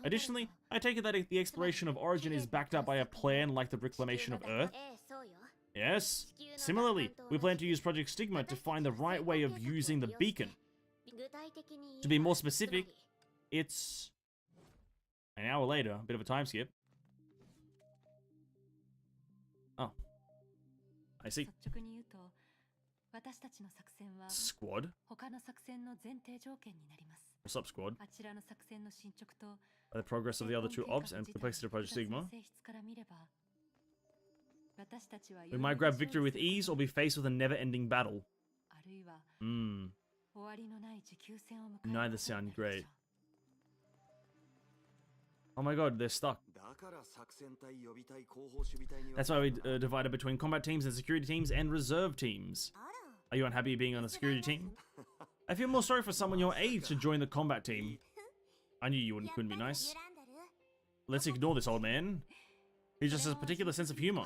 Additionally, I take it that the exploration of origin is backed up by a plan like the reclamation of Earth. Yes. Similarly, we plan to use Project Stigma to find the right way of using the beacon. To be more specific, it's an hour later, a bit of a time skip. Oh. I see. Squad? What's up, squad? The progress of the other two ops and complexity of Project Sigma. We might grab victory with ease or be faced with a never-ending battle. Neither sound great. Oh my god, they're stuck. That's why we divided between combat teams and security teams and reserve teams. Are you unhappy being on the security team? I feel more sorry for someone your age to join the combat team. I knew you couldn't be nice. Let's ignore this old man. He just has a particular sense of humor.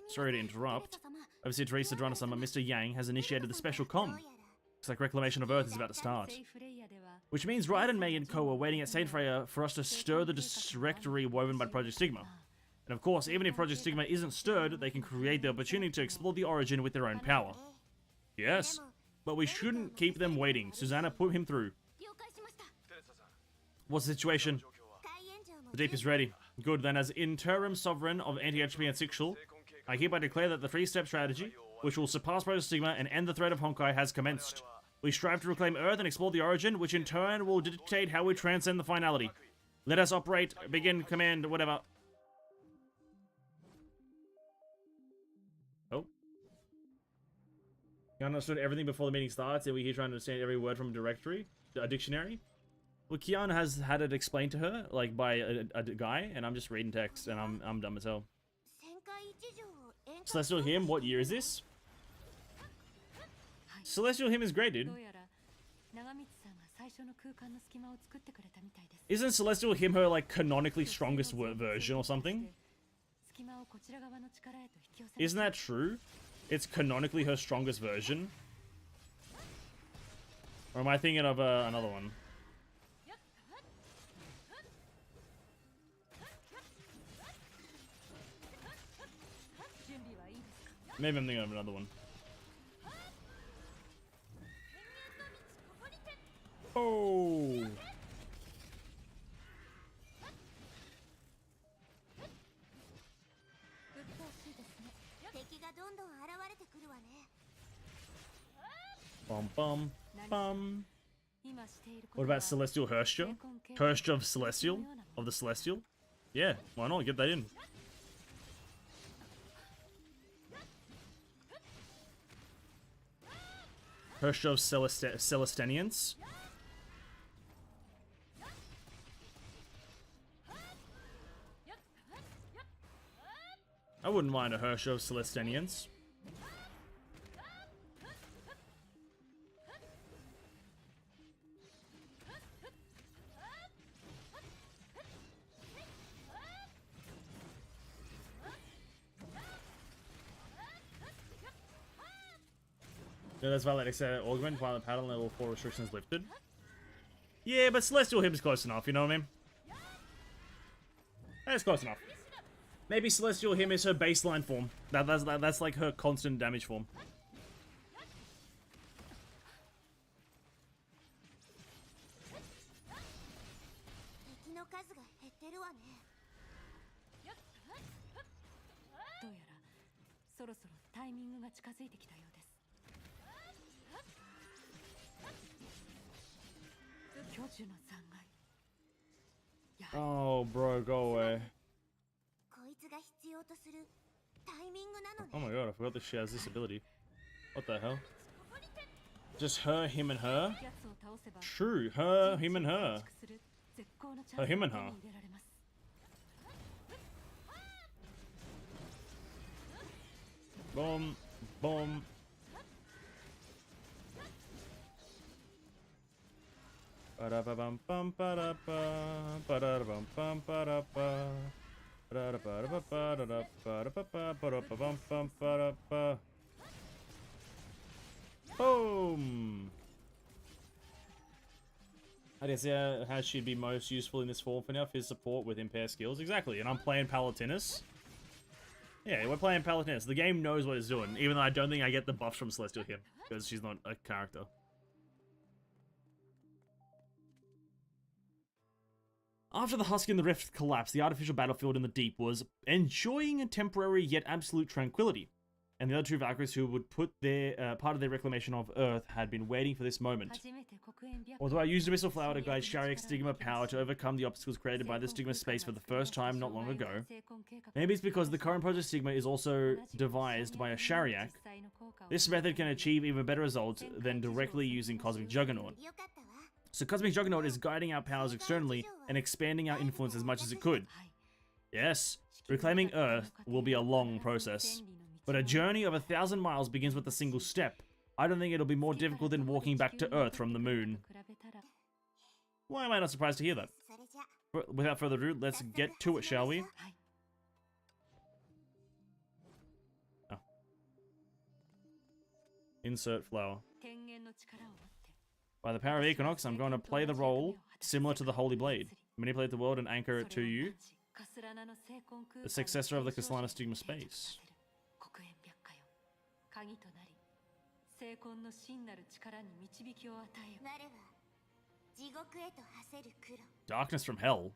Sorry to interrupt. Overseer Teresa Drana-sama, Mr. Yang has initiated the special comm. Looks like Reclamation of Earth is about to start. Which means Raiden, May, and Co are waiting at Saint Freya for us to stir the directory woven by Project Stigma. And of course, even if Project Stigma isn't stirred, they can create the opportunity to explore the origin with their own power. Yes, but we shouldn't keep them waiting. Susanna, put him through. What's the situation? The Deep is ready. Good, then as interim sovereign of anti-HP and Sixual, I hereby declare that the three-step strategy, which will surpass Project Stigma and end the threat of Honkai, has commenced. We strive to reclaim Earth and explore the origin, which in turn will dictate how we transcend the finality. Let us operate, begin, command, whatever. Oh. You understood everything before the meeting starts, and we're here trying to understand every word from a dictionary? Well, Kiana has had it explained to her, like, by a guy, and I'm just reading text, and I'm dumb as hell. Celestial Hymn, what year is this? Celestial Hymn is great, dude. Isn't Celestial Hymn her, like, canonically strongest version or something? Isn't that true? It's canonically her strongest version? Or am I thinking of another one? Maybe I'm thinking of another one. Oh! Bum bum bum. What about Celestial HoTr? HoTr of Celestial? Of the Celestial? Yeah, why not? Get that in. HoShov Celestinians. I wouldn't mind a HoShov Celestinians. Yeah, that's valid. Except augment while the pattern level 4 restrictions lifted. Yeah, but Celestial Hymn is close enough, you know what I mean? That's close enough. Maybe Celestial Hymn is her baseline form. That's like her constant damage form. Oh, bro, go away. Oh my god, I forgot that she has this ability. What the hell? Just her, him, and her? True, her, him, and her. Her, him, and her. Boom, boom. Ba-da-ba-bum bum ba-da-ba, ba-da-da-bum bum ba-da-ba, ba-da-da-ba-da-ba, ba-da-ba-ba, ba-da-ba-bum bum ba-da-ba. Boom! I guess how she'd be most useful in this form for now, his support with impair skills. Exactly, and I'm playing Palatinus. Yeah, we're playing Palatinus. The game knows what it's doing, even though I don't think I get the buffs from Celestial Hymn, because she's not a character. After the Husky and the Rift collapsed, the artificial battlefield in the deep was enjoying a temporary yet absolute tranquility, and the other two Valkyries who would put their part of their reclamation of Earth had been waiting for this moment. Although I used Abyssal Flower to guide Shariak's Stigma power to overcome the obstacles created by the Stigma space for the first time not long ago, maybe it's because the current Project Stigma is also devised by a Shariak. This method can achieve even better results than directly using Cosmic Juggernaut. So Cosmic Juggernaut is guiding our powers externally and expanding our influence as much as it could. Yes, reclaiming Earth will be a long process, but a journey of 1,000 miles begins with a single step. I don't think it'll be more difficult than walking back to Earth from the moon. Why am I not surprised to hear that? Without further ado, let's get to it, shall we? Oh. Insert flower. By the power of Equinox, I'm going to play the role similar to the Holy Blade. Manipulate the world and anchor it to you. The successor of the Castellana Stigma space. Darkness from hell.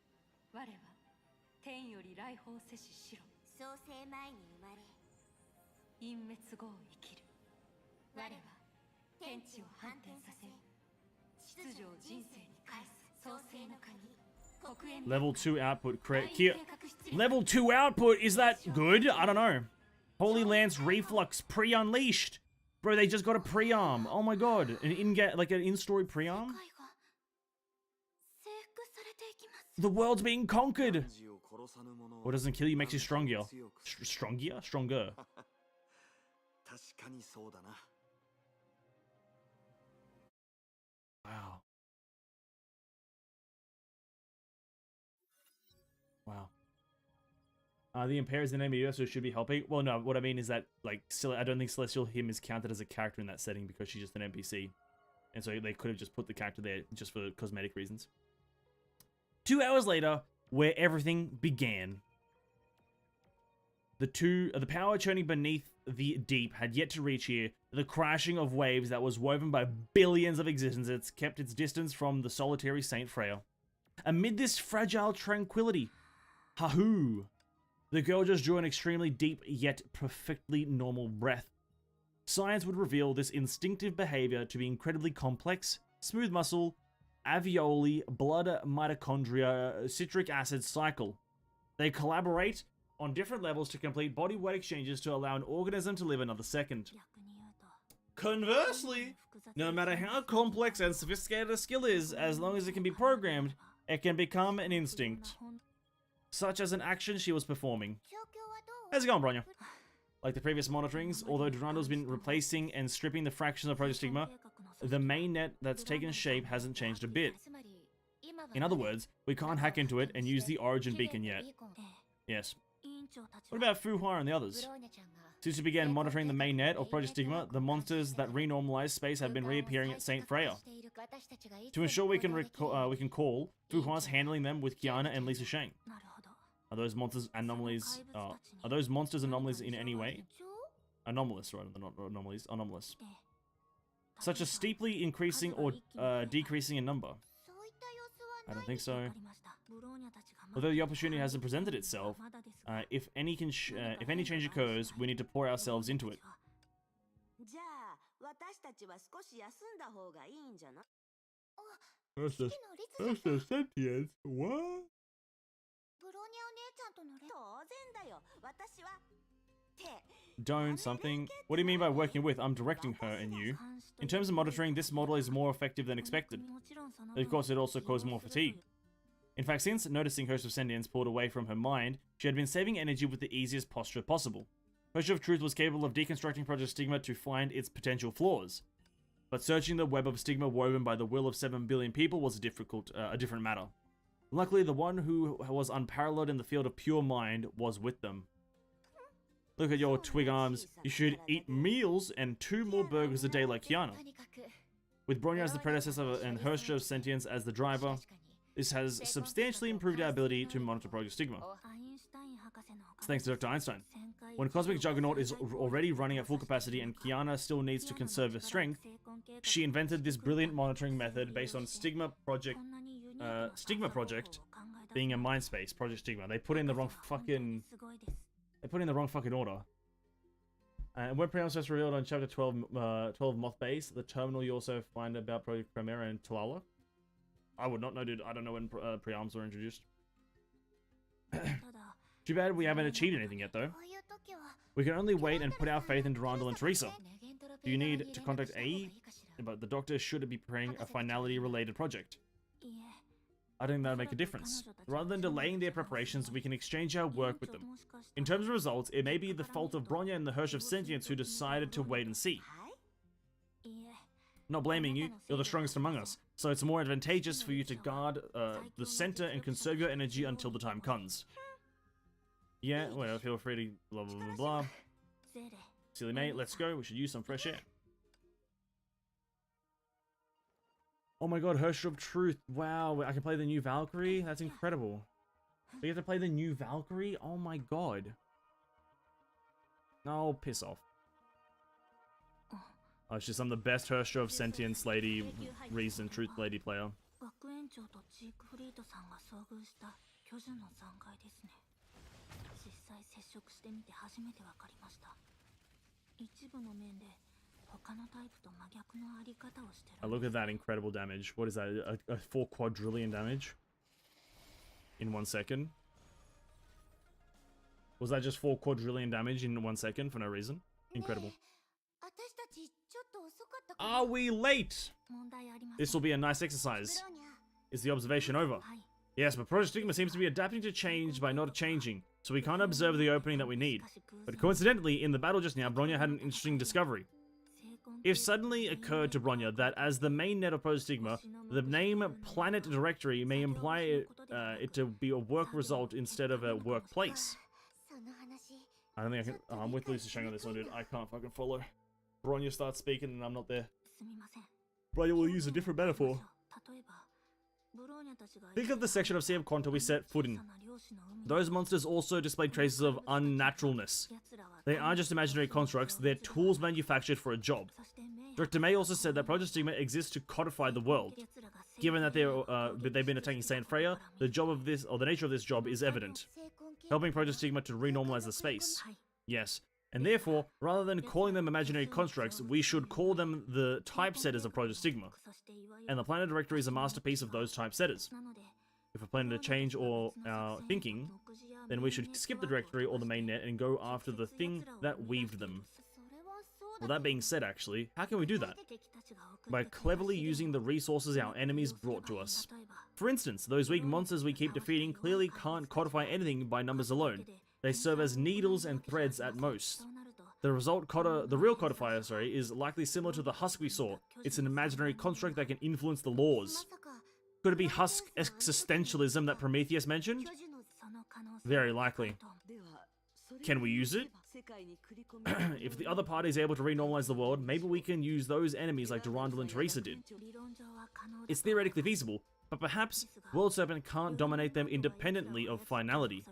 Level 2 output. Level 2 output? Is that good? I don't know. Holy Lance Reflux pre-unleashed. Bro, they just got a pre-arm. Oh my god. An in-story pre-arm? The world's being conquered. What doesn't kill you makes you stronger. Stronger? Stronger. Wow. Wow. The Impair is the name of US, so should be helping. Well, no, what I mean is that, like, I don't think Celestial Hymn is counted as a character in that setting because she's just an NPC. And so they could have just put the character there just for cosmetic reasons. 2 hours later, where everything began. The power churning beneath the deep had yet to reach here. The crashing of waves that was woven by billions of existences kept its distance from the solitary Saint Freya. Amid this fragile tranquility, HoO, the girl just drew an extremely deep yet perfectly normal breath. Science would reveal this instinctive behavior to be incredibly complex, smooth muscle, alveoli, blood, mitochondria, citric acid cycle. They collaborate on different levels to complete body weight exchanges to allow an organism to live another second. Conversely, no matter how complex and sophisticated a skill is, as long as it can be programmed, it can become an instinct. Such as an action she was performing. How's it going, Bronya? Like the previous monitorings, although Durandal's been replacing and stripping the fractions of Project Stigma, the main net that's taken shape hasn't changed a bit. In other words, we can't hack into it and use the origin beacon yet. Yes. What about Fuhar and the others? Since we began monitoring the main net of Project Stigma, the monsters that renormalized space have been reappearing at St. Freya. To ensure we can call, Fuhar's handling them with Kiana and Lisa Shang. Are those monsters anomalies? Are those monsters anomalies in any way? Anomalous, right? They're not anomalies. Anomalous. Such as steeply increasing or decreasing in number. I don't think so. Although the opportunity hasn't presented itself, if any change occurs, we need to pour ourselves into it. Versus sentience? What? Don't something. What do you mean by working with? I'm directing her and you. In terms of monitoring, this model is more effective than expected. But of course, it also caused more fatigue. In fact, since noticing Host of Sentience pulled away from her mind, she had been saving energy with the easiest posture possible. Host of Truth was capable of deconstructing Project Stigma to find its potential flaws. But searching the web of stigma woven by the will of 7 billion people was a different matter. Luckily, the one who was unparalleled in the field of pure mind was with them. Look at your twig arms. You should eat meals and 2 more burgers a day like Kiana. With Bronya as the predecessor and HoTr of Sentience as the driver, this has substantially improved our ability to monitor Project Stigma. Thanks to Dr. Einstein. When Cosmic Juggernaut is already running at full capacity and Kiana still needs to conserve her strength, she invented this brilliant monitoring method based on Stigma Project being a mind space, Project Stigma. They put in the wrong fucking order. And when Pream's revealed on chapter 12 Moth Base, the terminal you also find about Project Primera and Talala. I would not know, dude. I don't know when pre-arms were introduced. Too bad we haven't achieved anything yet, though. We can only wait and put our faith in Durandal and Teresa. Do you need to contact AE? But the doctor should be preparing a Finality-related project. I think that'll make a difference. Rather than delaying their preparations, we can exchange our work with them. In terms of results, it may be the fault of Bronya and the HoTr of Sentience who decided to wait and see. Not blaming you, you're the strongest among us, so it's more advantageous for you to guard the center and conserve your energy until the time comes. Yeah, well, feel free to blah blah blah blah. Silly mate, let's go, we should use some fresh air. Oh my god, HoTr of Truth, wow, I can play the new Valkyrie? That's incredible. We have to play the new Valkyrie? Oh my god. Oh, piss off. Oh, it's just I'm the best HoTr of Sentience lady, Reason, Truth lady player. Oh, look at that incredible damage. What is that? A 4 quadrillion damage? In 1 second? Was that just 4 quadrillion damage in 1 second for no reason? Incredible. Are we late? This will be a nice exercise. Is the observation over? Yes, but Project Stigma seems to be adapting to change by not changing, so we can't observe the opening that we need. But coincidentally, in the battle just now, Bronya had an interesting discovery. It suddenly occurred to Bronya that as the main net of Project Stigma, the name Planet Directory may imply it to be a work result instead of a workplace. I don't think I can... Oh, I'm with Lisa Shang on this one, dude. I can't fucking follow. Bronya starts speaking and I'm not there. Bronya will use a different metaphor. Think of the section of Sea of Quanta we set foot in. Those monsters also displayed traces of unnaturalness. They aren't just imaginary constructs, they're tools manufactured for a job. Director May also said that Project Stigma exists to codify the world. Given that they've been attacking Saint Freya, the nature of this job is evident. Helping Project Stigma to renormalize the space. Yes. And therefore, rather than calling them imaginary constructs, we should call them the typesetters of Project Stigma. And the Planet Directory is a masterpiece of those typesetters. If we're planning to change our thinking, then we should skip the directory or the main net and go after the thing that weaved them. Well, that being said, actually, how can we do that? By cleverly using the resources our enemies brought to us. For instance, those weak monsters we keep defeating clearly can't codify anything by numbers alone. They serve as needles and threads at most. The real codifier, is likely similar to the husk we saw. It's an imaginary construct that can influence the laws. Could it be husk existentialism that Prometheus mentioned? Very likely. Can we use it? If the other party is able to renormalize the world, maybe we can use those enemies like Durandal and Teresa did. It's theoretically feasible, but perhaps World Serpent can't dominate them independently of Finality.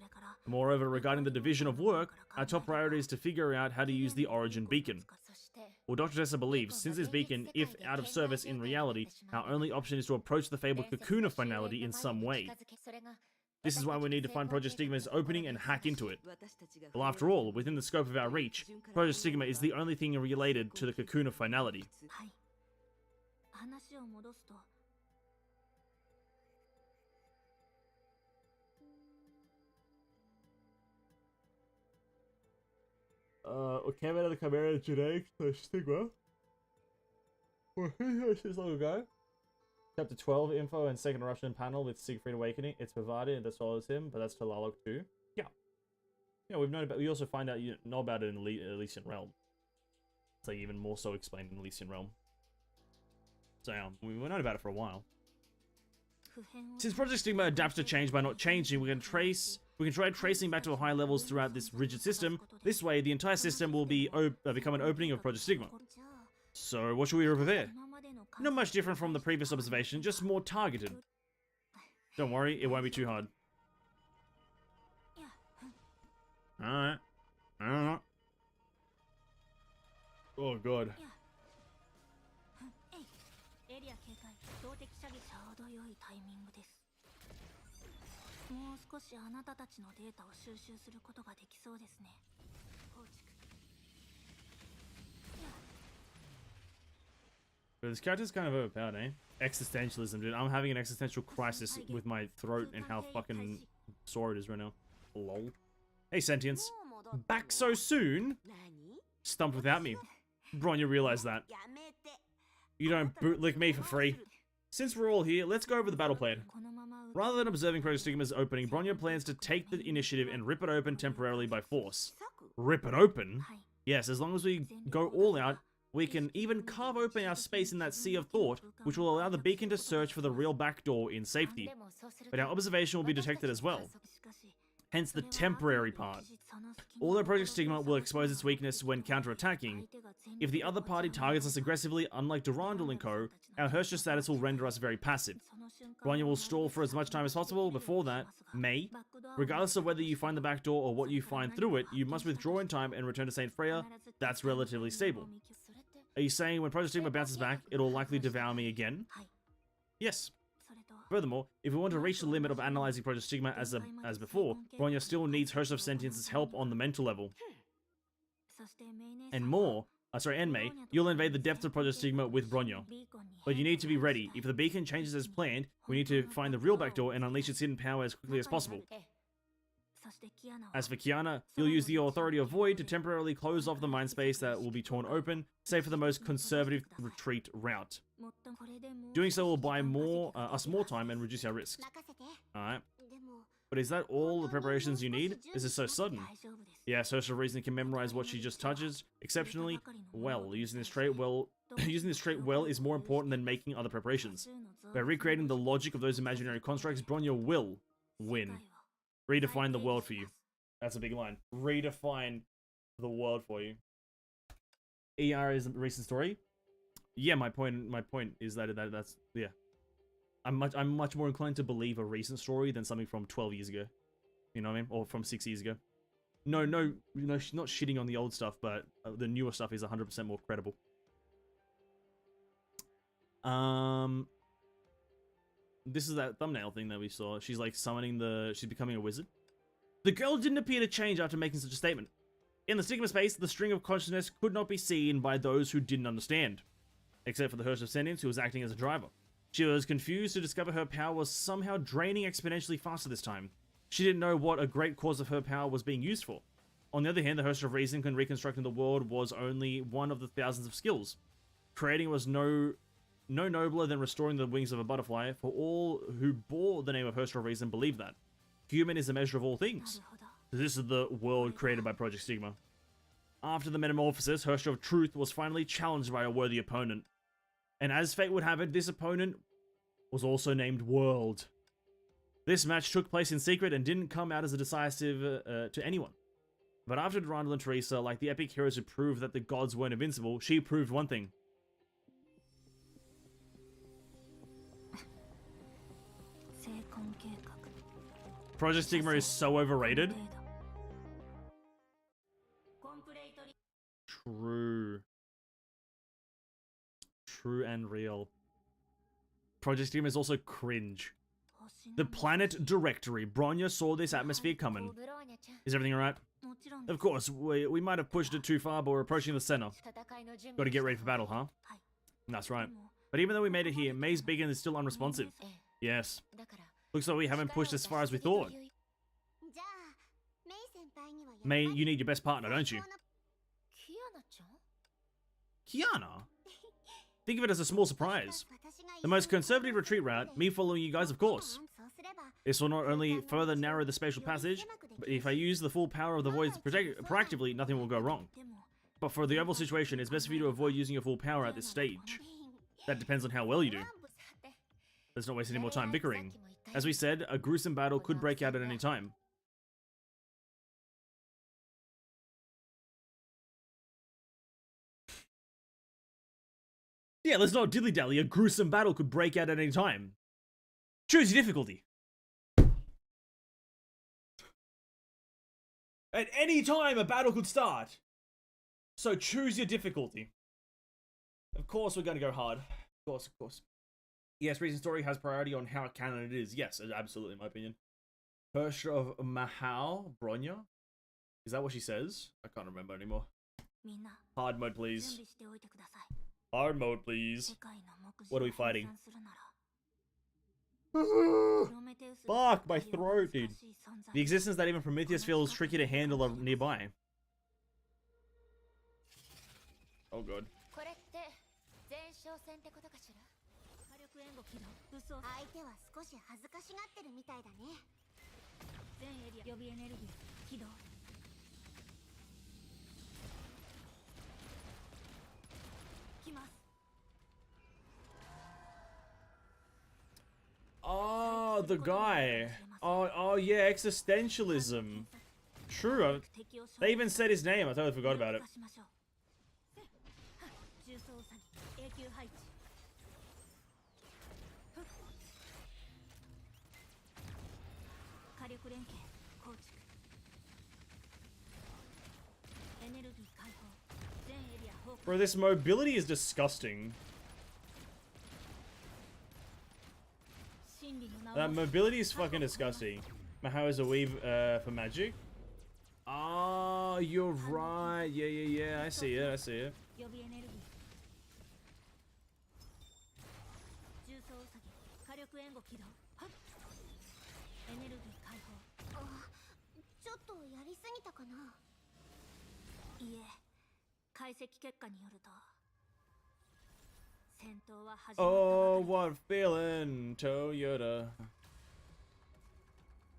Moreover, regarding the division of work, our top priority is to figure out how to use the Origin Beacon. Well, Dr. Tessa believes, since this beacon, if out of service in reality, our only option is to approach the fabled cocoon of Finality in some way. This is why we need to find Project Stigma's opening and hack into it. Well, after all, within the scope of our reach, Project Stigma is the only thing related to the cocoon of Finality. Came out of the Chimera today, Stigma. This long ago. Chapter 12 info and second eruption panel with Siegfried Awakening. It's provided, that's all as him, but that's Talalok too. Yeah. Yeah, we've known about. We also find out you know about it in Elysian Realm. It's like even more so explained in Elysian Realm. So yeah, we've known about it for a while. Since Project Stigma adapts to change by not changing, we can try tracing back to higher levels throughout this rigid system. This way, the entire system will be become an opening of Project Stigma. So, what should we prepare? Not much different from the previous observation, just more targeted. Don't worry, it won't be too hard. Alright. Alright. Oh god. But this character's kind of overpowered, eh? Existentialism, dude. I'm having an existential crisis with my throat and how fucking sore it is right now. Lol. Hey, Sentience. Back so soon? Stumped without me. Bronya realized that. You don't bootlick me for free. Since we're all here, let's go over the battle plan. Rather than observing Project Stigma's opening, Bronya plans to take the initiative and rip it open temporarily by force. Rip it open? Yes, as long as we go all out, we can even carve open our space in that sea of thought, which will allow the beacon to search for the real backdoor in safety. But our observation will be detected as well. Hence the temporary part. Although Project Stigma will expose its weakness when counterattacking, if the other party targets us aggressively, unlike Durandal and Co., our HoTr status will render us very passive. Bronya will stall for as much time as possible. Before that, May, regardless of whether you find the backdoor or what you find through it, you must withdraw in time and return to St. Freya. That's relatively stable. Are you saying when Project Stigma bounces back, it'll likely devour me again? Yes. Furthermore, if we want to reach the limit of analyzing Project Stigma as before, Bronya still needs HoTr of Sentience's help on the mental level. And May, you'll invade the depths of Project Stigma with Bronya. But you need to be ready. If the beacon changes as planned, we need to find the real backdoor and unleash its hidden power as quickly as possible. As for Kiana, you'll use the authority of Void to temporarily close off the mind space that will be torn open, save for the most conservative retreat route. Doing so will buy us more time and reduce our risks. Alright. But is that all the preparations you need? This is so sudden. Yeah, Social Reason can memorize what she just touches exceptionally well. Using this trait well is more important than making other preparations. By recreating the logic of those imaginary constructs, Bronya will win. Redefine the world for you. That's a big line. Redefine the world for you. ER is a recent story. Yeah, my point is that's yeah. I'm much more inclined to believe a recent story than something from 12 years ago. You know what I mean? Or from 6 years ago. No, she's not shitting on the old stuff, but the newer stuff is 100% more credible. This is that thumbnail thing that we saw. She's like summoning she's becoming a wizard. The girl didn't appear to change after making such a statement. In the Stigma space, the string of consciousness could not be seen by those who didn't understand. Except for the HoTr of Sentience, who was acting as a driver. She was confused to discover her power was somehow draining exponentially faster this time. She didn't know what a great cause of her power was being used for. On the other hand, the host of reason can reconstructing the world was only one of the thousands of skills. Creating was no nobler than restoring the wings of a butterfly, for all who bore the name of host of reason believe that. Human is the measure of all things. This is the world created by Project Sigma. After the metamorphosis, Herrscher of Truth was finally challenged by a worthy opponent. And as fate would have it, this opponent was also named World. This match took place in secret and didn't come out as a decisive to anyone. But after Durandal and Teresa, like the epic heroes who proved that the gods weren't invincible, she proved one thing. Project Sigma is so overrated. True. True and real. Project Sigma is also cringe. The planet directory. Bronya saw this atmosphere coming. Is everything alright? Of course, we might have pushed it too far, but we're approaching the center. Gotta get ready for battle, huh? That's right. But even though we made it here, May's beacon is still unresponsive. Yes. Looks like we haven't pushed as far as we thought. May, you need your best partner, don't you? Kiana? Think of it as a small surprise. The most conservative retreat route, me following you guys, of course. This will not only further narrow the spatial passage, but if I use the full power of the void proactively, nothing will go wrong. But for the overall situation, it's best for you to avoid using your full power at this stage. That depends on how well you do. Let's not waste any more time bickering. As we said, a gruesome battle could break out at any time. Yeah, let's not dilly-dally. A gruesome battle could break out at any time. Choose your difficulty. At any time, a battle could start. So choose your difficulty. Of course, we're going to go hard. Of course, of course. Yes, recent story has priority on how canon it is. Yes, absolutely, in my opinion. Herrscher of Mahal, Bronya? Is that what she says? I can't remember anymore. Hard mode, please. Hard mode, please. What are we fighting? Fuck, my throat, dude. The existence that even Prometheus feels tricky to handle are nearby. Oh god. Oh, the guy. Oh yeah, existentialism. True. They even said his name. I totally forgot about it. Bro, this mobility is disgusting. That mobility is fucking disgusting. How is a weave for magic? Oh, you're right. Yeah. I see it. I see it. Oh, what feeling, Toyota.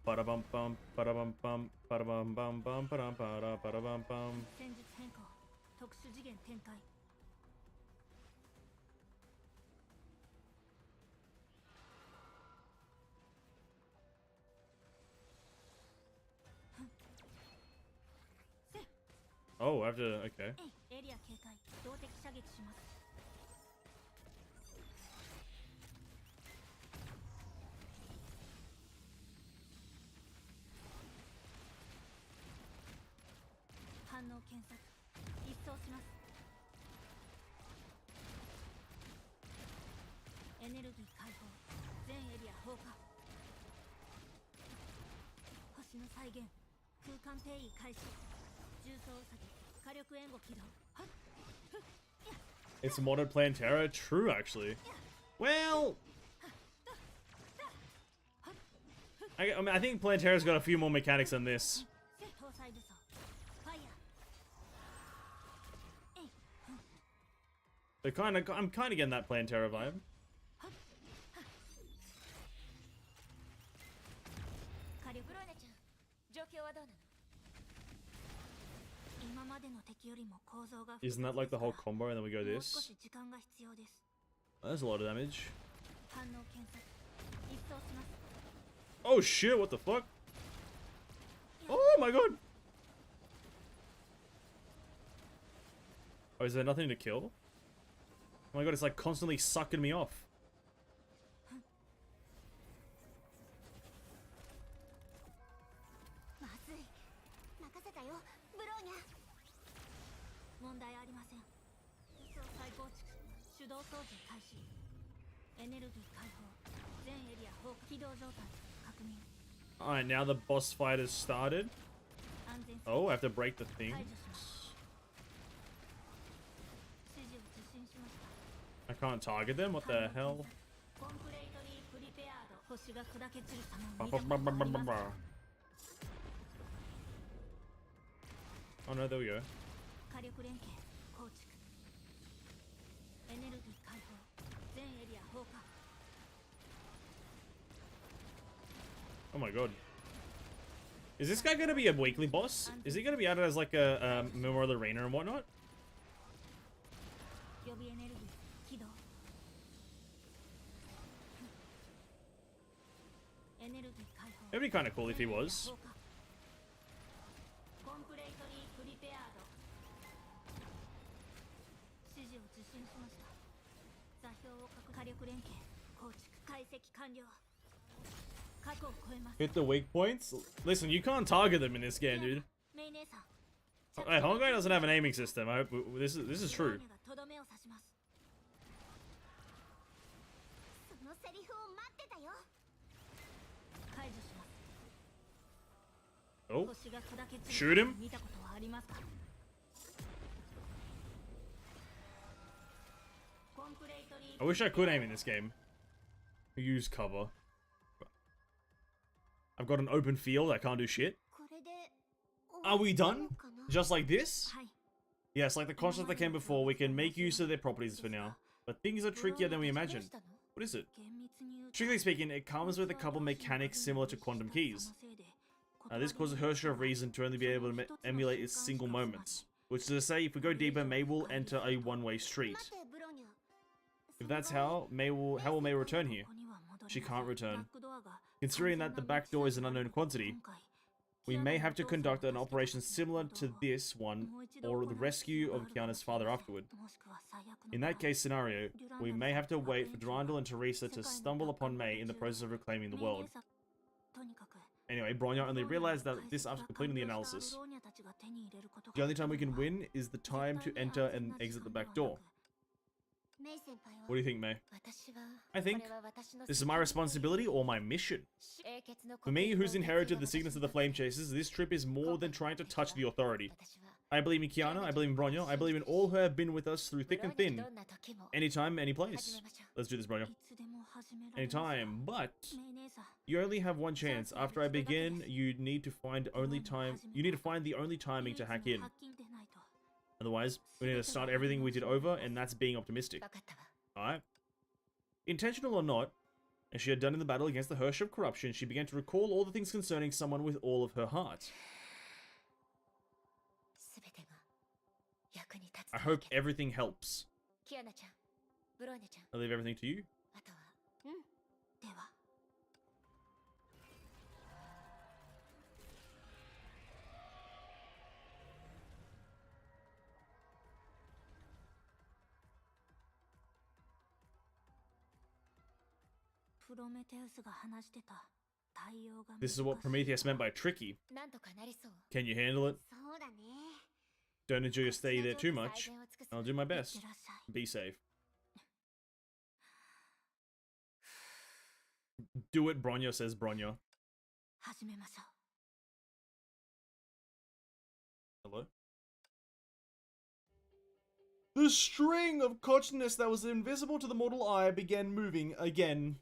Ba-da-bum bum, ba-da-bum bum, ba-da-bum bum bum, ba-dum ba-da, ba-da-bum bum. Oh, I have to, okay. It's modded Plantera? True, actually. Well... I mean, I think Plantera's got a few more mechanics than this. So I'm kind of getting that Plantera vibe. Isn't that like the whole combo and then we go this? Oh, that's a lot of damage. Oh shit, what the fuck? Oh my god! Oh, is there nothing to kill? Oh my god, it's like constantly sucking me off. Alright, now the boss fight has started. Oh, I have to break the thing. I can't target them? What the hell? Oh no, there we go. Oh my god. Is this guy gonna be a weekly boss? Is he gonna be added as like a Memorial Arena and whatnot? It'd be kind of cool if he was. Hit the weak points? Listen, you can't target them in this game, dude. Hey, Honkai doesn't have an aiming system. I hope this is true. Oh, shoot him. I wish I could aim in this game. Use cover. I've got an open field, I can't do shit. Are we done? Just like this? Yes, like the constructs that came before, we can make use of their properties for now. But things are trickier than we imagined. What is it? Strictly speaking, it comes with a couple mechanics similar to quantum keys. This causes HoTr of reason to only be able to emulate its single moments. Which is to say, if we go deeper, May will enter a one-way street. If that's how will May return here? She can't return. Considering that the back door is an unknown quantity, we may have to conduct an operation similar to this one, or the rescue of Kiana's father afterward. In that case scenario, we may have to wait for Durandal and Teresa to stumble upon May in the process of reclaiming the world. Anyway, Bronya only realized that this after completing the analysis. The only time we can win is the time to enter and exit the back door. What do you think, May? I think this is my responsibility or my mission. For me, who's inherited the sickness of the Flame Chasers, this trip is more than trying to touch the authority. I believe in Kiana, I believe in Bronya, I believe in all who have been with us through thick and thin. Anytime, any place. Let's do this, Bronya. Anytime, but you only have one chance. After I begin, you need to find the only timing to hack in. Otherwise, we need to start everything we did over, and that's being optimistic. Alright? Intentional or not, as she had done in the battle against the HoTr of corruption, she began to recall all the things concerning someone with all of her heart. I hope everything helps. I leave everything to you. This is what Prometheus meant by tricky. Can you handle it? Don't enjoy your stay there too much. I'll do my best. Be safe. Do it, Bronya, says Bronya. Hello? The string of consciousness that was invisible to the mortal eye began moving again.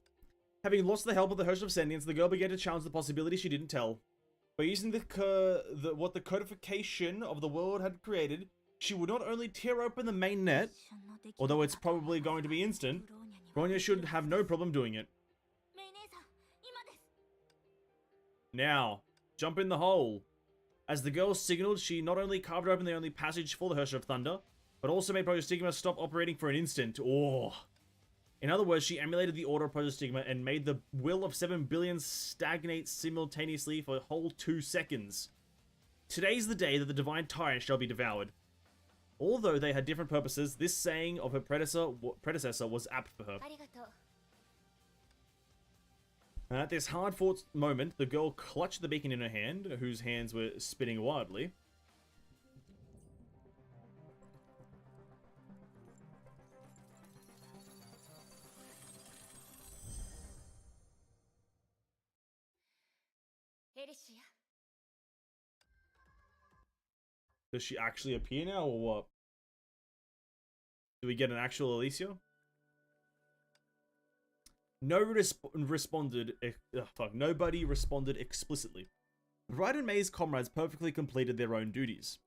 Having lost the help of the HoTr of Sentience, the girl began to challenge the possibility she didn't tell. By using what the codification of the world had created, she would not only tear open the main net, although it's probably going to be instant, Bronya should have no problem doing it. Now, jump in the hole. As the girl signaled, she not only carved open the only passage for the Hersha of Thunder, but also made Protostigma stop operating for an instant. Oh. In other words, she emulated the order of Protostigma and made the will of 7 billion stagnate simultaneously for a whole 2 seconds. Today's the day that the Divine Tyrant shall be devoured. Although they had different purposes, this saying of her predecessor was apt for her. And at this hard-fought moment, the girl clutched the beacon in her hand, whose hands were spinning wildly. Does she actually appear now, or what? Do we get an actual Alicia? Nobody responded explicitly. Bright and May's comrades perfectly completed their own duties.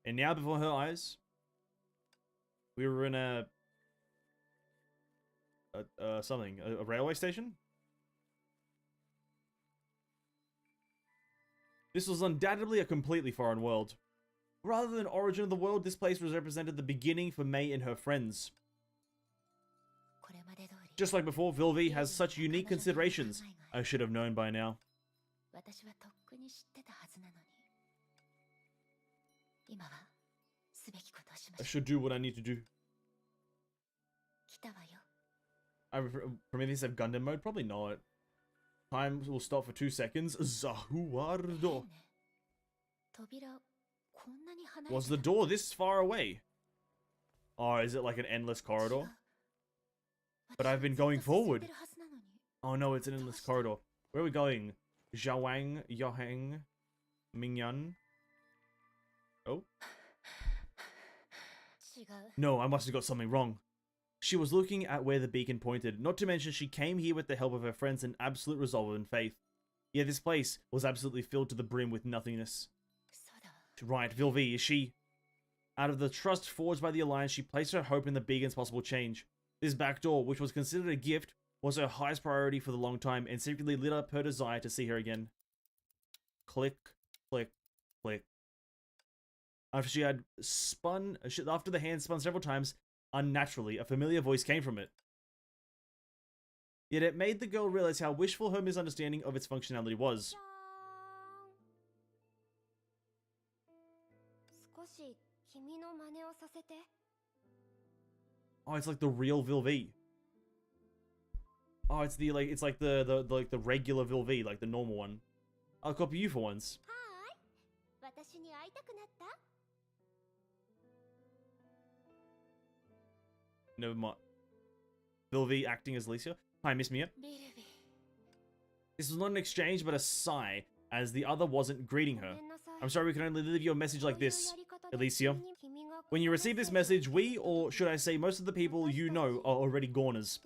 And now before her eyes, we were in a railway station? This was undoubtedly a completely foreign world. Rather than origin of the world, this place represented the beginning for May and her friends. Just like before, Vilvi has such unique considerations. I should have known by now. I should do what I need to do. Prometheus have Gundam mode? Probably not. Time will stop for 2 seconds. Zahuardo. Was the door this far away? Oh, is it like an endless corridor? But I've been going forward. Oh no, it's an endless corridor. Where are we going? Zhawang, Yohang, Mingyan. Oh? No, I must have got something wrong. She was looking at where the beacon pointed, not to mention she came here with the help of her friends in absolute resolve and faith. Yet this place was absolutely filled to the brim with nothingness. Right, Vilvi, is she? Out of the trust forged by the Alliance, she placed her hope in the beacon's possible change. This back door, which was considered a gift, was her highest priority for the long time and secretly lit up her desire to see her again. Click, click, click. After the hand spun several times, unnaturally, a familiar voice came from it. Yet it made the girl realize how wishful her misunderstanding of its functionality was. Oh, it's like the real Vilvi. Oh, it's the the regular Vilvi, like the normal one. I'll copy you for once. Never mind. Vilvi acting as Alicia. Hi, Miss Mia. This was not an exchange, but a sigh, as the other wasn't greeting her. I'm sorry we can only leave you a message like this, Alicia. When you receive this message, we, or should I say most of the people you know, are already goners.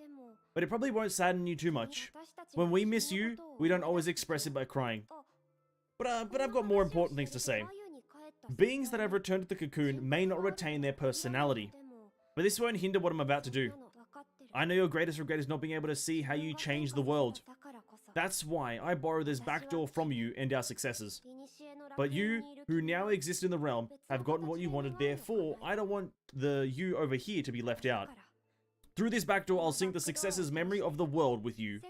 But it probably won't sadden you too much. When we miss you, we don't always express it by crying. But I've got more important things to say. Beings that have returned to the cocoon may not retain their personality, but this won't hinder what I'm about to do. I know your greatest regret is not being able to see how you change the world. That's why I borrow this backdoor from you and our successors. But you, who now exist in the realm, have gotten what you wanted, therefore, I don't want the you over here to be left out. Through this backdoor, I'll sync the successor's memory of the world with you.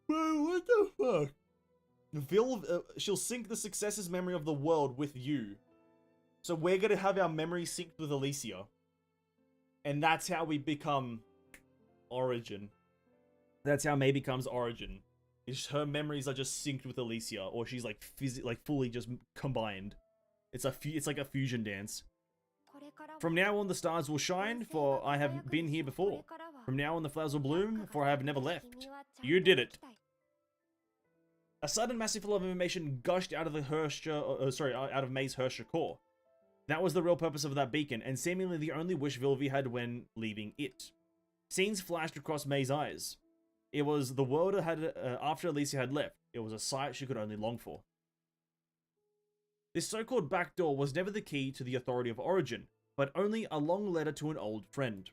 Bro, what the fuck? She'll sync the successor's memory of the world with you. So we're gonna have our memory synced with Alicia. And that's how we become Origin. That's how May becomes Origin. Is her memories are just synced with Alicia, or she's like fully just combined. It's like a fusion dance. From now on the stars will shine, for I have been here before. From now on the flowers will bloom, for I have never left. You did it. A sudden massive flow of information gushed out of the out of May's Hersha core. That was the real purpose of that beacon, and seemingly the only wish Vilvi had when leaving it. Scenes flashed across May's eyes. It was the world had after Alicia had left. It was a sight she could only long for. This so-called backdoor was never the key to the authority of Origin, but only a long letter to an old friend.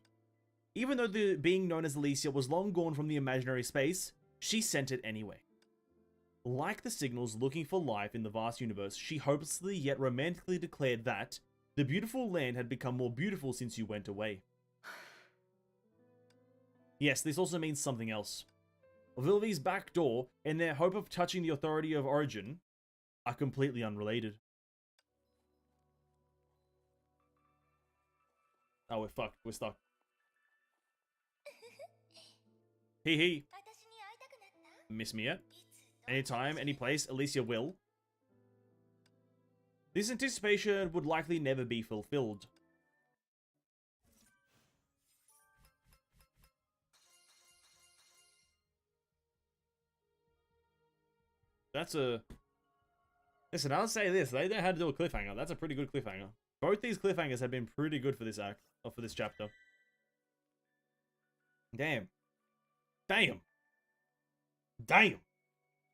Even though the being known as Alicia was long gone from the imaginary space, she sent it anyway. Like the signals looking for life in the vast universe, she hopelessly yet romantically declared that the beautiful land had become more beautiful since you went away. Yes, this also means something else. Vilvi's backdoor and their hope of touching the authority of Origin are completely unrelated. Oh, we're fucked. We're stuck. Hee hee. Miss me yet? Anytime, any place, Alicia will. This anticipation would likely never be fulfilled. That's a... Listen, I'll say this. They know how to do a cliffhanger. That's a pretty good cliffhanger. Both these cliffhangers have been pretty good for this act. Or for this chapter. Damn. Damn. Damn.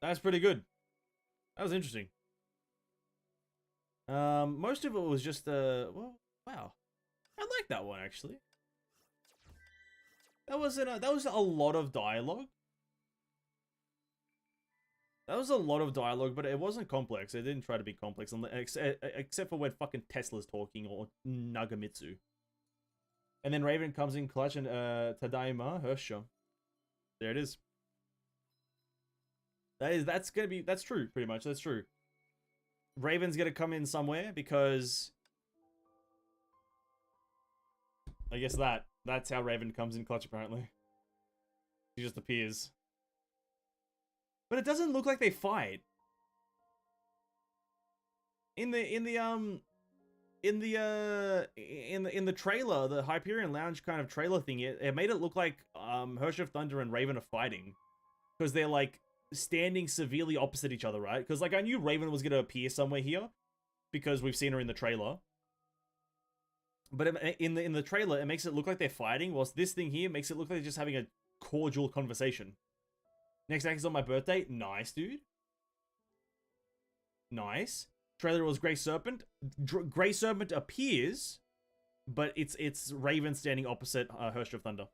That's pretty good. That was interesting. Most of it was just, well, wow. I like that one, actually. That was a lot of dialogue. That was a lot of dialogue, but it wasn't complex. It didn't try to be complex, except for when fucking Tesla's talking, or Nagamitsu. And then Raven comes in clutch and, Tadaima, Hersha. There it is. That's true, pretty much, that's true. Raven's gonna come in somewhere, because... I guess that's how Raven comes in clutch, apparently. He just appears. But it doesn't look like they fight. In the trailer, the Hyperion Lounge kind of trailer thing, it made it look like Hirsch of Thunder and Raven are fighting, because they're like standing severely opposite each other, right? Because like I knew Raven was gonna appear somewhere here because we've seen her in the trailer. But in the trailer, it makes it look like they're fighting, whilst this thing here makes it look like they're just having a cordial conversation. Next act is on my birthday. Nice, dude. Nice. Trailer was Grey Serpent. Grey Serpent appears, but it's Raven standing opposite Hirsch of Thunder.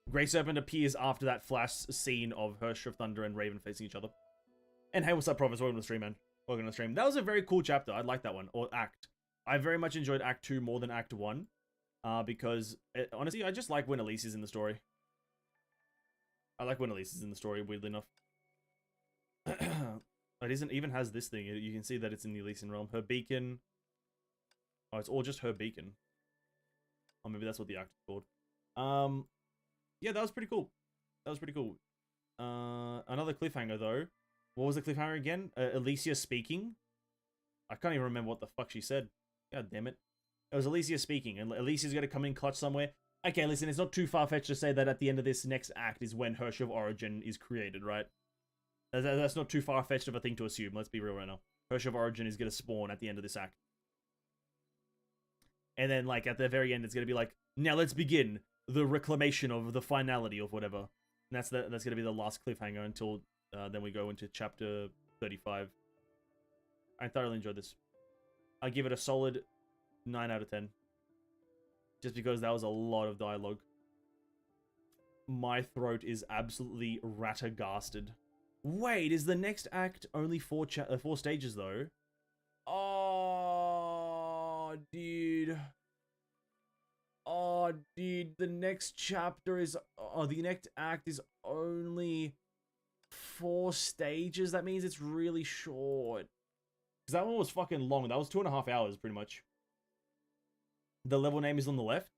Grey Serpent appears after that flash scene of Hirsch of Thunder and Raven facing each other. And hey, what's up, Prophets? Welcome to the stream, man. Welcome to the stream. That was a very cool chapter. I like that one. Or act. I very much enjoyed Act 2 more than Act 1. Because, honestly, I just like when Elise is in the story. I like when Elise is in the story, weirdly enough. It even has this thing. You can see that it's in the Elysian realm. Her beacon. Oh, it's all just her beacon. Or maybe that's what the act is called. Yeah, that was pretty cool. That was pretty cool. Another cliffhanger, though. What was the cliffhanger again? Alicia speaking? I can't even remember what the fuck she said. God damn it. It was Alicia speaking, and Alicia's gonna come in clutch somewhere. Okay, listen, it's not too far-fetched to say that at the end of this next act is when Hirsch of Origin is created, right? That's not too far-fetched of a thing to assume, let's be real right now. Hirsch of Origin is gonna spawn at the end of this act. And then, like, at the very end, it's gonna be like, now let's begin the reclamation of the finality of whatever. And that's gonna be the last cliffhanger until then we go into chapter 35. I thoroughly enjoyed this. I give it a solid 9 out of 10. Just because that was a lot of dialogue. My throat is absolutely rattergasted. Wait, is the next act only 4 stages though? Oh, dude. Oh, dude, the next chapter is... Oh, the next act is only 4 stages. That means it's really short. Because that one was fucking long. That was 2.5 hours, pretty much. The level name is on the left.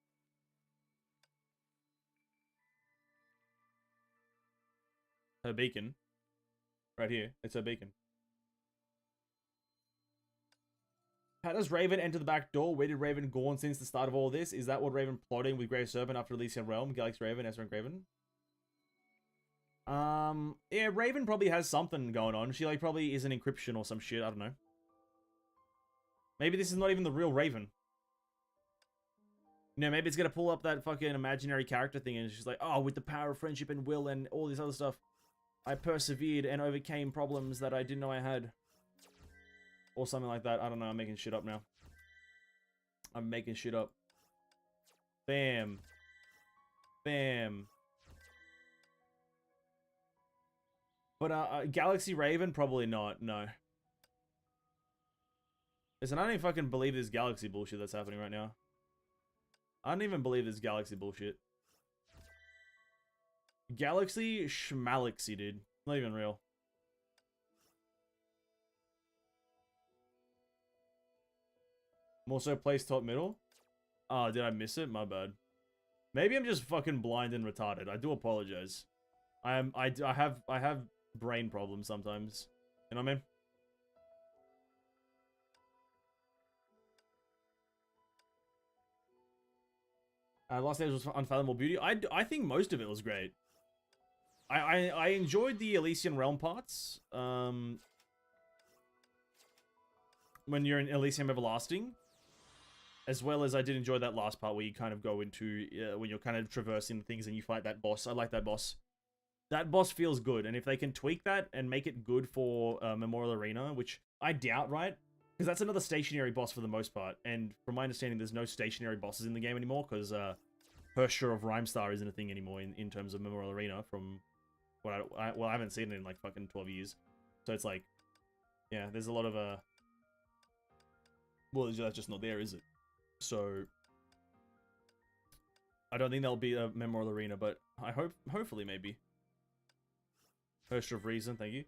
Her beacon. Right here. It's her beacon. How does Raven enter the back door? Where did Raven go on since the start of all this? Is that what Raven plotting with Grey Serpent after Elysian Realm? Galaxy Raven, Ezra and Graven? Yeah, Raven probably has something going on. She, like, probably is an encryption or some shit. I don't know. Maybe this is not even the real Raven. You know, maybe it's gonna pull up that fucking imaginary character thing, and she's like, oh, with the power of friendship and will and all this other stuff, I persevered and overcame problems that I didn't know I had. Or something like that. I don't know, I'm making shit up now. I'm making shit up. Bam. Bam. But, Galaxy Raven? Probably not, no. Listen, I don't even fucking believe this Galaxy bullshit that's happening right now. I don't even believe this Galaxy bullshit. Galaxy Schmalaxy, dude. Not even real. Also placed top middle. Oh, did I miss it? My bad. Maybe I'm just fucking blind and retarded. I do apologize. I have brain problems sometimes. You know what I mean? Last Days was Unfathomable Beauty. I think most of it was great. I enjoyed the Elysian Realm parts. When you're in Elysium Everlasting. As well as I did enjoy that last part where you kind of go into, when you're kind of traversing things and you fight that boss. I like that boss. That boss feels good, and if they can tweak that and make it good for Memorial Arena, which I doubt, right? Because that's another stationary boss for the most part, and from my understanding, there's no stationary bosses in the game anymore, because HoTr of Rhymestar isn't a thing anymore in terms of Memorial Arena, from what well, I haven't seen it in like fucking 12 years. So it's like, yeah, there's a lot of, well, that's just not there, is it? So I don't think there'll be a Memorial Arena, but I hopefully maybe. HoTr of Reason, thank you.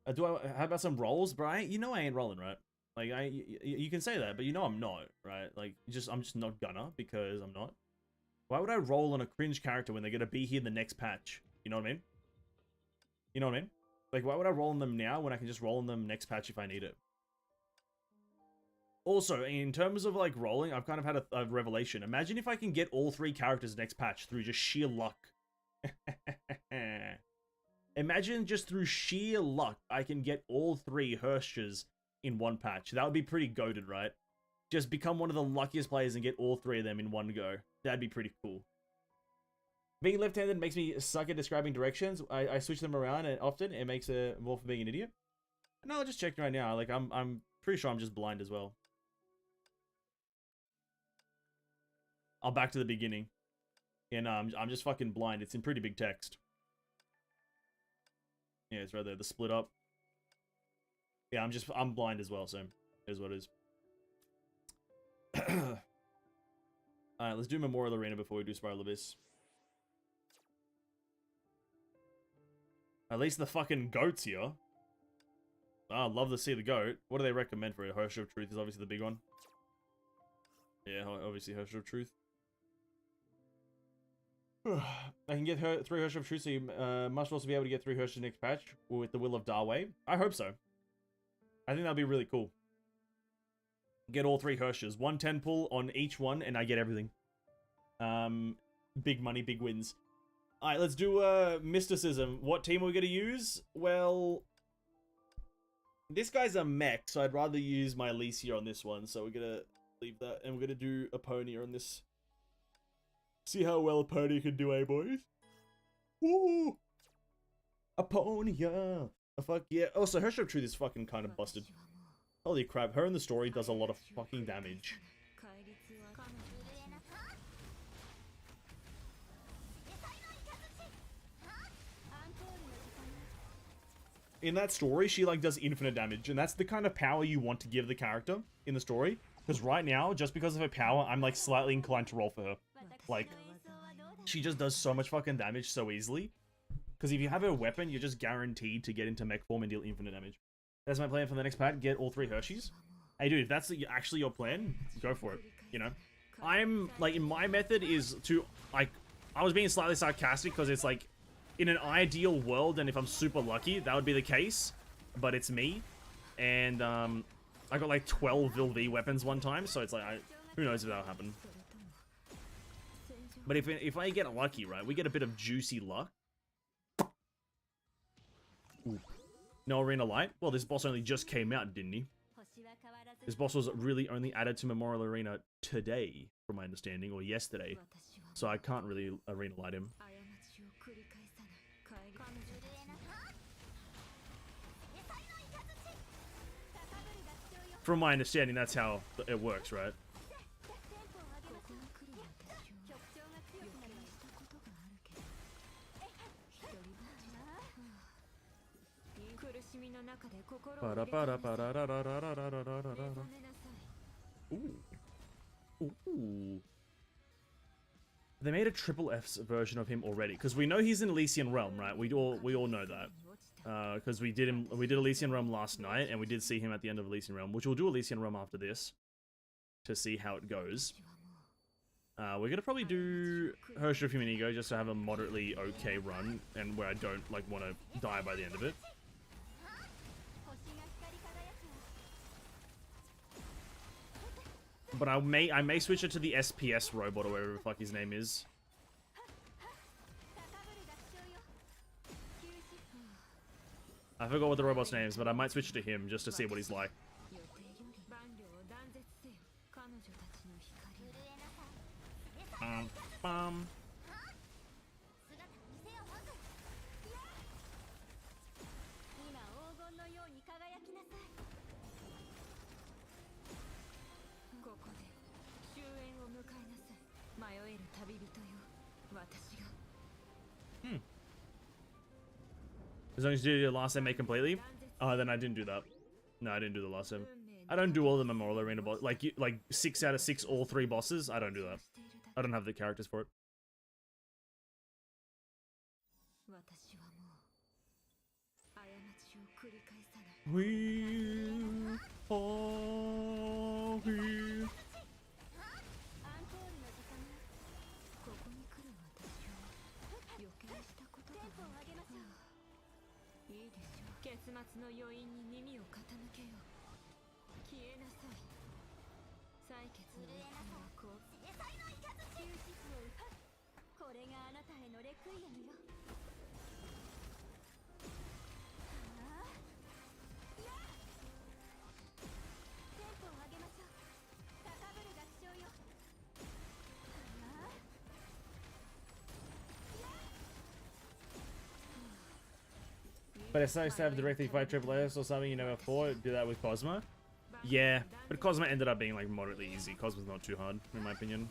How about some rolls, Brian? You know I ain't rolling, right? Like you can say that, but you know I'm not, right? Like I'm just not gonna, because I'm not. Why would I roll on a cringe character when they're gonna be here in the next patch? You know what I mean? You know what I mean? Like, why would I roll on them now when I can just roll on them next patch if I need it? Also, in terms of, like, rolling, I've kind of had a revelation. Imagine if I can get all 3 characters next patch through just sheer luck. Imagine just through sheer luck, I can get all 3 HoTrs in one patch. That would be pretty goated, right? Just become one of the luckiest players and get all 3 of them in one go. That'd be pretty cool. Being left-handed makes me suck at describing directions. I switch them around and often. It makes it more for being an idiot. No, I'll just check right now. Like, I'm pretty sure I'm just blind as well. I'll back to the beginning. Yeah, no, I'm just fucking blind. It's in pretty big text. Yeah, it's right there. The split up. Yeah, I'm blind as well, so here's what it is. Alright, let's do Memorial Arena before we do Spiral Abyss. At least the fucking goat's here. Oh, I'd love to see the goat. What do they recommend for it? HoTr of Truth is obviously the big one. Yeah, obviously HoTr of Truth. I can get 3 HoTr of Truth, so you must also be able to get 3 HoTrs next patch with the Will of Darway. I hope so. I think that'd be really cool. Get all 3 HoTrs. 110 pull on each one, and I get everything. Big money, big wins. Alright, let's do Mysticism. What team are we going to use? Well, this guy's a mech, so I'd rather use my Alicia on this one. So we're going to leave that, and we're going to do Apponia on this. See how well Apponia can do, eh, boys? Woo! Apponia! Oh, fuck yeah. Also, HoTr of Truth is fucking kind of busted. Holy crap, her in the story does a lot of fucking damage. In that story, she, like, does infinite damage, and that's the kind of power you want to give the character in the story. Because right now, just because of her power, I'm, like, slightly inclined to roll for her. Like, she just does so much fucking damage so easily. Because if you have her weapon, you're just guaranteed to get into mech form and deal infinite damage. That's my plan for the next pack, get all 3 Hershey's. Hey dude, if that's actually your plan, go for it, you know? I'm, like, my method is to, like, I was being slightly sarcastic because it's like, in an ideal world, and if I'm super lucky, that would be the case. But it's me. And, I got like 12 VilV weapons one time, so it's like, who knows if that'll happen. But if I get lucky, right, we get a bit of juicy luck. Ooh. No Arena Light? Well, this boss only just came out, didn't he? This boss was really only added to Memorial Arena today, from my understanding, or yesterday. So I can't really arena light him. From my understanding, that's how it works, right? Ooh. They made a triple F's version of him already, because we know he's in Elysian Realm, right? We all know that. Because we did Elysian Realm last night, and we did see him at the end of Elysian Realm, which we'll do Elysian Realm after this to see how it goes. We're gonna probably do HoTr of Human Ego just to have a moderately okay run, and where I don't like want to die by the end of it. But I may switch it to the SPS robot or whatever the fuck his name is. I forgot what the robot's name is, but I might switch it to him just to see what he's like. Bum. As long as you do the last MA completely, then I didn't do that. No, I didn't do the last M. I don't do all the Memorial Arena boss, like 6 out of 6, all 3 bosses. I don't do that. I don't have the characters for it. But it's nice to have directly fight Triple S or something you never fought. Do that with Cosmo. Yeah, but Cosmo ended up being like moderately easy. Cosmo's not too hard, in my opinion.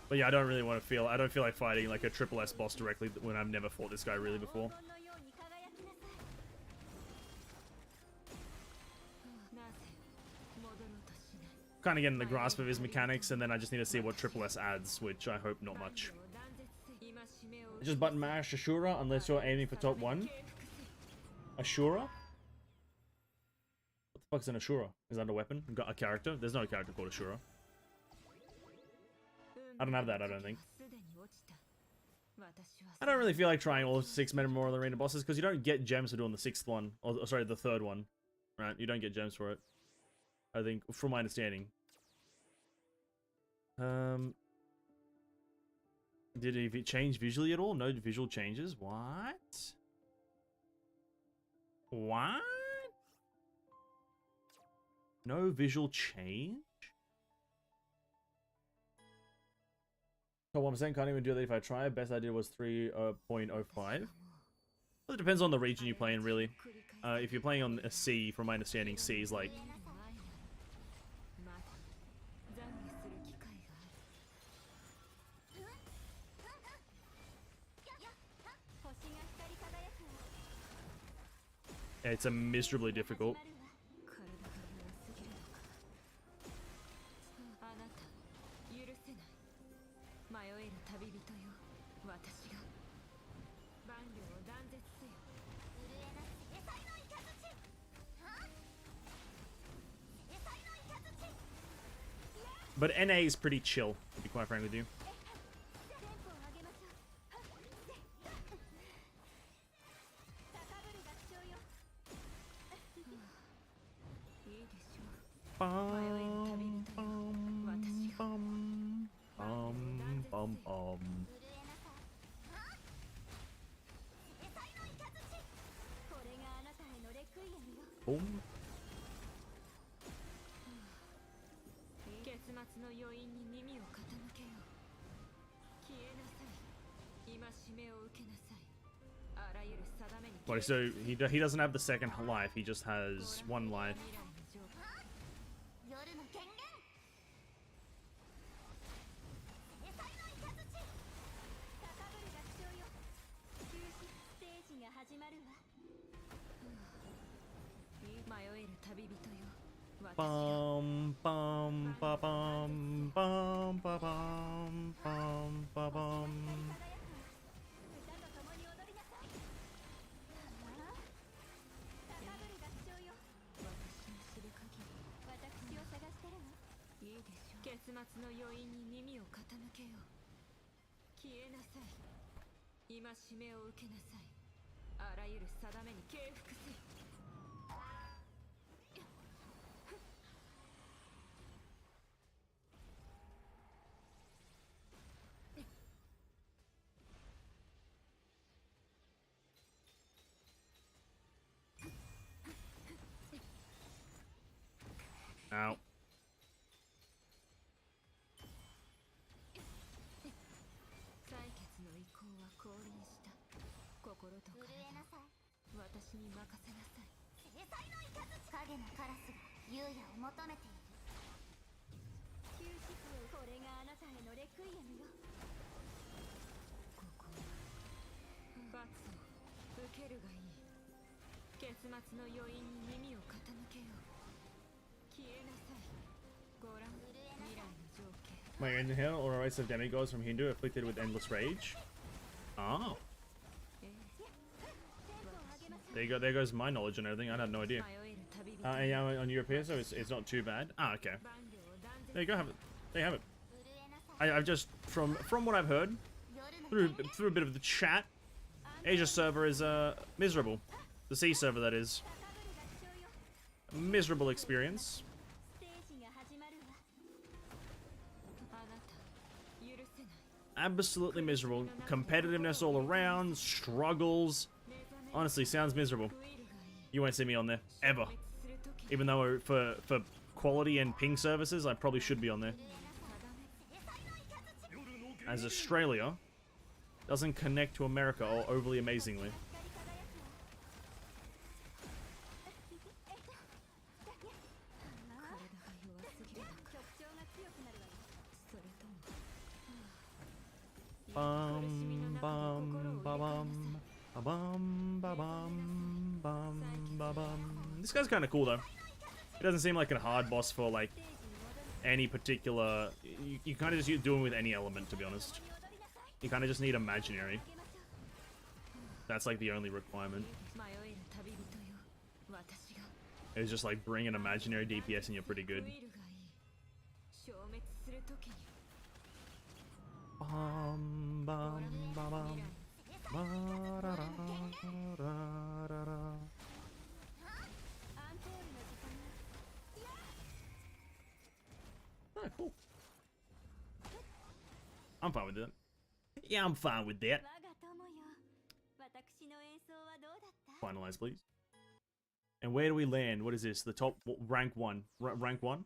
But yeah, I don't really want to feel. I don't feel like fighting like a Triple S boss directly when I've never fought this guy really before. Kind of getting the grasp of his mechanics, and then I just need to see what Triple S adds, which I hope not much. Just button mash Ashura unless you're aiming for top 1. Ashura? What the fuck's an Ashura? Is that a weapon? Got a character? There's no character called Ashura. I don't have that, I don't think. I don't really feel like trying all 6 Memorial Arena bosses because you don't get gems for doing the 6th one. Or sorry, the 3rd one. Right? You don't get gems for it. I think, from my understanding. Did it change visually at all? No visual changes? What? What? No visual change? So 1% can't even do that if I try. Best I did was 3.05. Well, it depends on the region you play in, really. If you're playing on a C, from my understanding, C is like... It's a miserably difficult. But NA is pretty chill, to be quite frank with you. Boom. What, so he doesn't have the second life, he just has one life. Bum bum ba bum bum ba bum bum ba bum. Ow. My inhale or race of demigods from Hindu afflicted with endless rage. Oh. There you go. There goes my knowledge and everything. I had no idea. And yeah, on European, so it's not too bad. Ah, okay. There you go. Have it. There you have it. I've just from what I've heard through a bit of the chat, Asia server is miserable. The C server, that is. A miserable experience. Absolutely miserable. Competitiveness all around. Struggles. Honestly, sounds miserable. You won't see me on there. Ever. Even though for quality and ping services, I probably should be on there. As Australia doesn't connect to America or overly amazingly. Bum bum ba bum ba bum ba bum bum ba bum. This guy's kind of cool though. He doesn't seem like a hard boss for like any particular. You kind of just do him with any element, to be honest. You kind of just need imaginary. That's like the only requirement. It's just like bring an imaginary DPS and you're pretty good. Bum, bum, ba, bum. Ba, da, da, da, da, da. Oh, cool. I'm fine with that. Yeah, I'm fine with that. Finalize, please. And where do we land? What is this? The top rank 1. Rank 1?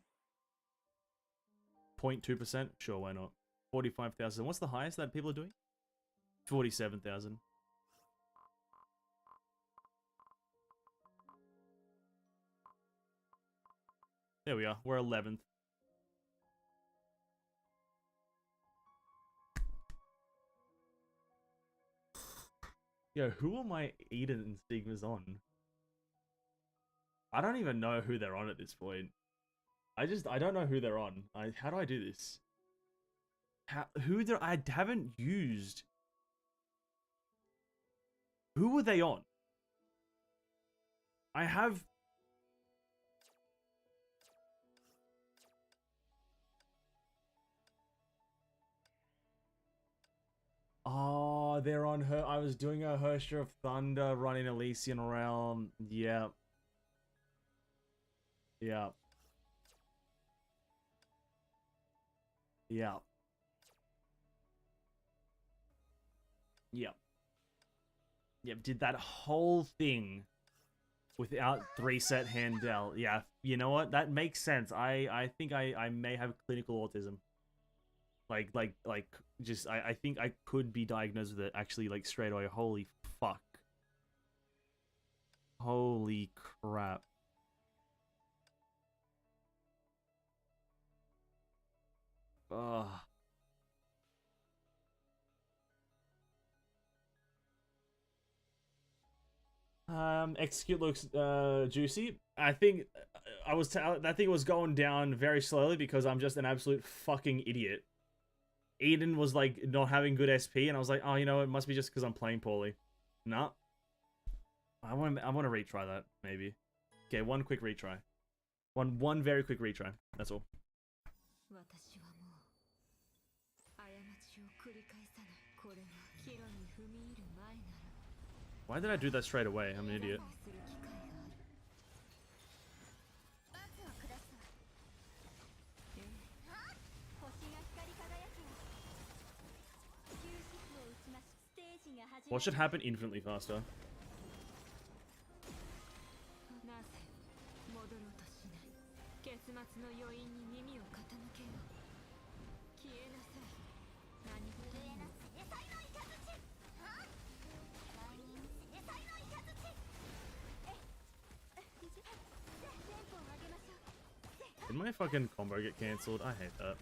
0.2%? Sure, why not? 45,000. What's the highest that people are doing? 47,000. There we are. We're 11th. Yo, who are my Eden and Stigmas on? I don't even know who they're on at this point. I don't know who they're on. How do I do this? I haven't used. Who were they on? I have. Oh, they're on her. I was doing a HoTr of Thunder running Elysian Realm. Yep. Yep. Yep. Yep. Yep. Did that whole thing Without 3-set hand dealt. Yeah, you know what? That makes sense. I think I may have clinical autism. Just I think I could be diagnosed with it actually like straight away. Holy fuck. Holy crap. Ugh. Execute looks juicy. I think I think it was going down very slowly because I'm just an absolute fucking idiot. Eden was like not having good SP, and I was like, oh, you know, it must be just because I'm playing poorly. Nah. I want to retry that maybe. Okay, one quick retry. One very quick retry. That's all. Why did I do that straight away? I'm an idiot. What should happen infinitely faster? Did my fucking combo get cancelled? I hate that.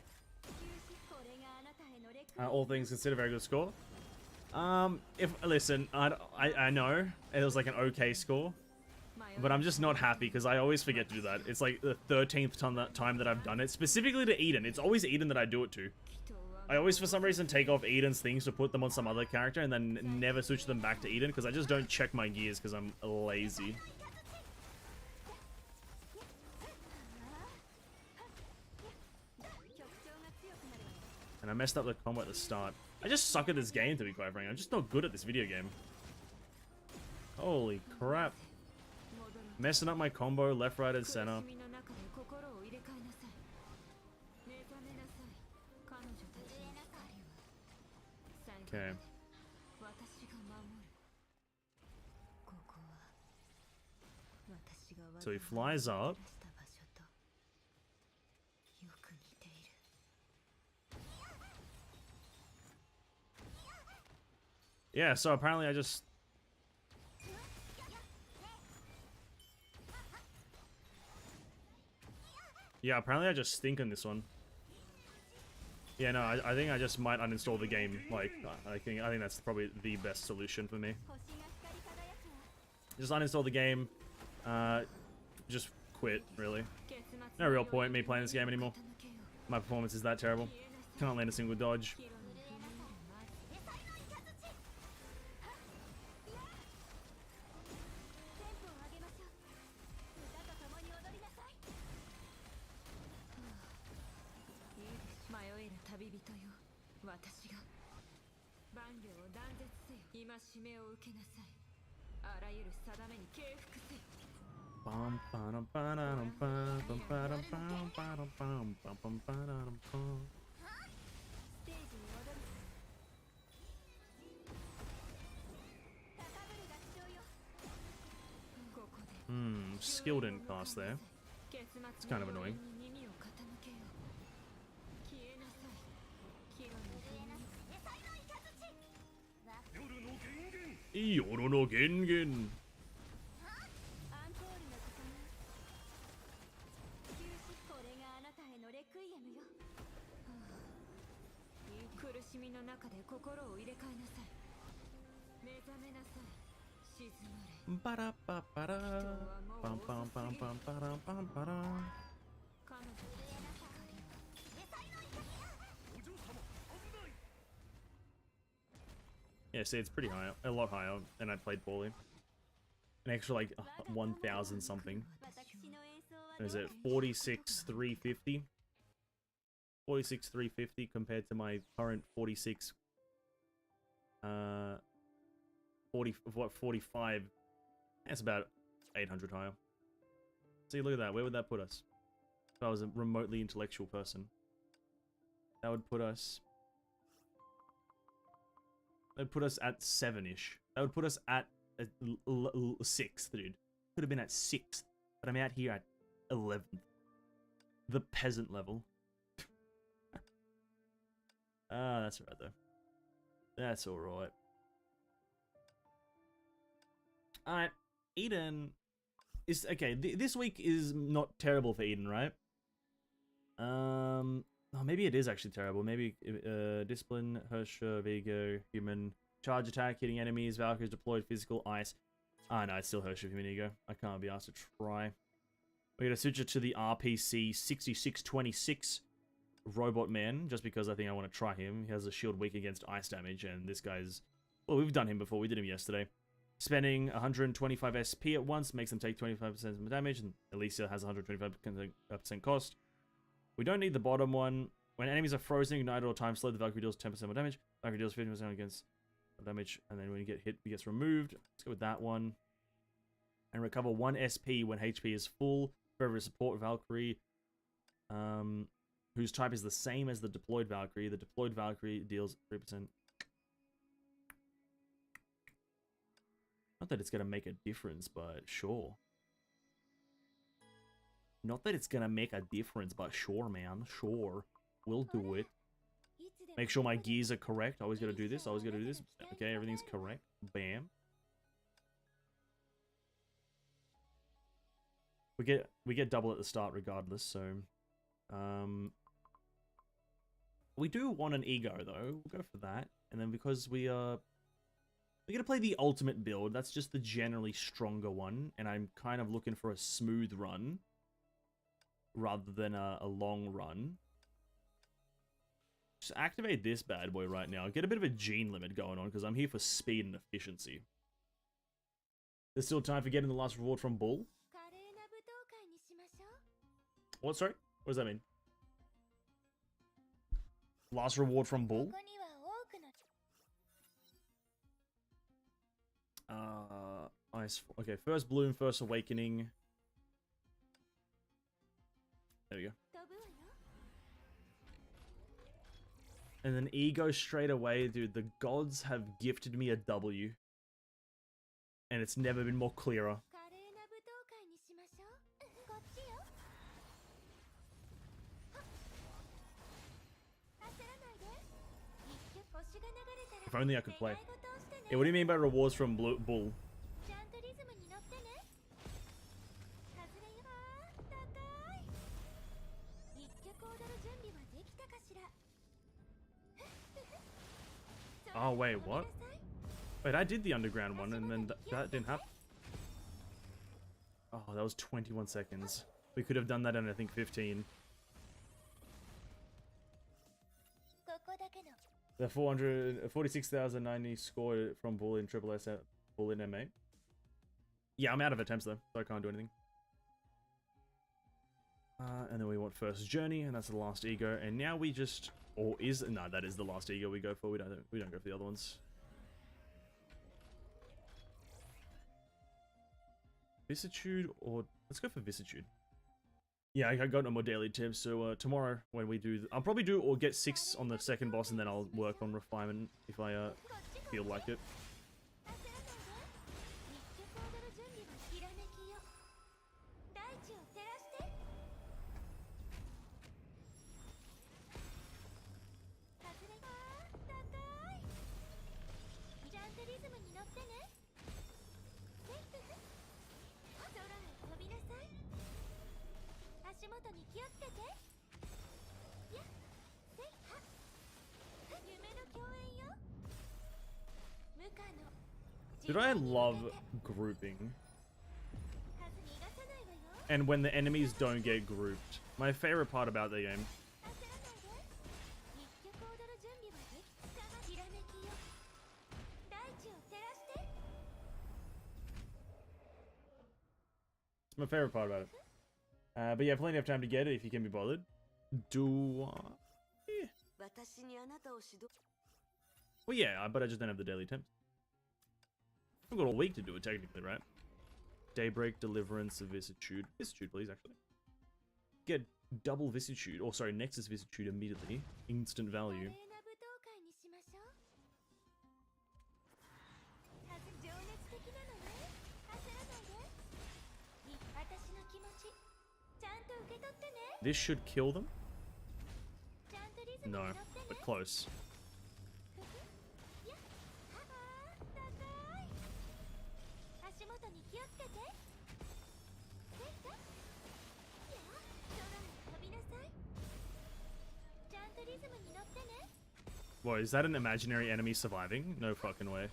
All things considered, very good score. Listen, I know it was like an okay score, but I'm just not happy because I always forget to do that. It's like the 13th time that I've done it, specifically to Eden. It's always Eden that I do it to. I always, for some reason, take off Eden's things to put them on some other character and then never switch them back to Eden because I just don't check my gears because I'm lazy. And I messed up the combo at the start. I just suck at this game, to be quite frank. I'm just not good at this video game. Holy crap. Messing up my combo, left, right, and center. Okay. So he flies up. Yeah, so apparently I just... Yeah, apparently I just stink on this one. Yeah, no, I think I just might uninstall the game. Like, I think that's probably the best solution for me. Just uninstall the game. Just quit, really. No real point in me playing this game anymore. My performance is that terrible. Can't land a single dodge. Skill didn't cast there. It's kind of annoying. Yoru no Gengen. Yeah, see, it's pretty high, a lot higher, and I played poorly. An extra, like, 1,000 something. Is it 46,350? 46,350 compared to my current 46. 45. That's about 800 higher. See, look at that. Where would that put us? If I was a remotely intellectual person. That would put us... That would put us at 7-ish. That would put us at 6th, dude. Could have been at 6th, but I'm out here at 11th. The peasant level. Ah, that's alright though. That's alright. Alright, Eden is okay. This week is not terrible for Eden, right? Oh, maybe it is actually terrible. Maybe discipline, HoTr, Vigo, human, charge attack, hitting enemies, Valkyries deployed, physical, ice. Ah, no, it's still HoTr human ego. I can't be asked to try. We're gonna switch it to the RPC 6626 Robot Man, just because I think I want to try him. He has a shield weak against ice damage, and this guy's... Well, we've done him before. We did him yesterday. Spending 125 SP at once makes them take 25% damage, and Alicia has 125% cost. We don't need the bottom one. When enemies are frozen, ignited, or time slowed, the Valkyrie deals 10% more damage. Valkyrie deals 50% against damage, and then when you get hit, it gets removed. Let's go with that one. And recover 1 SP when HP is full. For every support Valkyrie, whose type is the same as the deployed Valkyrie. The deployed Valkyrie deals 3%. Not that it's going to make a difference, but sure. Not that it's going to make a difference, but sure, man. Sure. We'll do it. Make sure my gears are correct. Always got to do this. Always got to do this. Okay, everything's correct. Bam. We get double at the start regardless, so... we do want an ego, though. We'll go for that. And then because we're going to play the ultimate build. That's just the generally stronger one. And I'm kind of looking for a smooth run. Rather than a long run. Just activate this bad boy right now. Get a bit of a gene limit going on, because I'm here for speed and efficiency. There's still time for getting the last reward from Bull. What, sorry? What does that mean? Last reward from Bull? Ice. Okay, first bloom, first awakening. There we go. And then ego straight away, dude. The gods have gifted me a W. And it's never been more clearer. If only I could play. Yeah, what do you mean by rewards from Bull? Oh, wait, what? Wait, I did the underground one, and then that didn't happen. Oh, that was 21 seconds. We could have done that in, I think, 15. The 46,090 scored from Bull in Triple S, Bull in MA. Yeah, I'm out of attempts, though, so I can't do anything. And then we want first journey, and that's the last ego. And now we just... Or is... No, that is the last ego we go for. We don't go for the other ones. Vicissitude or... Let's go for Vicissitude. Yeah, I got no more daily tips, so tomorrow when we do... I'll probably do or get 6 on the second boss, and then I'll work on refinement if I feel like it. Dude, I love grouping. And when the enemies don't get grouped. My favorite part about the game. It's my favorite part about it. But yeah, plenty of time to get it if you can be bothered. Yeah. Well, yeah, but I just don't have the daily temps. I've got a week to do it, technically, right? Daybreak, Deliverance, Vicissitude. Vicissitude, please, actually. Get double Vicissitude. Or, sorry, Nexus Vicissitude immediately. Instant value. This should kill them. No, but close. Whoa, is that an imaginary enemy surviving? No fucking way.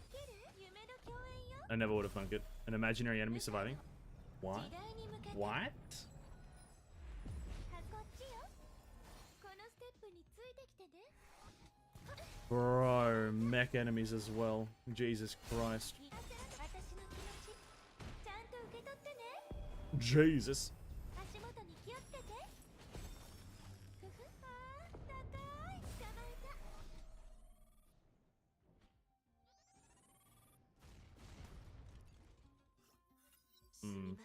I never would have thunk it. An imaginary enemy surviving? What? What? Bro, mech enemies as well. Jesus Christ. Jesus.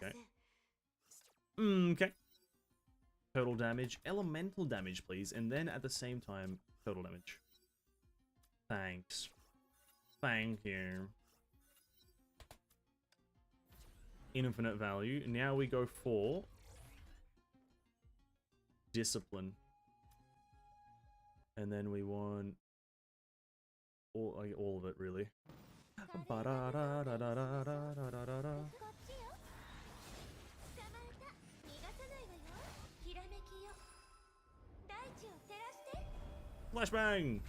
Okay. Okay. Total damage. Elemental damage, please. And then at the same time, total damage. Thanks. Thank you. Infinite value. Now we go for discipline. And then we want all of it, really. Flashbang!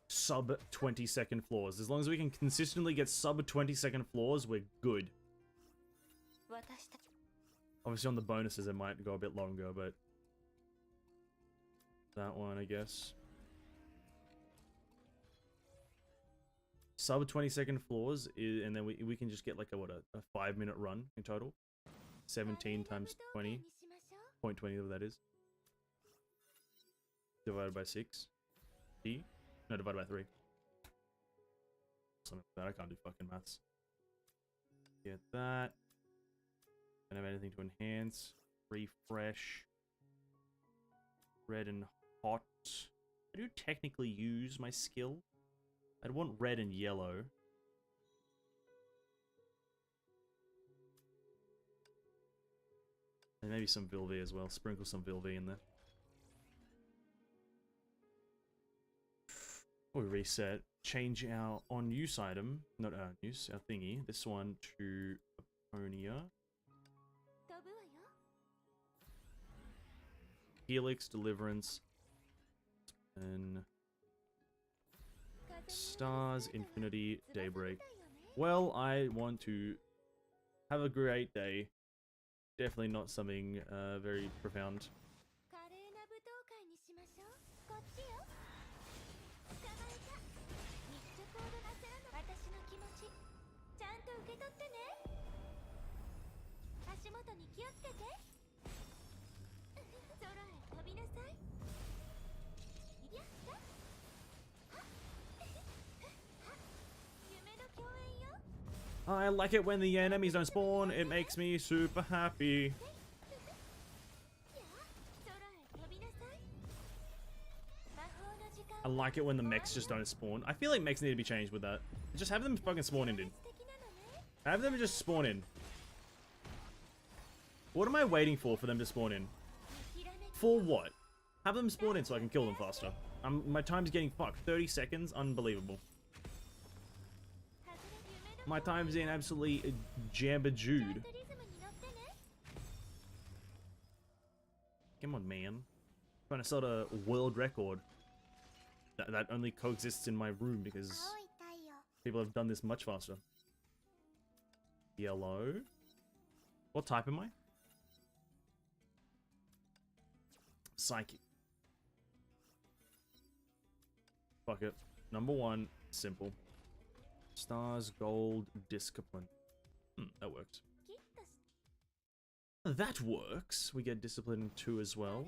Sub 20-second floors. As long as we can consistently get sub 20-second floors, we're good. Obviously on the bonuses it might go a bit longer, but that one, I guess. Sub 20-second floors, and then we can just get like a 5-minute run in total. 17 times 20. 0.20 of that is. Divided by 6. D? No, divided by 3. Something like that. I can't do fucking maths. Get that. Don't have anything to enhance. Refresh. Red and hot. I do technically use my skill. I'd want red and yellow. And maybe some Vilvi as well. Sprinkle some Vilvi in there. We reset. Change our on-use item. Not our use, our thingy. This one to Aponia. Helix, Deliverance. And Stars, Infinity, Daybreak. Well, I want to have a great day. Definitely not something very profound. I like it when the enemies don't spawn. It makes me super happy. I like it when the mechs just don't spawn. I feel like mechs need to be changed with that. Just have them fucking spawn in, dude. Have them just spawn in. What am I waiting for them to spawn in? For what? Have them spawn in so I can kill them faster. My time's getting fucked. 30 seconds? Unbelievable. My time's in absolutely jamba-jude. Come on, man. I'm trying to set a world record. That only coexists in my room because people have done this much faster. Yellow. What type am I? Psychic. Fuck it. Number 1, simple. Stars, gold, discipline. That works. That works. We get discipline 2 as well.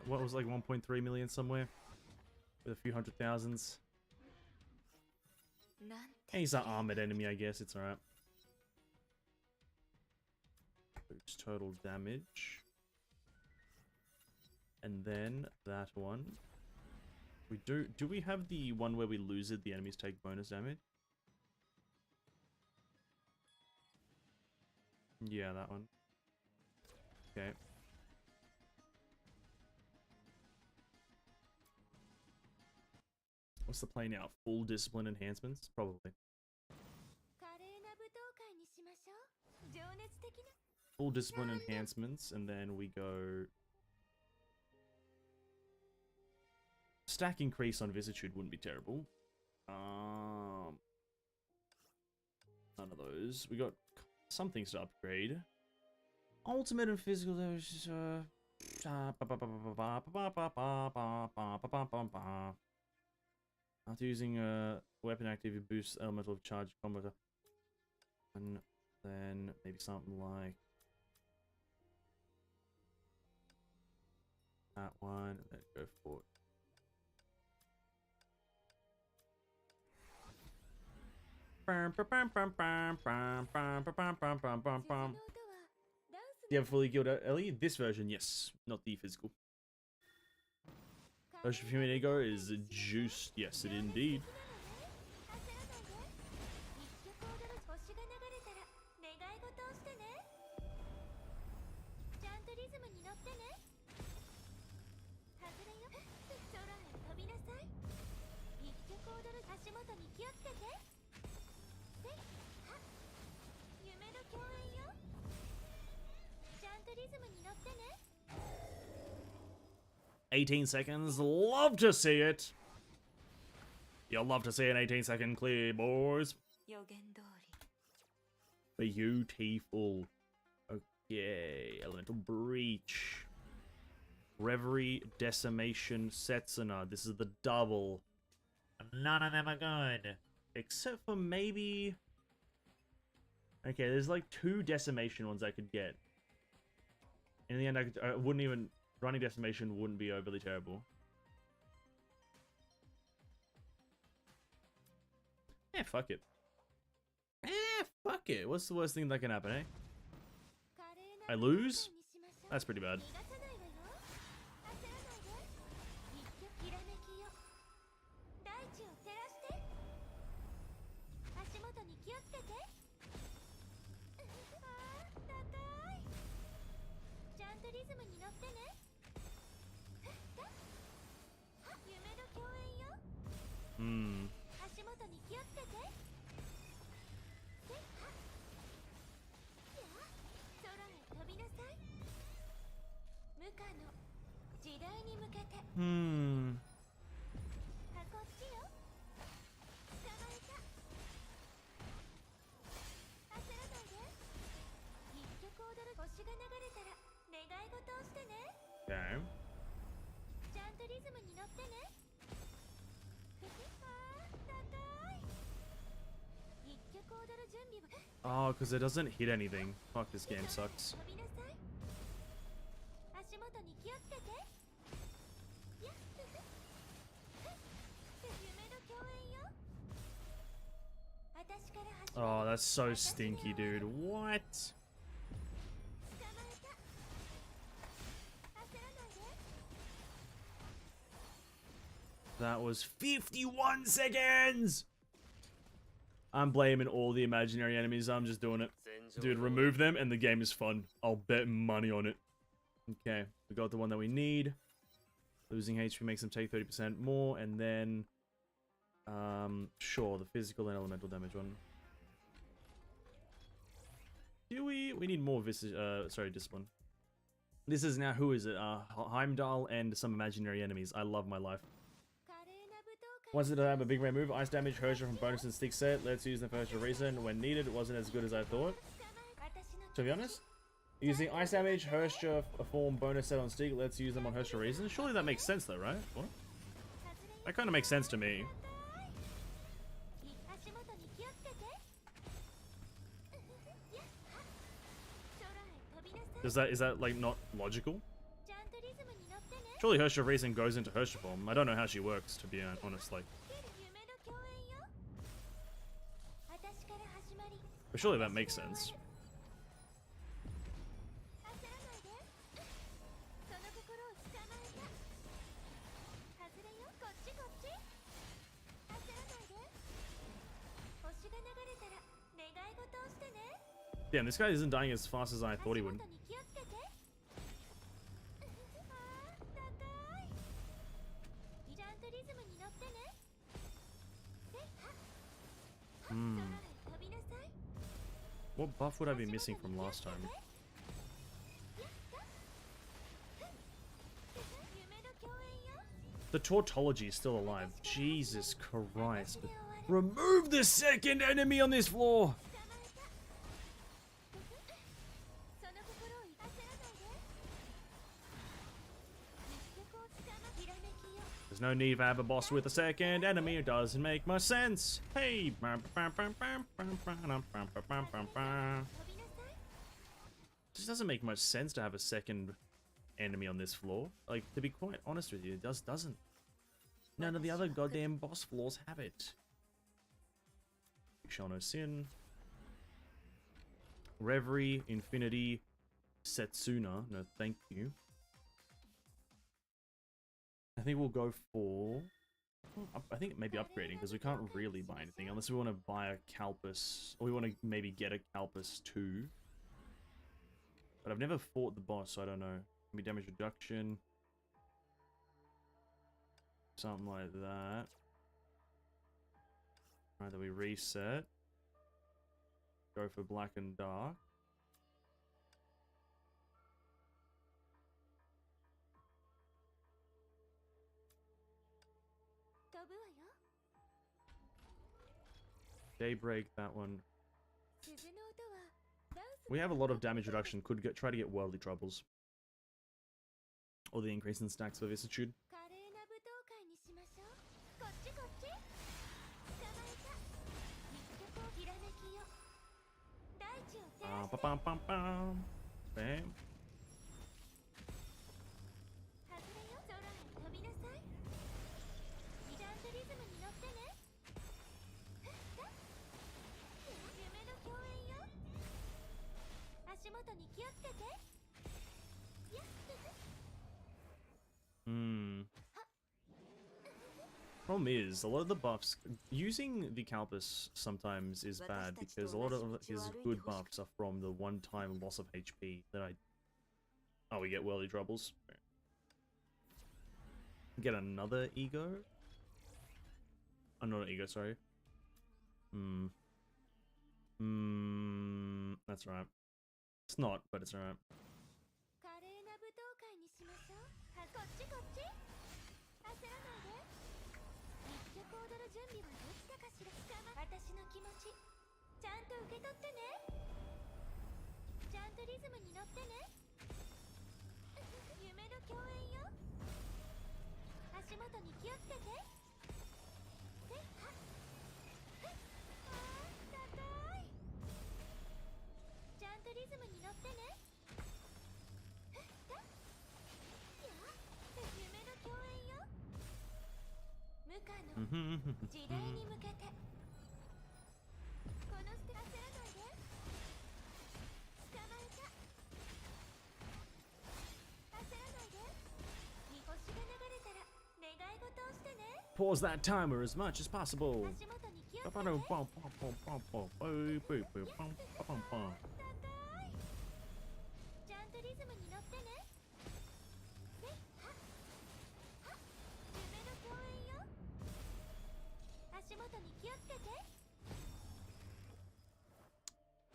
What was like 1.3 million somewhere? With a few hundred thousands. And he's an armored enemy, I guess. It's alright. Boost total damage. And then that one. Do we have the one where we lose it, the enemies take bonus damage? Yeah, that one. Okay. What's the play now? Full discipline enhancements? Probably. Full discipline enhancements, and then we go... Stack increase on vicissitude wouldn't be terrible. None of those. We got some things to upgrade. Ultimate and physical damage. After using a weapon activity boosts elemental charge combat. And then maybe something like that one. And then go for it. Do you have a fully guild Ellie? This version, yes. Not the physical. Version of Ego is juiced. Yes, it indeed. "18 seconds, love to see it. You'll love to see an 18-second clear, boys. Beautiful. Okay, Elemental Breach. Reverie, Decimation, Setsuna. This is the double. None of them are good. Except for maybe... Okay, there's like 2 Decimation ones I could get. In the end, I wouldn't even... Running Decimation wouldn't be overly terrible. Eh, fuck it. Fuck it. What's the worst thing that can happen, eh? I lose? That's pretty bad. Okay. Oh, because it doesn't hit anything. Fuck, this game sucks. Oh, that's so stinky, dude. What? That was 51 seconds! I'm blaming all the imaginary enemies. I'm just doing it. Dude, remove them and the game is fun. I'll bet money on it. Okay, we got the one that we need. Losing HP makes them take 30% more, and then... sure, the physical and elemental damage one. Do we need more discipline. This is now, who is it? Heimdall and some imaginary enemies. I love my life. Once it have a big red move, ice damage, HoTr from bonus and stick set. Let's use them for HoTr reason. When needed, it wasn't as good as I thought. To be honest, using ice damage, HoTr form bonus set on stick. Let's use them on HoTr reason. Surely that makes sense though, right? What? That kind of makes sense to me. is that like not logical? Surely HoTr of Reason goes into HoTr form. I don't know how she works, to be honest. Like, but surely that makes sense. Damn, this guy isn't dying as fast as I thought he would. What buff would I be missing from last time? The tautology is still alive. Jesus Christ. Remove the second enemy on this floor! There's no need to have a boss with a second enemy. It doesn't make much sense. Hey! Just doesn't make much sense to have a second enemy on this floor. Like, to be quite honest with you, it just doesn't. None of the other goddamn boss floors have it. Shall no sin. Reverie, Infinity, Setsuna. No, thank you. I think we'll go for... I think maybe upgrading, because we can't really buy anything, unless we want to buy a Calpus, or we want to maybe get a Calpus 2. But I've never fought the boss, so I don't know. Maybe damage reduction. Something like that. Alright, then we reset. Go for black and dark. Daybreak, that one. We have a lot of damage reduction. Could try to get Worldly Troubles. Or the increase in stacks for Vicissitude. Bam. Problem is, a lot of the buffs, using the Calpus sometimes is bad because a lot of his good buffs are from the one-time loss of HP that I... Oh, we get Worldly Troubles. Get another Ego? Oh, not an Ego, sorry. That's right. It's not, but it's alright. Pause that timer as much as possible.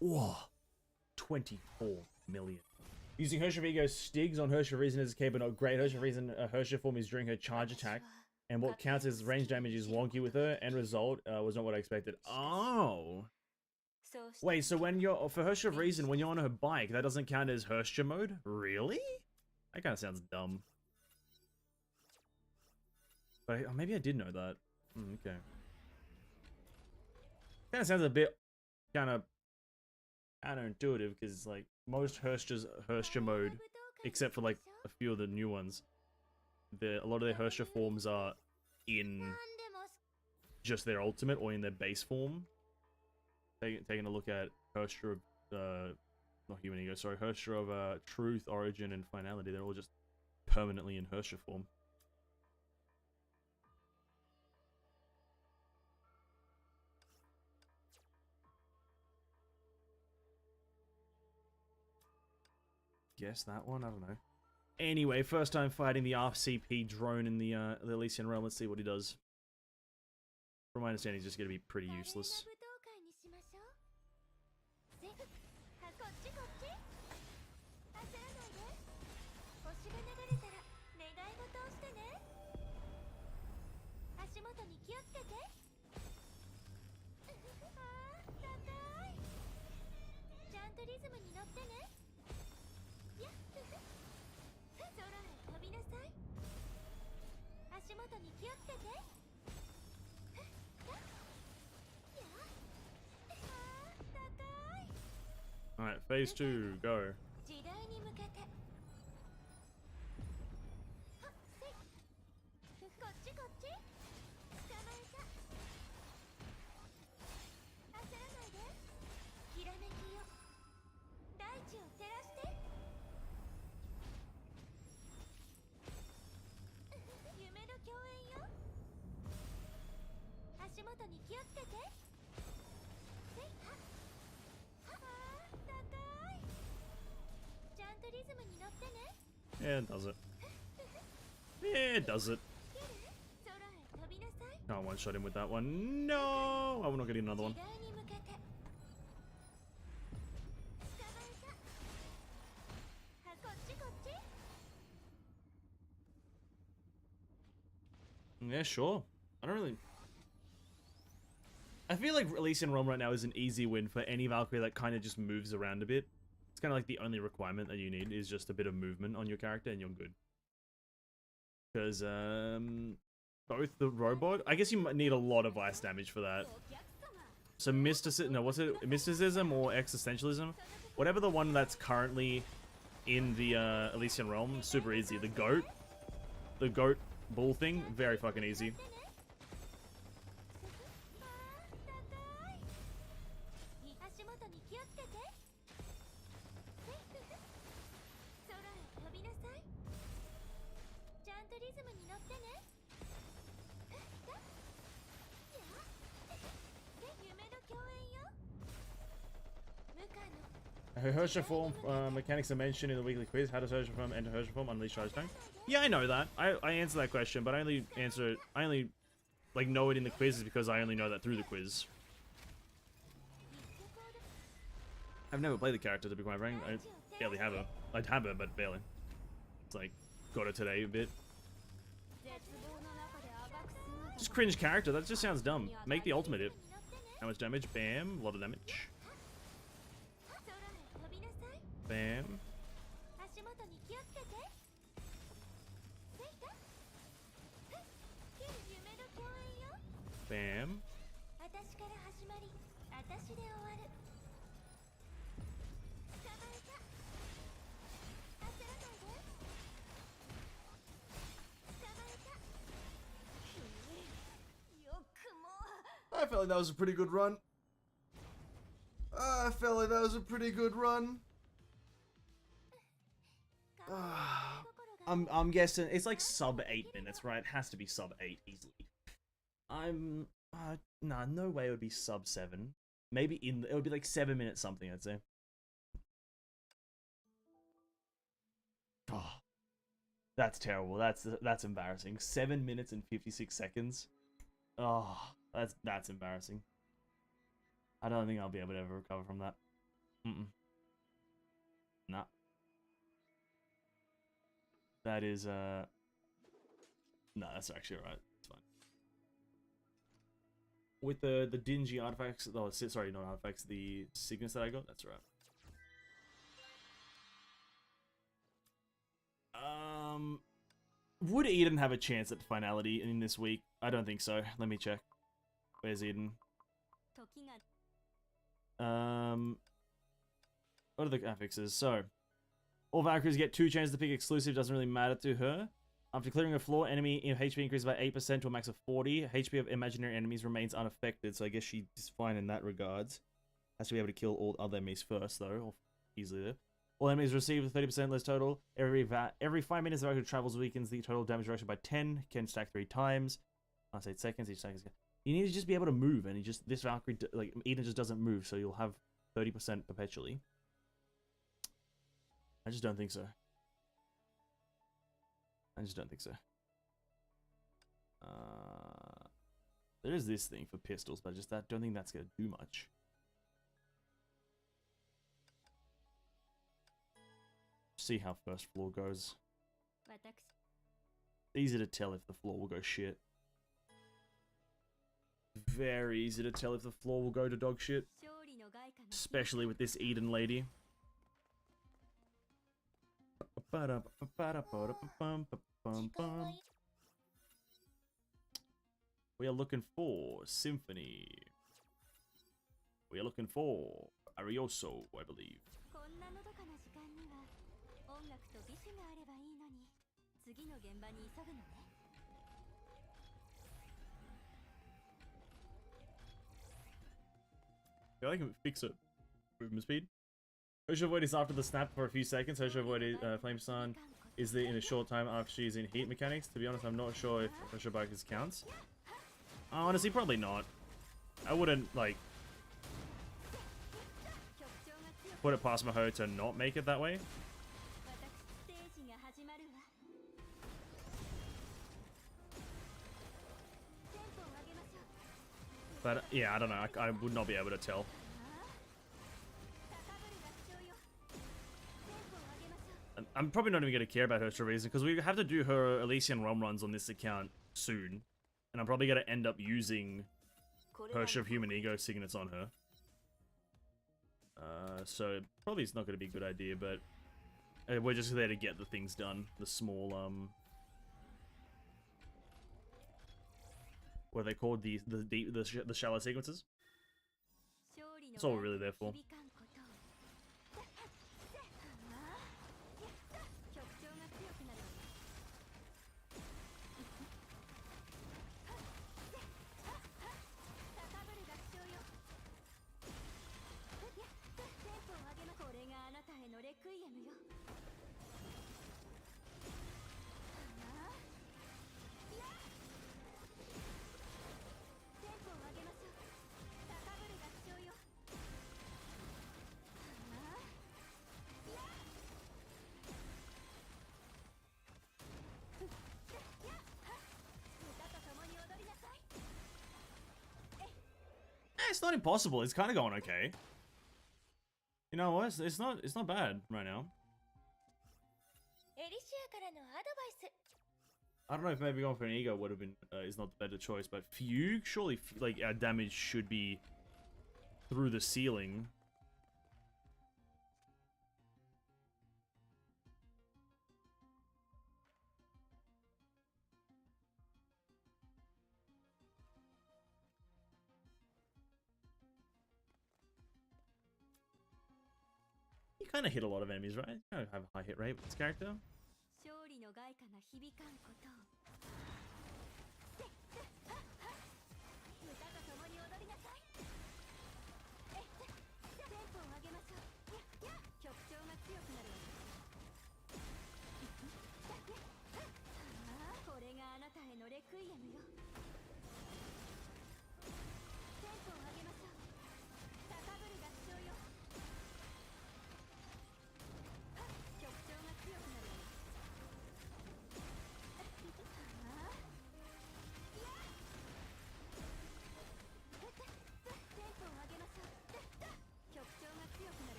Whoa, 24 million. Using HoTr of Ego Stigs on HoTr of Reason is okay, but not great. HoTr of Reason HoTr form is during her charge attack, and what counts as range damage is wonky with her. End result was not what I expected. Oh. Wait, so when you're, for HoTr of Reason, when you're on her bike, that doesn't count as HoTr mode? Really? That kind of sounds dumb. But maybe I did know that. Okay. Kind of sounds a bit kind of counterintuitive because like most Hershtra mode, except for like a few of the new ones, a lot of their Hershtra forms are in just their ultimate or in their base form. Taking a look at Hershtra of not Human Ego, sorry, Hershtra of Truth, Origin, and Finality, they're all just permanently in Hershtra form. Guess that one? I don't know. Anyway, first time fighting the RCP drone in the Elysian Realm. Let's see what he does. From my understanding, he's just going to be pretty useless. Alright, phase 2, go. Yeah, it does it. Yeah, it does it. Can't one-shot him with that one. No! I'm not getting another one. Yeah, sure. I don't really... I feel like Elysian Realm right now is an easy win for any Valkyrie that kind of just moves around a bit. It's kind of like the only requirement that you need is just a bit of movement on your character and you're good. Because, both the robot... I guess you might need a lot of ice damage for that. So mysticism... No, what's it? Mysticism or existentialism? Whatever the one that's currently in the Elysian Realm, super easy. The goat bull thing, very fucking easy. Hershtra form mechanics are mentioned in the weekly quiz. How does Hershtra form enter Hershtra form? Unleash Stone? Yeah, I know that. I answer that question, but I only like know it in the quizzes because I only know that through the quiz. I've never played the character, to be quite frank. I barely have her. I'd have her, but barely. It's like got her today a bit. Just cringe character. That just sounds dumb. Make the ultimate hit. How much damage? Bam. A lot of damage. Bam. Bam. I felt like that was a pretty good run. I felt like that was a pretty good run. I'm guessing it's like sub 8 minutes, right? It has to be sub 8 easily. Nah, no way it would be sub 7. Maybe it would be like 7 minutes something, I'd say. Oh, that's terrible. That's embarrassing. 7 minutes and 56 seconds. Oh, that's embarrassing. I don't think I'll be able to ever recover from that. Nah. That is, no, that's actually alright. It's fine. With the dingy artifacts, oh, sorry, not artifacts, the sickness that I got, that's right. Would Eden have a chance at Finality in this week? I don't think so. Let me check. Where's Eden? what are the affixes? So, all Valkyries get 2 chances to pick exclusive, doesn't really matter to her. After clearing a floor, enemy HP increases by 8% to a max of 40. HP of imaginary enemies remains unaffected, so I guess she's fine in that regards. Has to be able to kill all other enemies first, though, or easily there. All enemies receive 30% less total. Every 5 minutes, the Valkyrie travels weakens the total damage reduction by 10. Can stack 3 times. I say seconds, each second. You need to just be able to move, and this Valkyrie, like, Eden just doesn't move, so you'll have 30% perpetually. I just don't think so. I just don't think so. There is this thing for pistols, but I don't think that's going to do much. See how first floor goes. It's easy to tell if the floor will go shit. Very easy to tell if the floor will go to dog shit. Especially with this Eden lady. We are looking for Symphony. We are looking for Arioso, I believe. I can fix it. Movement speed. HoTr Void is after the snap for a few seconds. HoTr Void Flame Sun is in a short time after she's in heat mechanics. To be honest, I'm not sure if HoTr Bikers counts. Honestly, probably not. I wouldn't, like, put it past my HoTr to not make it that way. But, yeah, I don't know. I would not be able to tell. I'm probably not even going to care about her for a reason, because we have to do her Elysian ROM runs on this account soon. And I'm probably going to end up using HoTr Human Ego signets on her. So, probably it's not going to be a good idea, but we're just there to get the things done. The small, what are they called? The shallow sequences? That's all we're really there for. It's not impossible. It's kind of going okay. You know what? It's not bad right now. I don't know if maybe going for an ego would have been is not the better choice, but Fugue, surely like our damage should be through the ceiling. You kind of hit a lot of enemies, right? You kind of have a high hit rate with this character.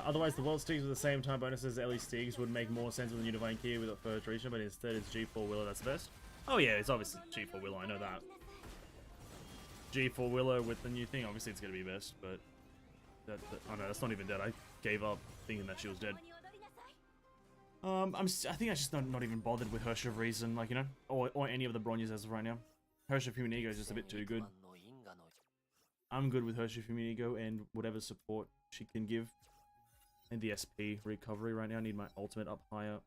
Otherwise, the World Stigs with the same time bonuses as Ellie Stigs would make more sense with the new Divine Key without further iteration, but instead it's G4 Willow that's the best. Oh yeah, it's obviously G4 Willow, I know that. G4 Willow with the new thing, obviously it's going to be best, but Oh no, that's not even dead. I gave up thinking that she was dead. I think I just not even bothered with Hersh of Reason, like, you know, or any of the Bronzes as of right now. Hersh of Human Ego is just a bit too good. I'm good with Hersh of Human Ego and whatever support she can give. And the SP recovery right now. I need my ultimate up higher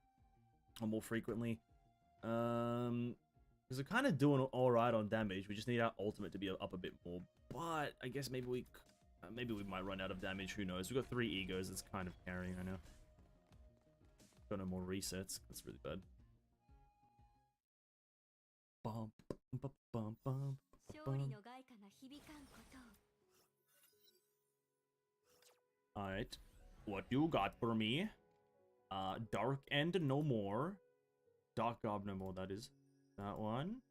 or more frequently. Because we're kind of doing alright on damage. We just need our ultimate to be up a bit more. But I guess maybe we might run out of damage. Who knows? We've got 3 egos. It's kind of carrying right now. Got no more resets. That's really bad. Bum, bum, bum, bum, bum. Alright. What you got for me? Dark End no more. Dark Gob no more, that is. That one.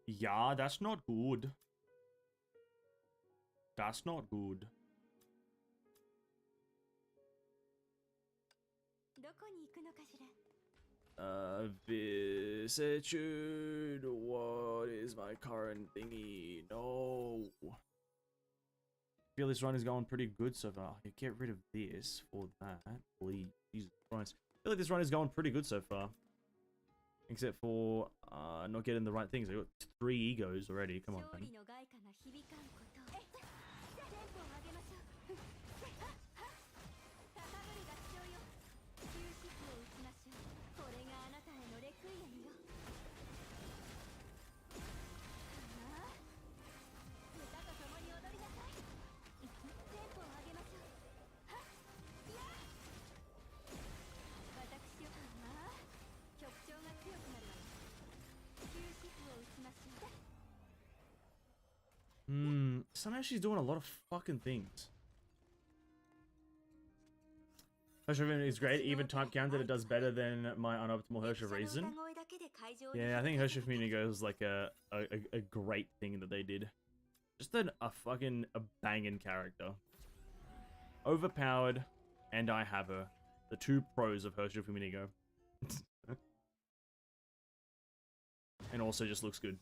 Yeah, that's not good. That's not good. Vicissitude. What is my current thingy? No. I feel this run is going pretty good so far. I get rid of this for that. Please. Jesus Christ. I feel like this run is going pretty good so far. Except for not getting the right things. I got 3 egos already. Come on, man. Somehow she's doing a lot of fucking things. Hersh of Reason is great. Even type counted, it does better than my unoptimal Hersh of Reason. Yeah, I think Hersh of Reason is like a great thing that they did. Just a fucking banging character. Overpowered, and I have her. The 2 pros of Hersh of Human And also just looks good.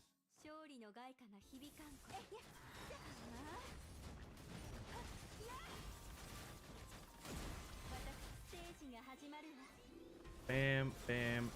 Bam, bam.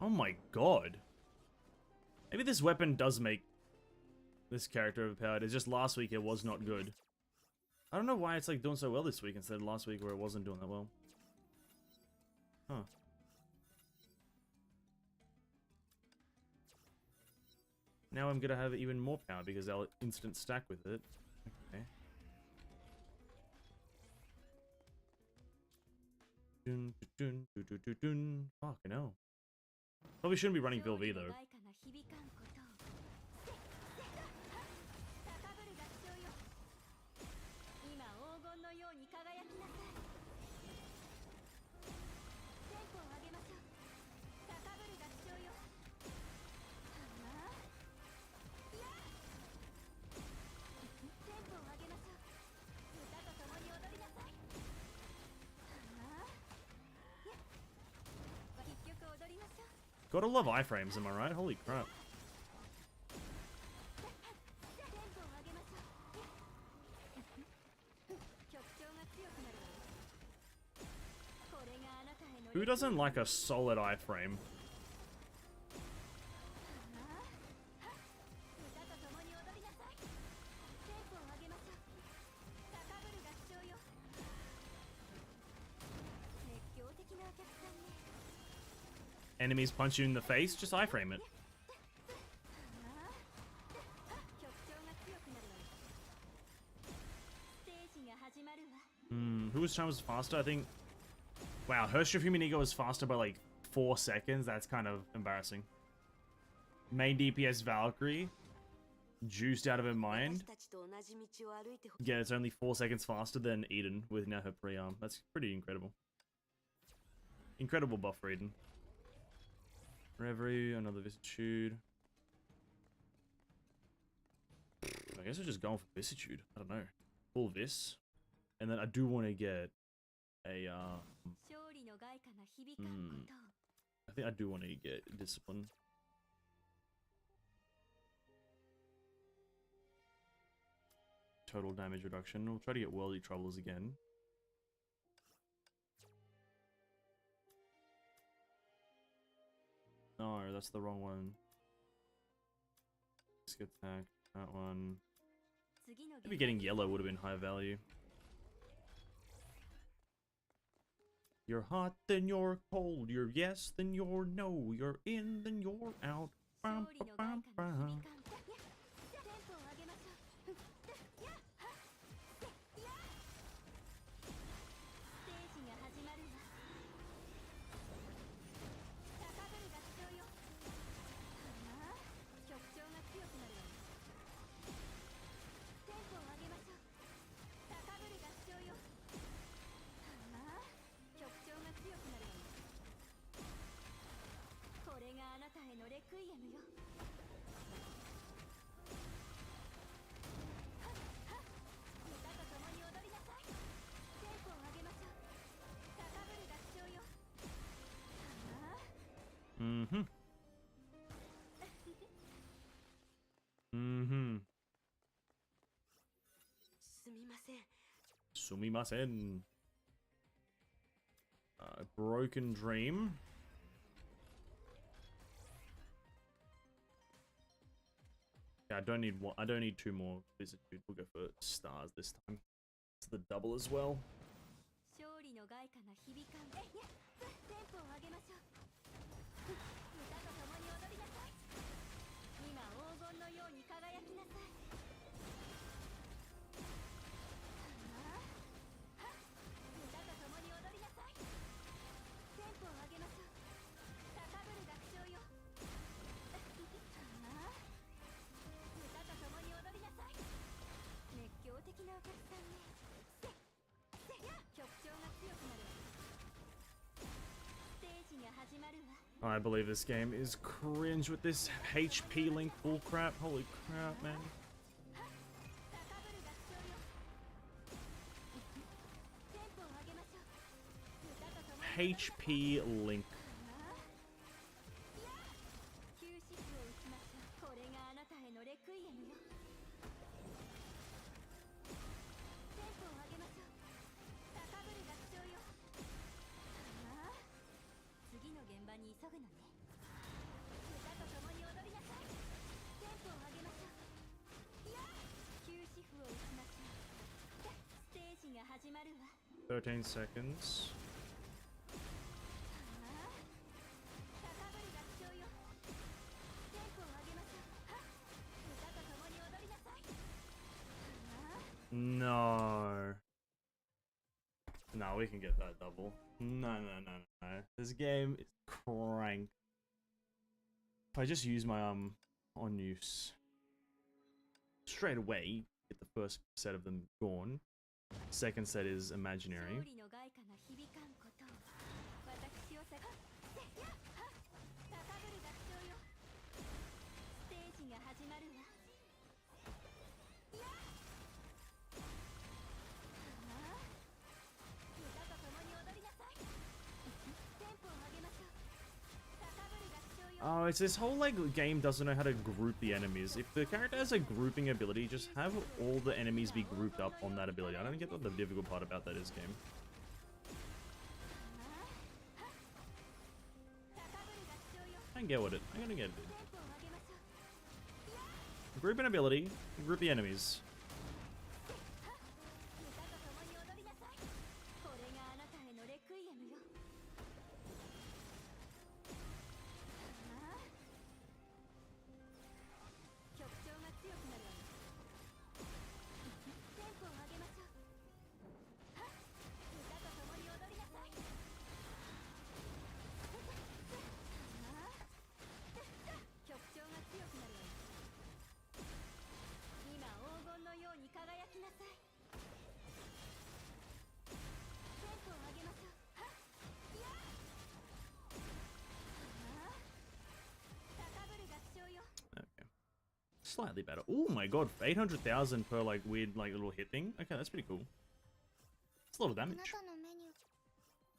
Oh my god. Maybe this weapon does make this character overpowered. It's just last week it was not good. I don't know why it's like doing so well this week instead of last week where it wasn't doing that well. Huh. Now I'm gonna have even more power because I'll instant stack with it. Okay. Dun, dun, dun, dun, dun, dun. Fucking hell. Probably shouldn't be running Vilv though. Gotta love iframes, am I right? Holy crap. Who doesn't like a solid iframe? enemies punch you in the face, just iframe it. Whose time was faster? I think... Wow, HoTr Fuminigo was faster by like 4 seconds. That's kind of embarrassing. Main DPS Valkyrie, juiced out of her mind. Yeah, it's only 4 seconds faster than Eden with now her pre-arm. That's pretty incredible. Incredible buff for Eden. Reverie, another Vicissitude. I guess we're just going for Vicissitude. I don't know. Full Vis. And then I do want to get a, I think I do want to get Discipline. Total damage reduction. We'll try to get Worldly Troubles again. No, that's the wrong one. Risk attack. That one. Maybe getting yellow would have been high value. You're hot, then you're cold. You're yes, then you're no. You're in, then you're out. Bam, ba, bam, bam. Mm-hmm. Mm-hmm. Sumimasen. Broken Dream. Yeah, I don't need one. I don't need 2 more Vicissitude. We'll go for stars this time. It's the double as well. I believe this game is cringe with this HP link bull crap. Holy crap, man. HP link. "13 seconds. No. No, we can get that double. No. This game is crank. If I just use my on use straight away, get the first set of them gone. Second set is imaginary. Oh, it's this whole, like, game doesn't know how to group the enemies. If the character has a grouping ability, just have all the enemies be grouped up on that ability. I don't get what the difficult part about that is, game. I don't get what it... I don't get it. Group an ability, group the enemies. Slightly better. Oh my god, 800,000 per like weird like little hit thing. Okay, that's pretty cool. It's a lot of damage.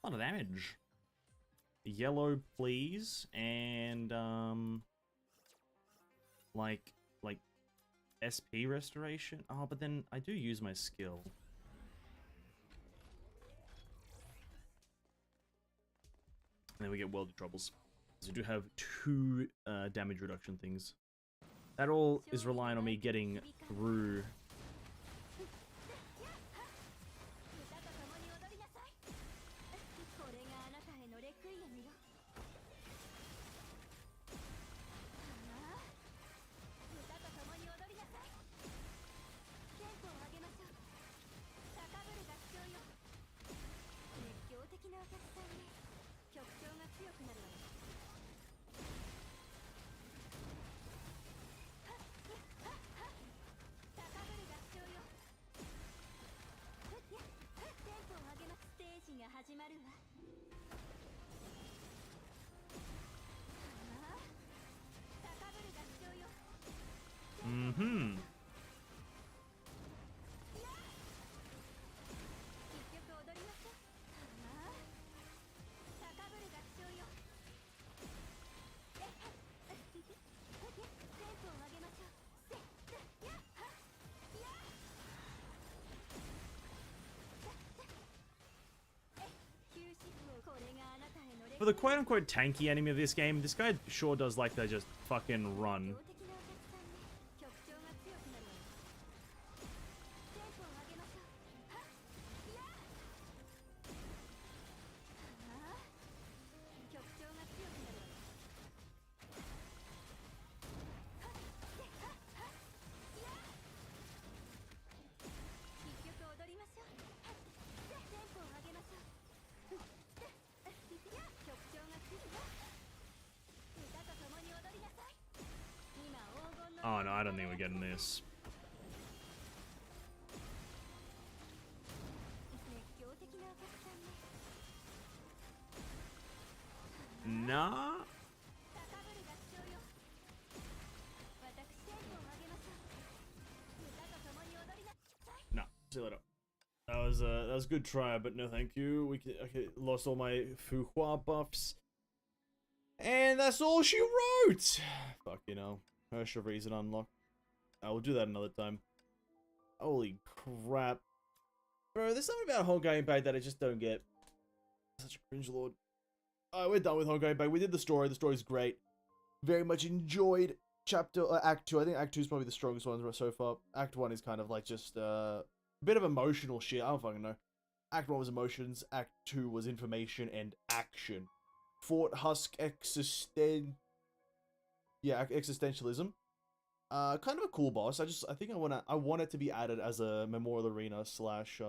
A lot of damage. Yellow, please, and like SP restoration. Oh, but then I do use my skill. And then we get World of Troubles. So we do have 2 damage reduction things. That all is relying on me getting through. Mm-hmm. For the quote-unquote tanky enemy of this game, this guy sure does like to just fucking run. Oh no, I don't think we're getting this. Nah. Nah, see you later. That was a good try, but no thank you. I lost all my Fuhua buffs. And that's all she wrote! Fuck, you know. HoTr reason unlocked. I will do that another time. Holy crap. Bro, there's something about Honkai Impact that I just don't get. Such a cringe lord. Alright, we're done with Honkai Impact. We did the story. The story's great. Very much enjoyed Act 2. I think Act 2 is probably the strongest one so far. Act 1 is kind of like just a bit of emotional shit. I don't fucking know. Act 1 was emotions. Act 2 was information and action. Fort Husk existentialism. Kind of a cool boss. I think I want it to be added as a memorial arena slash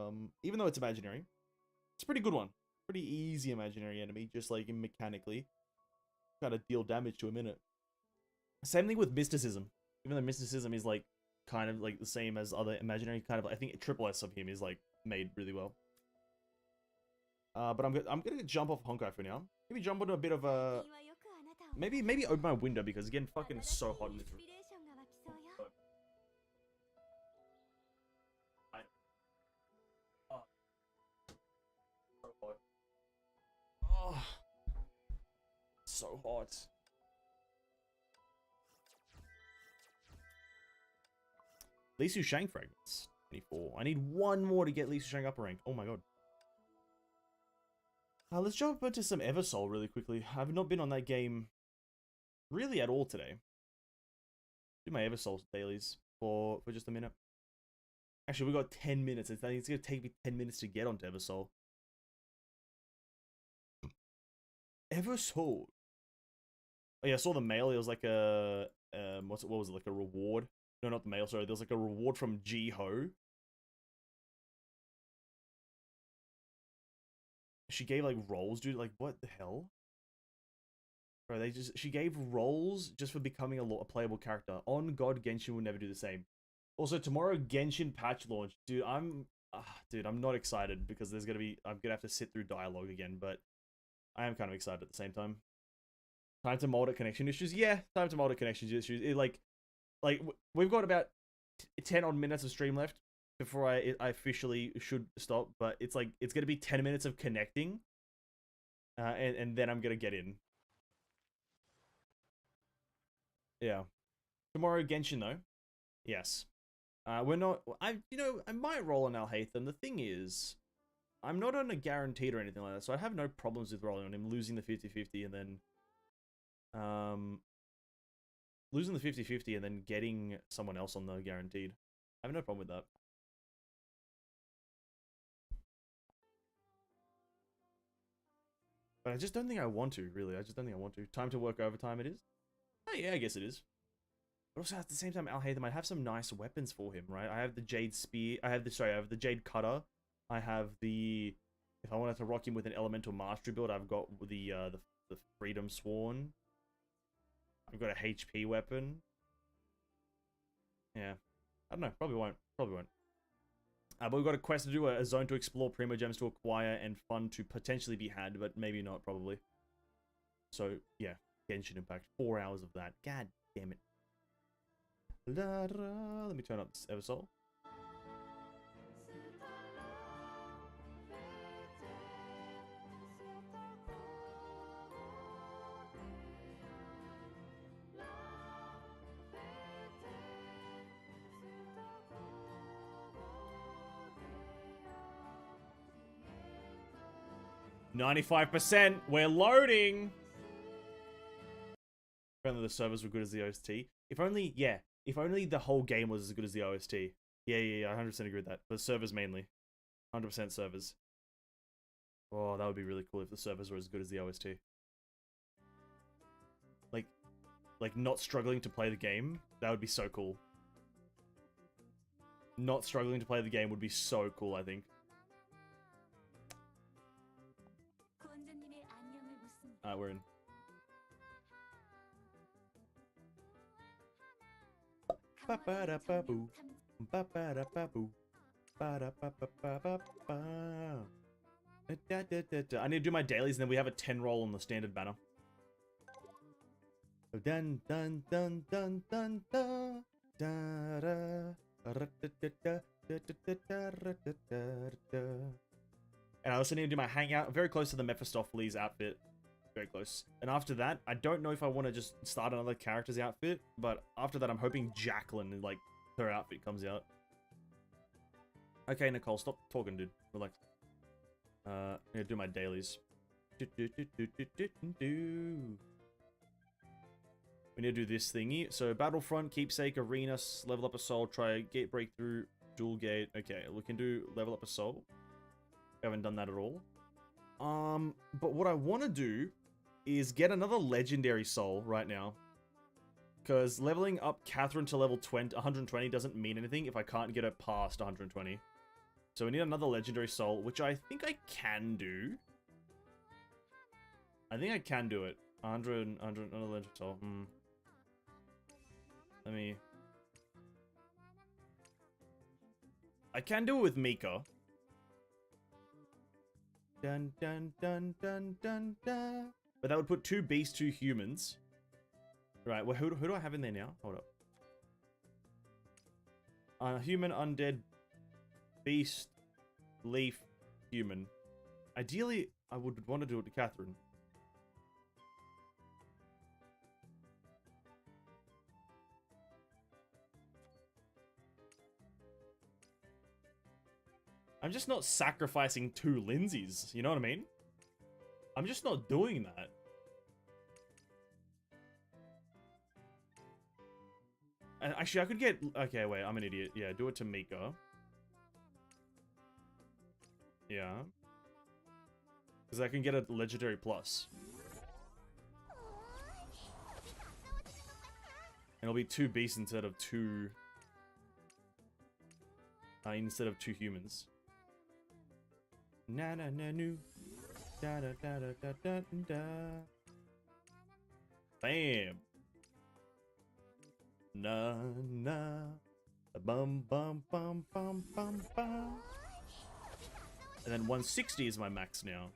even though it's imaginary. It's a pretty good one. Pretty easy imaginary enemy, just like mechanically. Gotta deal damage to him in it. Same thing with mysticism. Even though mysticism is like kind of like the same as other imaginary, kind of I think triple S of him is like made really well. But I'm gonna jump off Honkai for now. Maybe jump onto a bit of a maybe open my window because again fucking so hot in this room. Oh, so hot. Li Su Shang fragments. 24. I need one more to get Li Su Shang upper rank. Oh my god. Let's jump into some Eversoul really quickly. I've not been on that game really at all today. Do my Eversoul dailies for just a minute. Actually, we got 10 minutes. I think it's going to take me 10 minutes to get onto Eversoul. Eversoul. Oh yeah, I saw the mail. It was like a what was it, like a reward? No, not the mail. Sorry, there was like a reward from HoFin HoO. She gave like roles, dude. Like what the hell? Bro, she gave roles just for becoming a playable character. On God, Genshin will never do the same. Also, tomorrow Genshin patch launch, dude. I'm not excited because I'm gonna have to sit through dialogue again, but I am kind of excited at the same time. Time to mold it connection issues. Yeah, time to mold it connection issues. like we've got about 10 odd minutes of stream left before I officially should stop. But it's like it's gonna be 10 minutes of connecting, and then I'm gonna get in. Yeah. Tomorrow Genshin though. Yes. We're not. I might roll on Alhaitham. The thing is, I'm not on a guaranteed or anything like that, so I have no problems with rolling on him, losing the 50-50 and then losing the 50-50 and then getting someone else on the guaranteed. I have no problem with that. But I just don't think I want to, really. I just don't think I want to. Time to work overtime it is? Oh yeah, I guess it is. But also at the same time, Alhaitham, I have some nice weapons for him, right? I have the Jade Spear. I have the Jade Cutter. I have the... If I wanted to rock him with an Elemental Mastery build, I've got the Freedom Sworn. I've got a HP weapon. Yeah. I don't know. Probably won't. Probably won't. But we've got a quest to do, a zone to explore, Primo Gems to acquire, and fun to potentially be had, but maybe not, probably. So, yeah. Genshin Impact. 4 hours of that. God damn it. Let me turn up this Eversol. %. We're loading. If only the servers were good as the OST. If only, yeah. If only the whole game was as good as the OST. Yeah, I 100% agree with that. The servers mainly. 100% servers. Oh, that would be really cool if the servers were as good as the OST. Like not struggling to play the game. That would be so cool. Not struggling to play the game would be so cool, I think. Alright, we're in. Ba-ba-da-ba-boo. Ba-ba-da-ba-boo. Ba-da-ba-ba-ba-ba-ba. I need to do my dailies, and then we have a 10 roll on the standard banner. Dun dun dun dun dun dun da da. And I also need to do my hangout very close to the Mephistopheles outfit. Very close. And after that, I don't know if I want to just start another character's outfit, but after that, I'm hoping Jacqueline, like, her outfit comes out. Okay, Nicole, stop talking, dude. Relax. I'm gonna do my dailies. We need to do this thingy. So, Battlefront, Keepsake, Arena, level up a soul, try gate breakthrough, dual gate. Okay, we can do level up a soul. We haven't done that at all. But what I want to do is get another legendary soul right now. Because leveling up Catherine to level 120 doesn't mean anything if I can't get her past 120. So we need another legendary soul, which I think I can do. I think I can do it. 100, another legendary soul. Let me... I can do it with Mika. Dun dun dun dun dun dun. But that would put 2 beasts, 2 humans. Right, well, who do I have in there now? Hold up. Human, undead, beast, leaf, human. Ideally, I would want to do it to Catherine. I'm just not sacrificing 2 Lindsays, you know what I mean? I'm just not doing that. Actually, I could get... Okay, wait, I'm an idiot. Yeah, do it to Mika. Yeah. Because I can get a legendary plus. And it'll be 2 beasts instead of 2... instead of 2 humans. Na na na nu. Da da da da da da da. Bam. Na na. Bum bum bum bum bum bum. And then 160 is my max now.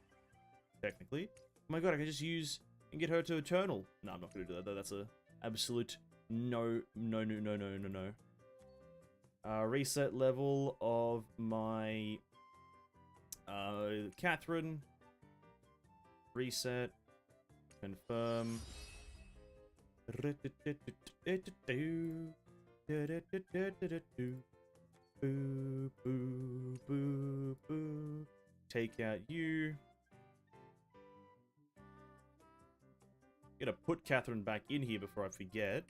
Technically. Oh my god, I can just use and get her to Eternal. No, I'm not gonna do that though. That's a absolute No. Reset level of my Catherine. Reset. Confirm. Boo, boo, boo, boo. Take out you. Gotta put Catherine back in here before I forget.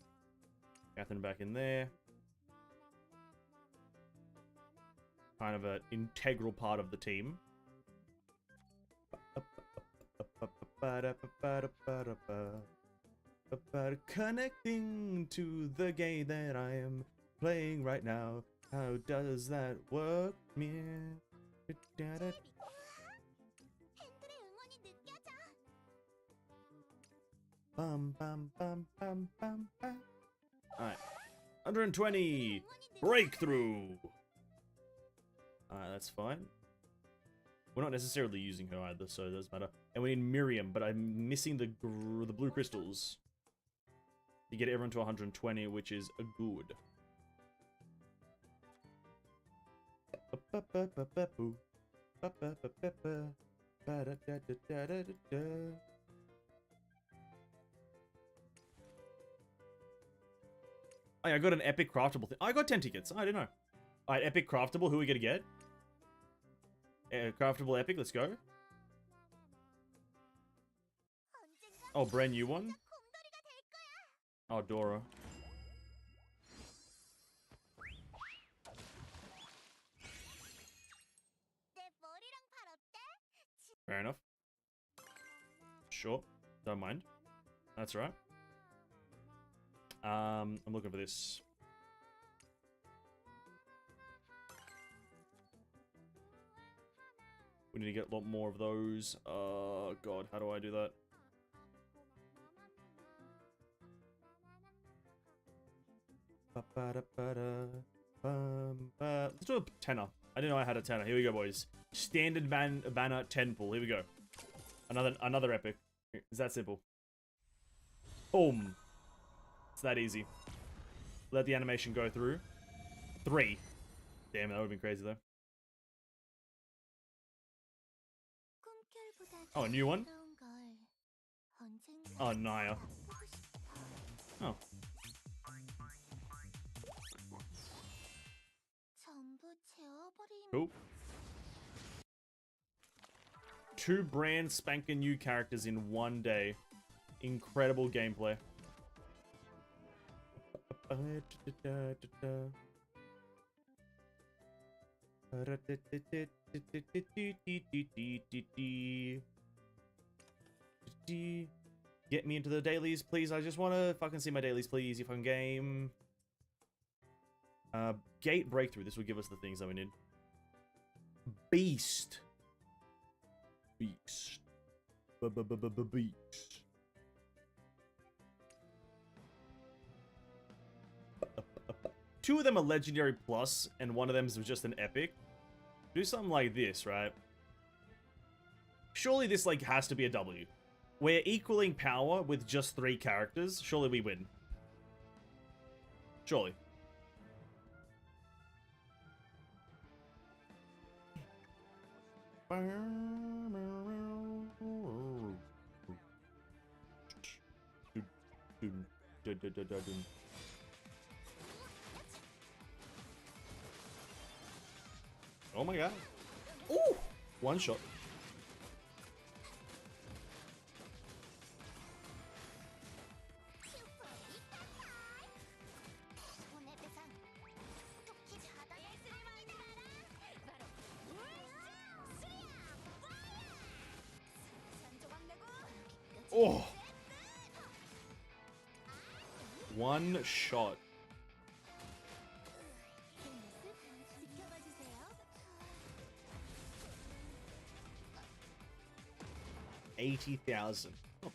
Catherine back in there. Kind of an integral part of the team. Connecting to the game that I am playing right now. How does that work, man? Bum bum bum bum bum bum. Alright. 120! Breakthrough! Alright, that's fine. We're not necessarily using her either, so it doesn't matter. And we need Miriam, but I'm missing the blue crystals. To get everyone to 120, which is a good. Oh, I got an epic craftable thing. I got 10 tickets. I don't know. Alright, epic craftable. Who are we gonna get? Craftable epic. Let's go. Oh, brand new one. Oh, Dora. Fair enough. Sure. Don't mind. That's right. I'm looking for this. We need to get a lot more of those. Oh, God. How do I do that? Let's do a tenner. I didn't know I had a tenner. Here we go, boys. Standard banner 10 pull. Here we go. Another epic. It's that simple. Boom. It's that easy. Let the animation go through. 3. Damn, that would have been crazy though. Oh, a new one? Oh, Naya. Oh. Cool. 2 brand spanking new characters in one day. Incredible gameplay. Get me into the dailies, please. I just want to fucking see my dailies, please. You fucking game. Gate breakthrough. This will give us the things that we need. Beast. Beast. Beast. Two of them are legendary plus, and one of them is just an epic. Do something like this, right? Surely this, like, has to be a W. We're equaling power with just 3 characters. Surely we win. Surely. Oh my god. Ooh! One shot. Oh! One shot. 80,000. Oh.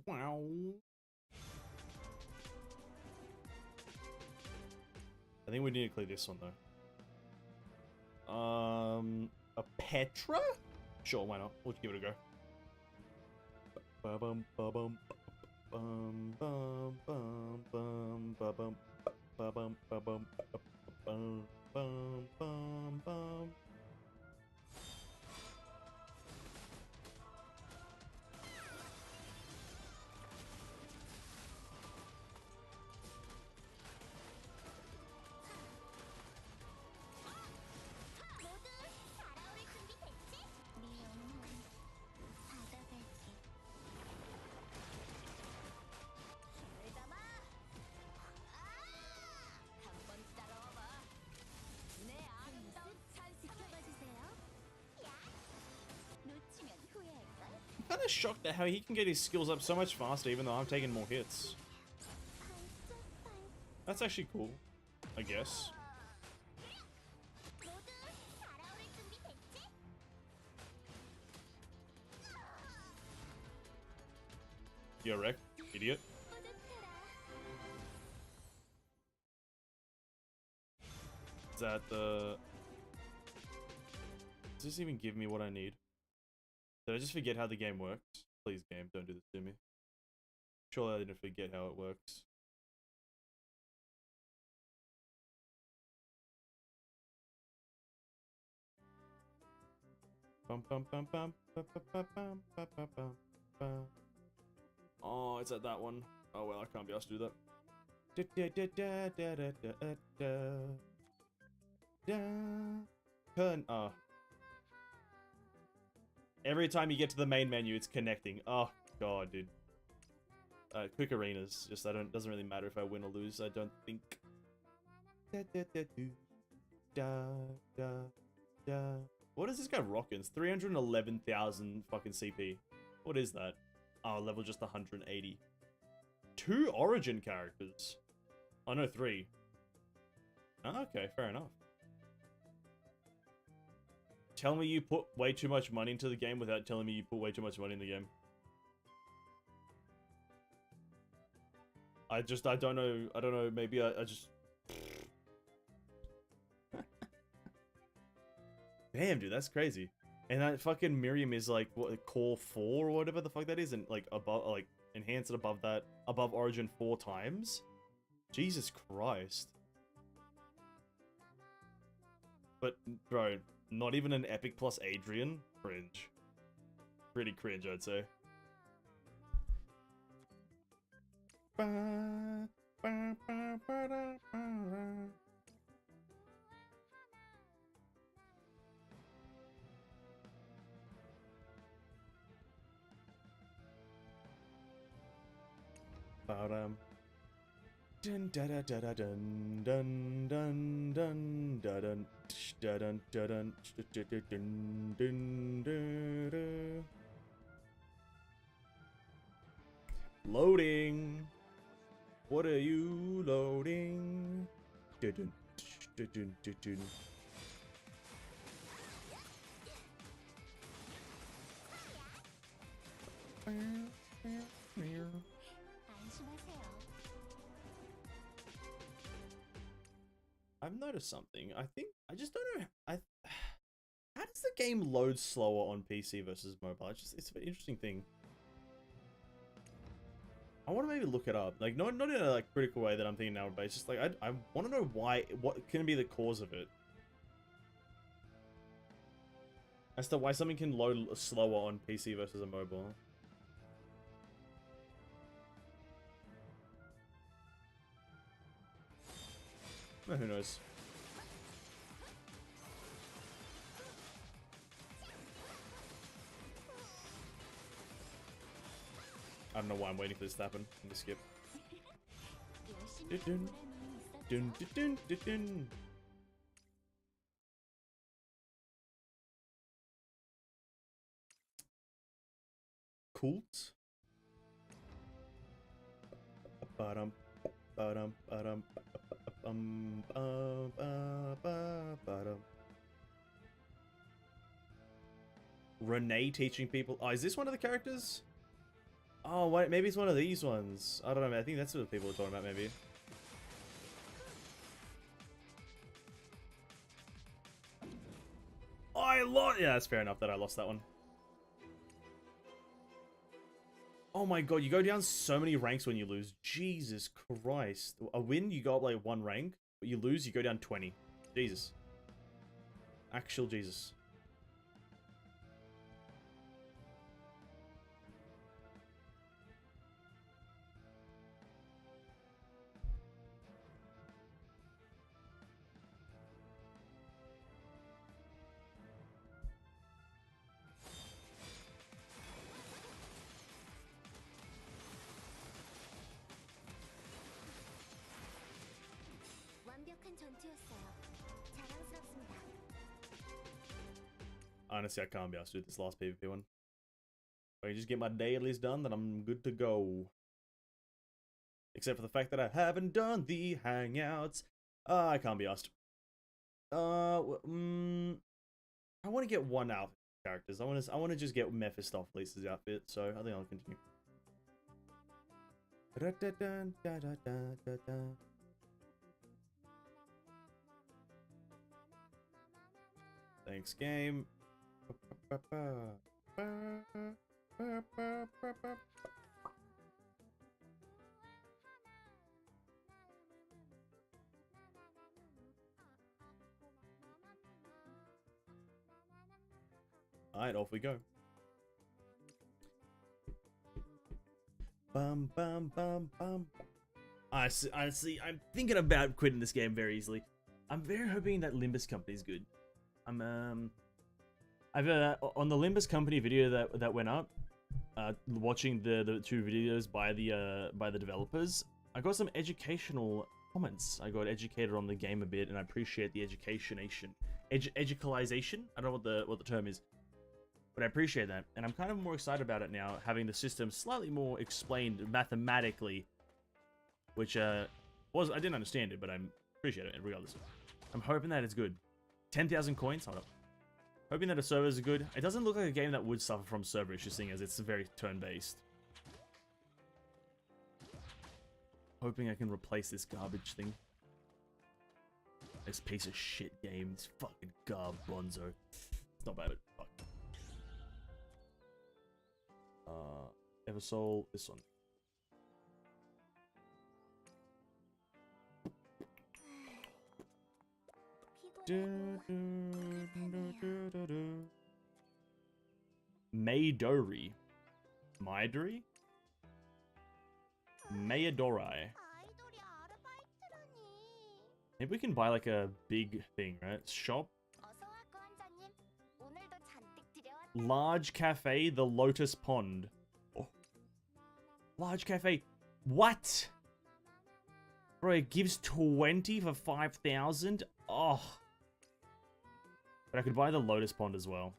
Wow. I think we need to clear this one though. A Petra? Sure, why not? We'll give it a go. Ba-bum, ba-bum, bum, bum, bum, bum, ba-bum, ba-bum, ba-bum, bum, bum, bum, bum. I'm kind of shocked at how he can get his skills up so much faster even though I'm taking more hits. That's actually cool, I guess. You're wrecked, idiot. Is that the... Does this even give me what I need? Did I just forget how the game works? Please, game, don't do this to me. Surely I didn't forget how it works. Bum, bum, bum, bum, bum, bum, bum, bum, bum, bum, bum, bum. Oh, it's at that one. Oh well, I can't be asked to do that. Turn. Oh. Every time you get to the main menu, it's connecting. Oh god, dude. Quick arenas. Just doesn't really matter if I win or lose. I don't think. What is this guy rocking? It's 311,000 fucking CP. What is that? Oh, level just 180. 2 origin characters. Oh no, 3. Oh, okay, fair enough. Tell me you put way too much money into the game without telling me you put way too much money in the game. I don't know, maybe I just... Damn, dude, that's crazy. And that fucking Miriam is like, what, core 4 or whatever the fuck that is, and like, above, like, enhance it above that, above Origin 4 times? Jesus Christ. But, bro, not even an Epic plus Adrian? Cringe. Pretty cringe, I'd say. Dun da da da da dun dun dun dun da dun da dun da dun dun dun dun. Loading. What are you loading? Dun dun dun dun dun. I've noticed something. I just don't know. How does the game load slower on PC versus mobile? It's an interesting thing. I want to maybe look it up. Like not in a like critical way that I'm thinking now, but it's just like I want to know why. What can be the cause of it? As to why something can load slower on PC versus a mobile. Who knows? I don't know why I'm waiting for this to happen. Let me skip. Dun, dun, dun, dun, dun, dun. Cult. Ba-dum, ba-dum, ba-dum, ba-dum. Renee teaching people. Oh, is this one of the characters? Oh, wait, maybe it's one of these ones. I don't know, man. I think that's what people are talking about, maybe. Oh, I lost. Yeah, that's fair enough that I lost that one. Oh my god, you go down so many ranks when you lose. Jesus Christ. A win, you go up like 1 rank. But you lose, you go down 20. Jesus. Actual Jesus. 완벽한 전투였어요. 자랑스럽습니다. Honestly, I can't be asked to do this last PvP one. If I can just get my dailies done, then I'm good to go. Except for the fact that I haven't done the hangouts. I can't be asked. I want to get one outfit characters. I want to just get Mephistopheles' outfit, so I think I'll continue. Thanks, game. Alright, off we go. Bum bum bum bum. Honestly, I'm thinking about quitting this game very easily. I'm very hoping that Limbus Company is good. I've on the Limbus Company video that went up, watching the 2 videos by the developers, I got some educational comments. I got educated on the game a bit, and I appreciate the educalization. I don't know what the term is, but I appreciate that, and I'm kind of more excited about it now, having the system slightly more explained mathematically, which I didn't understand it, but I appreciate it regardless. I'm hoping that it's good. 10,000 coins. Hold up. Hoping that the servers are good. It doesn't look like a game that would suffer from server issues, seeing as it's very turn-based. Hoping I can replace this garbage thing. This piece of shit game. This fucking bonzo. It's not bad, but fuck. Eversoul, this one. Maidori. Maidori? Mayadori. Maybe we can buy like a big thing, right? Shop. Large cafe, the Lotus Pond. Oh. Large cafe. What? Bro, it gives 20 for 5,000? Oh. But I could buy the Lotus Pond as well.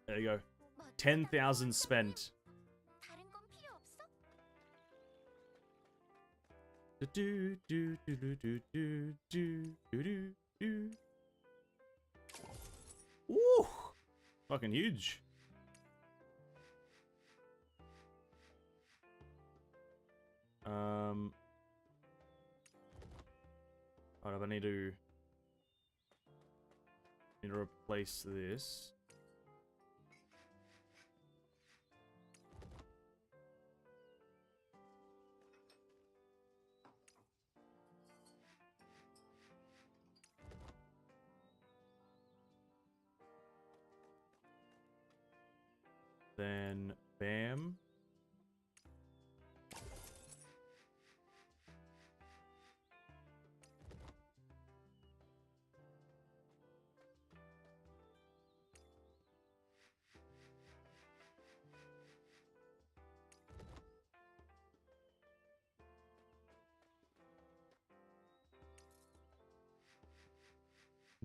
There you go. 10,000 spent. Ooh, fucking huge. Alright, I need to replace this. Then, bam.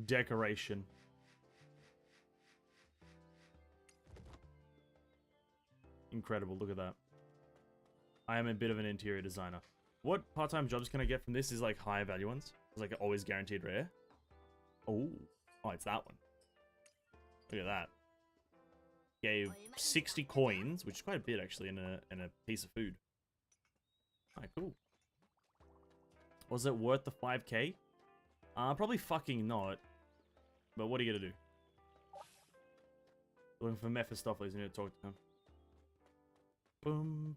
Decoration. Incredible, look at that. I am a bit of an interior designer. What part-time jobs can I get from this is like higher value ones? It's like always guaranteed rare. Oh, it's that one. Look at that. Gave 60 coins, which is quite a bit actually, in a piece of food. Alright, cool. Was it worth the 5k? Probably fucking not. But what are you gonna do? Looking for Mephistopheles. I need to talk to him. Boom.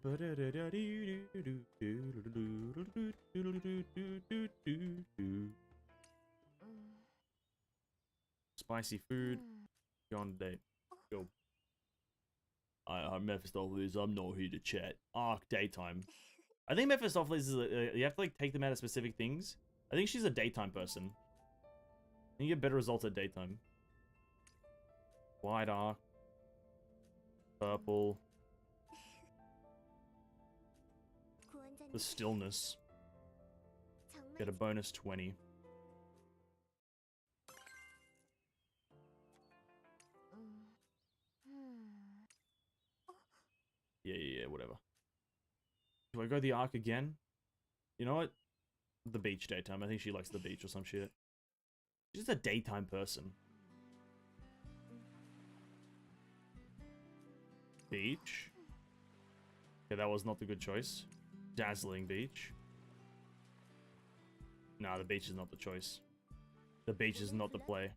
Spicy food. Go on a date. Go. I'm Mephistopheles. I'm not here to chat. Arc daytime. I think Mephistopheles is. You have to like take them out of specific things. I think she's a daytime person. You get better results at daytime. White arc. Purple. The stillness. Get a bonus 20. Yeah, whatever. Do I go the arc again? You know what? The beach daytime. I think she likes the beach or some shit. She's just a daytime person. Beach. Okay, that was not the good choice. Dazzling beach. Nah, the beach is not the choice. The beach is not the play.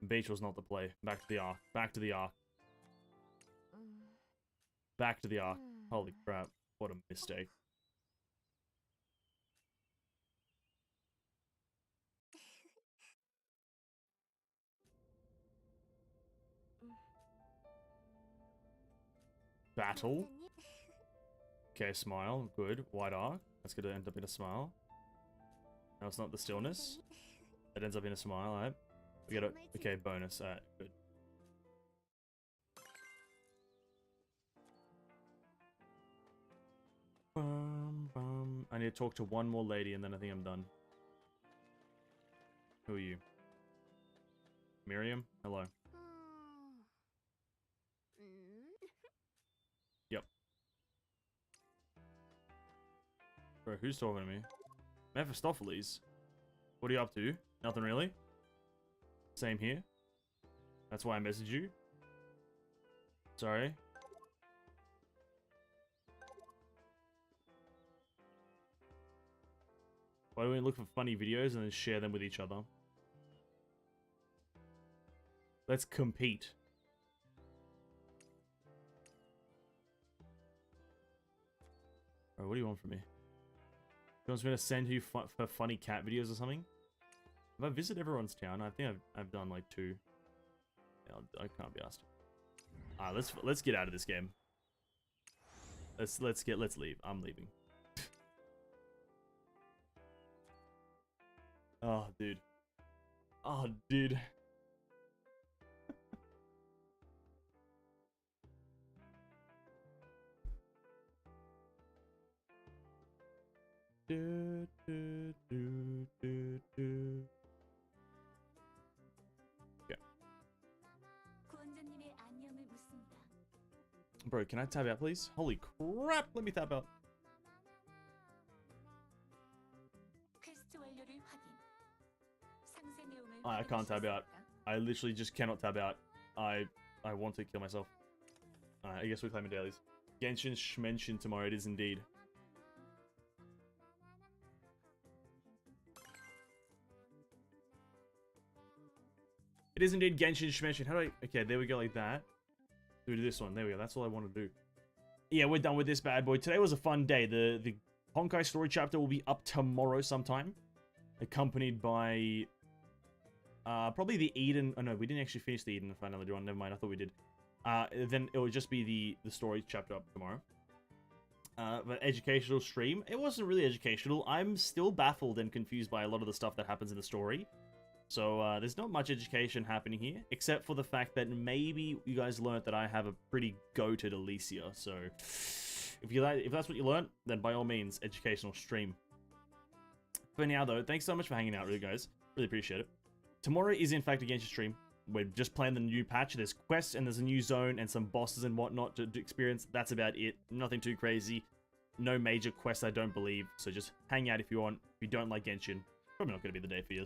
The beach was not the play. Back to the arc. Back to the arc. Back to the arc. Holy crap. What a mistake. Battle. Okay, smile. Good. White arc. That's gonna end up in a smile. No, it's not the stillness. It ends up in a smile, alright. We get a... Okay, bonus. Alright, good. I need to talk to one more lady and then I think I'm done. Who are you? Miriam? Hello. Yep. Bro, who's talking to me? Mephistopheles? What are you up to? Nothing really? Same here. That's why I messaged you. Sorry. Why don't we look for funny videos and then share them with each other? Let's compete. Alright, what do you want from me? You want me to send you for funny cat videos or something? Have I visited everyone's town? I think I've done like 2. Yeah, I can't be asked. Let's get out of this game. Let's leave. I'm leaving. Oh, dude. Oh, dude. Do, do, do, do, do. Okay. Bro, can I tab out, please? Holy crap! Let me tab out. I can't tab out. I literally just cannot tab out. I want to kill myself. I guess we're claiming dailies. Genshin Schmenshin tomorrow, it is indeed. It is indeed Genshin Schmenshin. How do I... Okay, there we go, like that. Do this one. There we go. That's all I want to do. Yeah, we're done with this bad boy. Today was a fun day. The Honkai story chapter will be up tomorrow sometime. Accompanied by... probably the Eden... Oh, no, we didn't actually finish the Eden Finality one. Never mind, I thought we did. Then it would just be the story chapter up tomorrow. But educational stream. It wasn't really educational. I'm still baffled and confused by a lot of the stuff that happens in the story. So, there's not much education happening here, except for the fact that maybe you guys learned that I have a pretty goated Alicia. So, if that's what you learned, then by all means, educational stream. For now, though, thanks so much for hanging out, really, guys. Really appreciate it. Tomorrow is, in fact, a Genshin stream. We're just playing the new patch. There's quests, and there's a new zone, and some bosses and whatnot to experience. That's about it. Nothing too crazy. No major quests, I don't believe. So just hang out if you want. If you don't like Genshin, probably not going to be the day for you.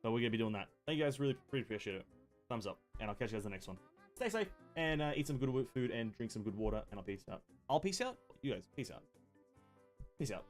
But we're going to be doing that. Thank you guys, really appreciate it. Thumbs up, and I'll catch you guys in the next one. Stay safe, and eat some good food, and drink some good water, and I'll peace out. I'll peace out? You guys, peace out. Peace out.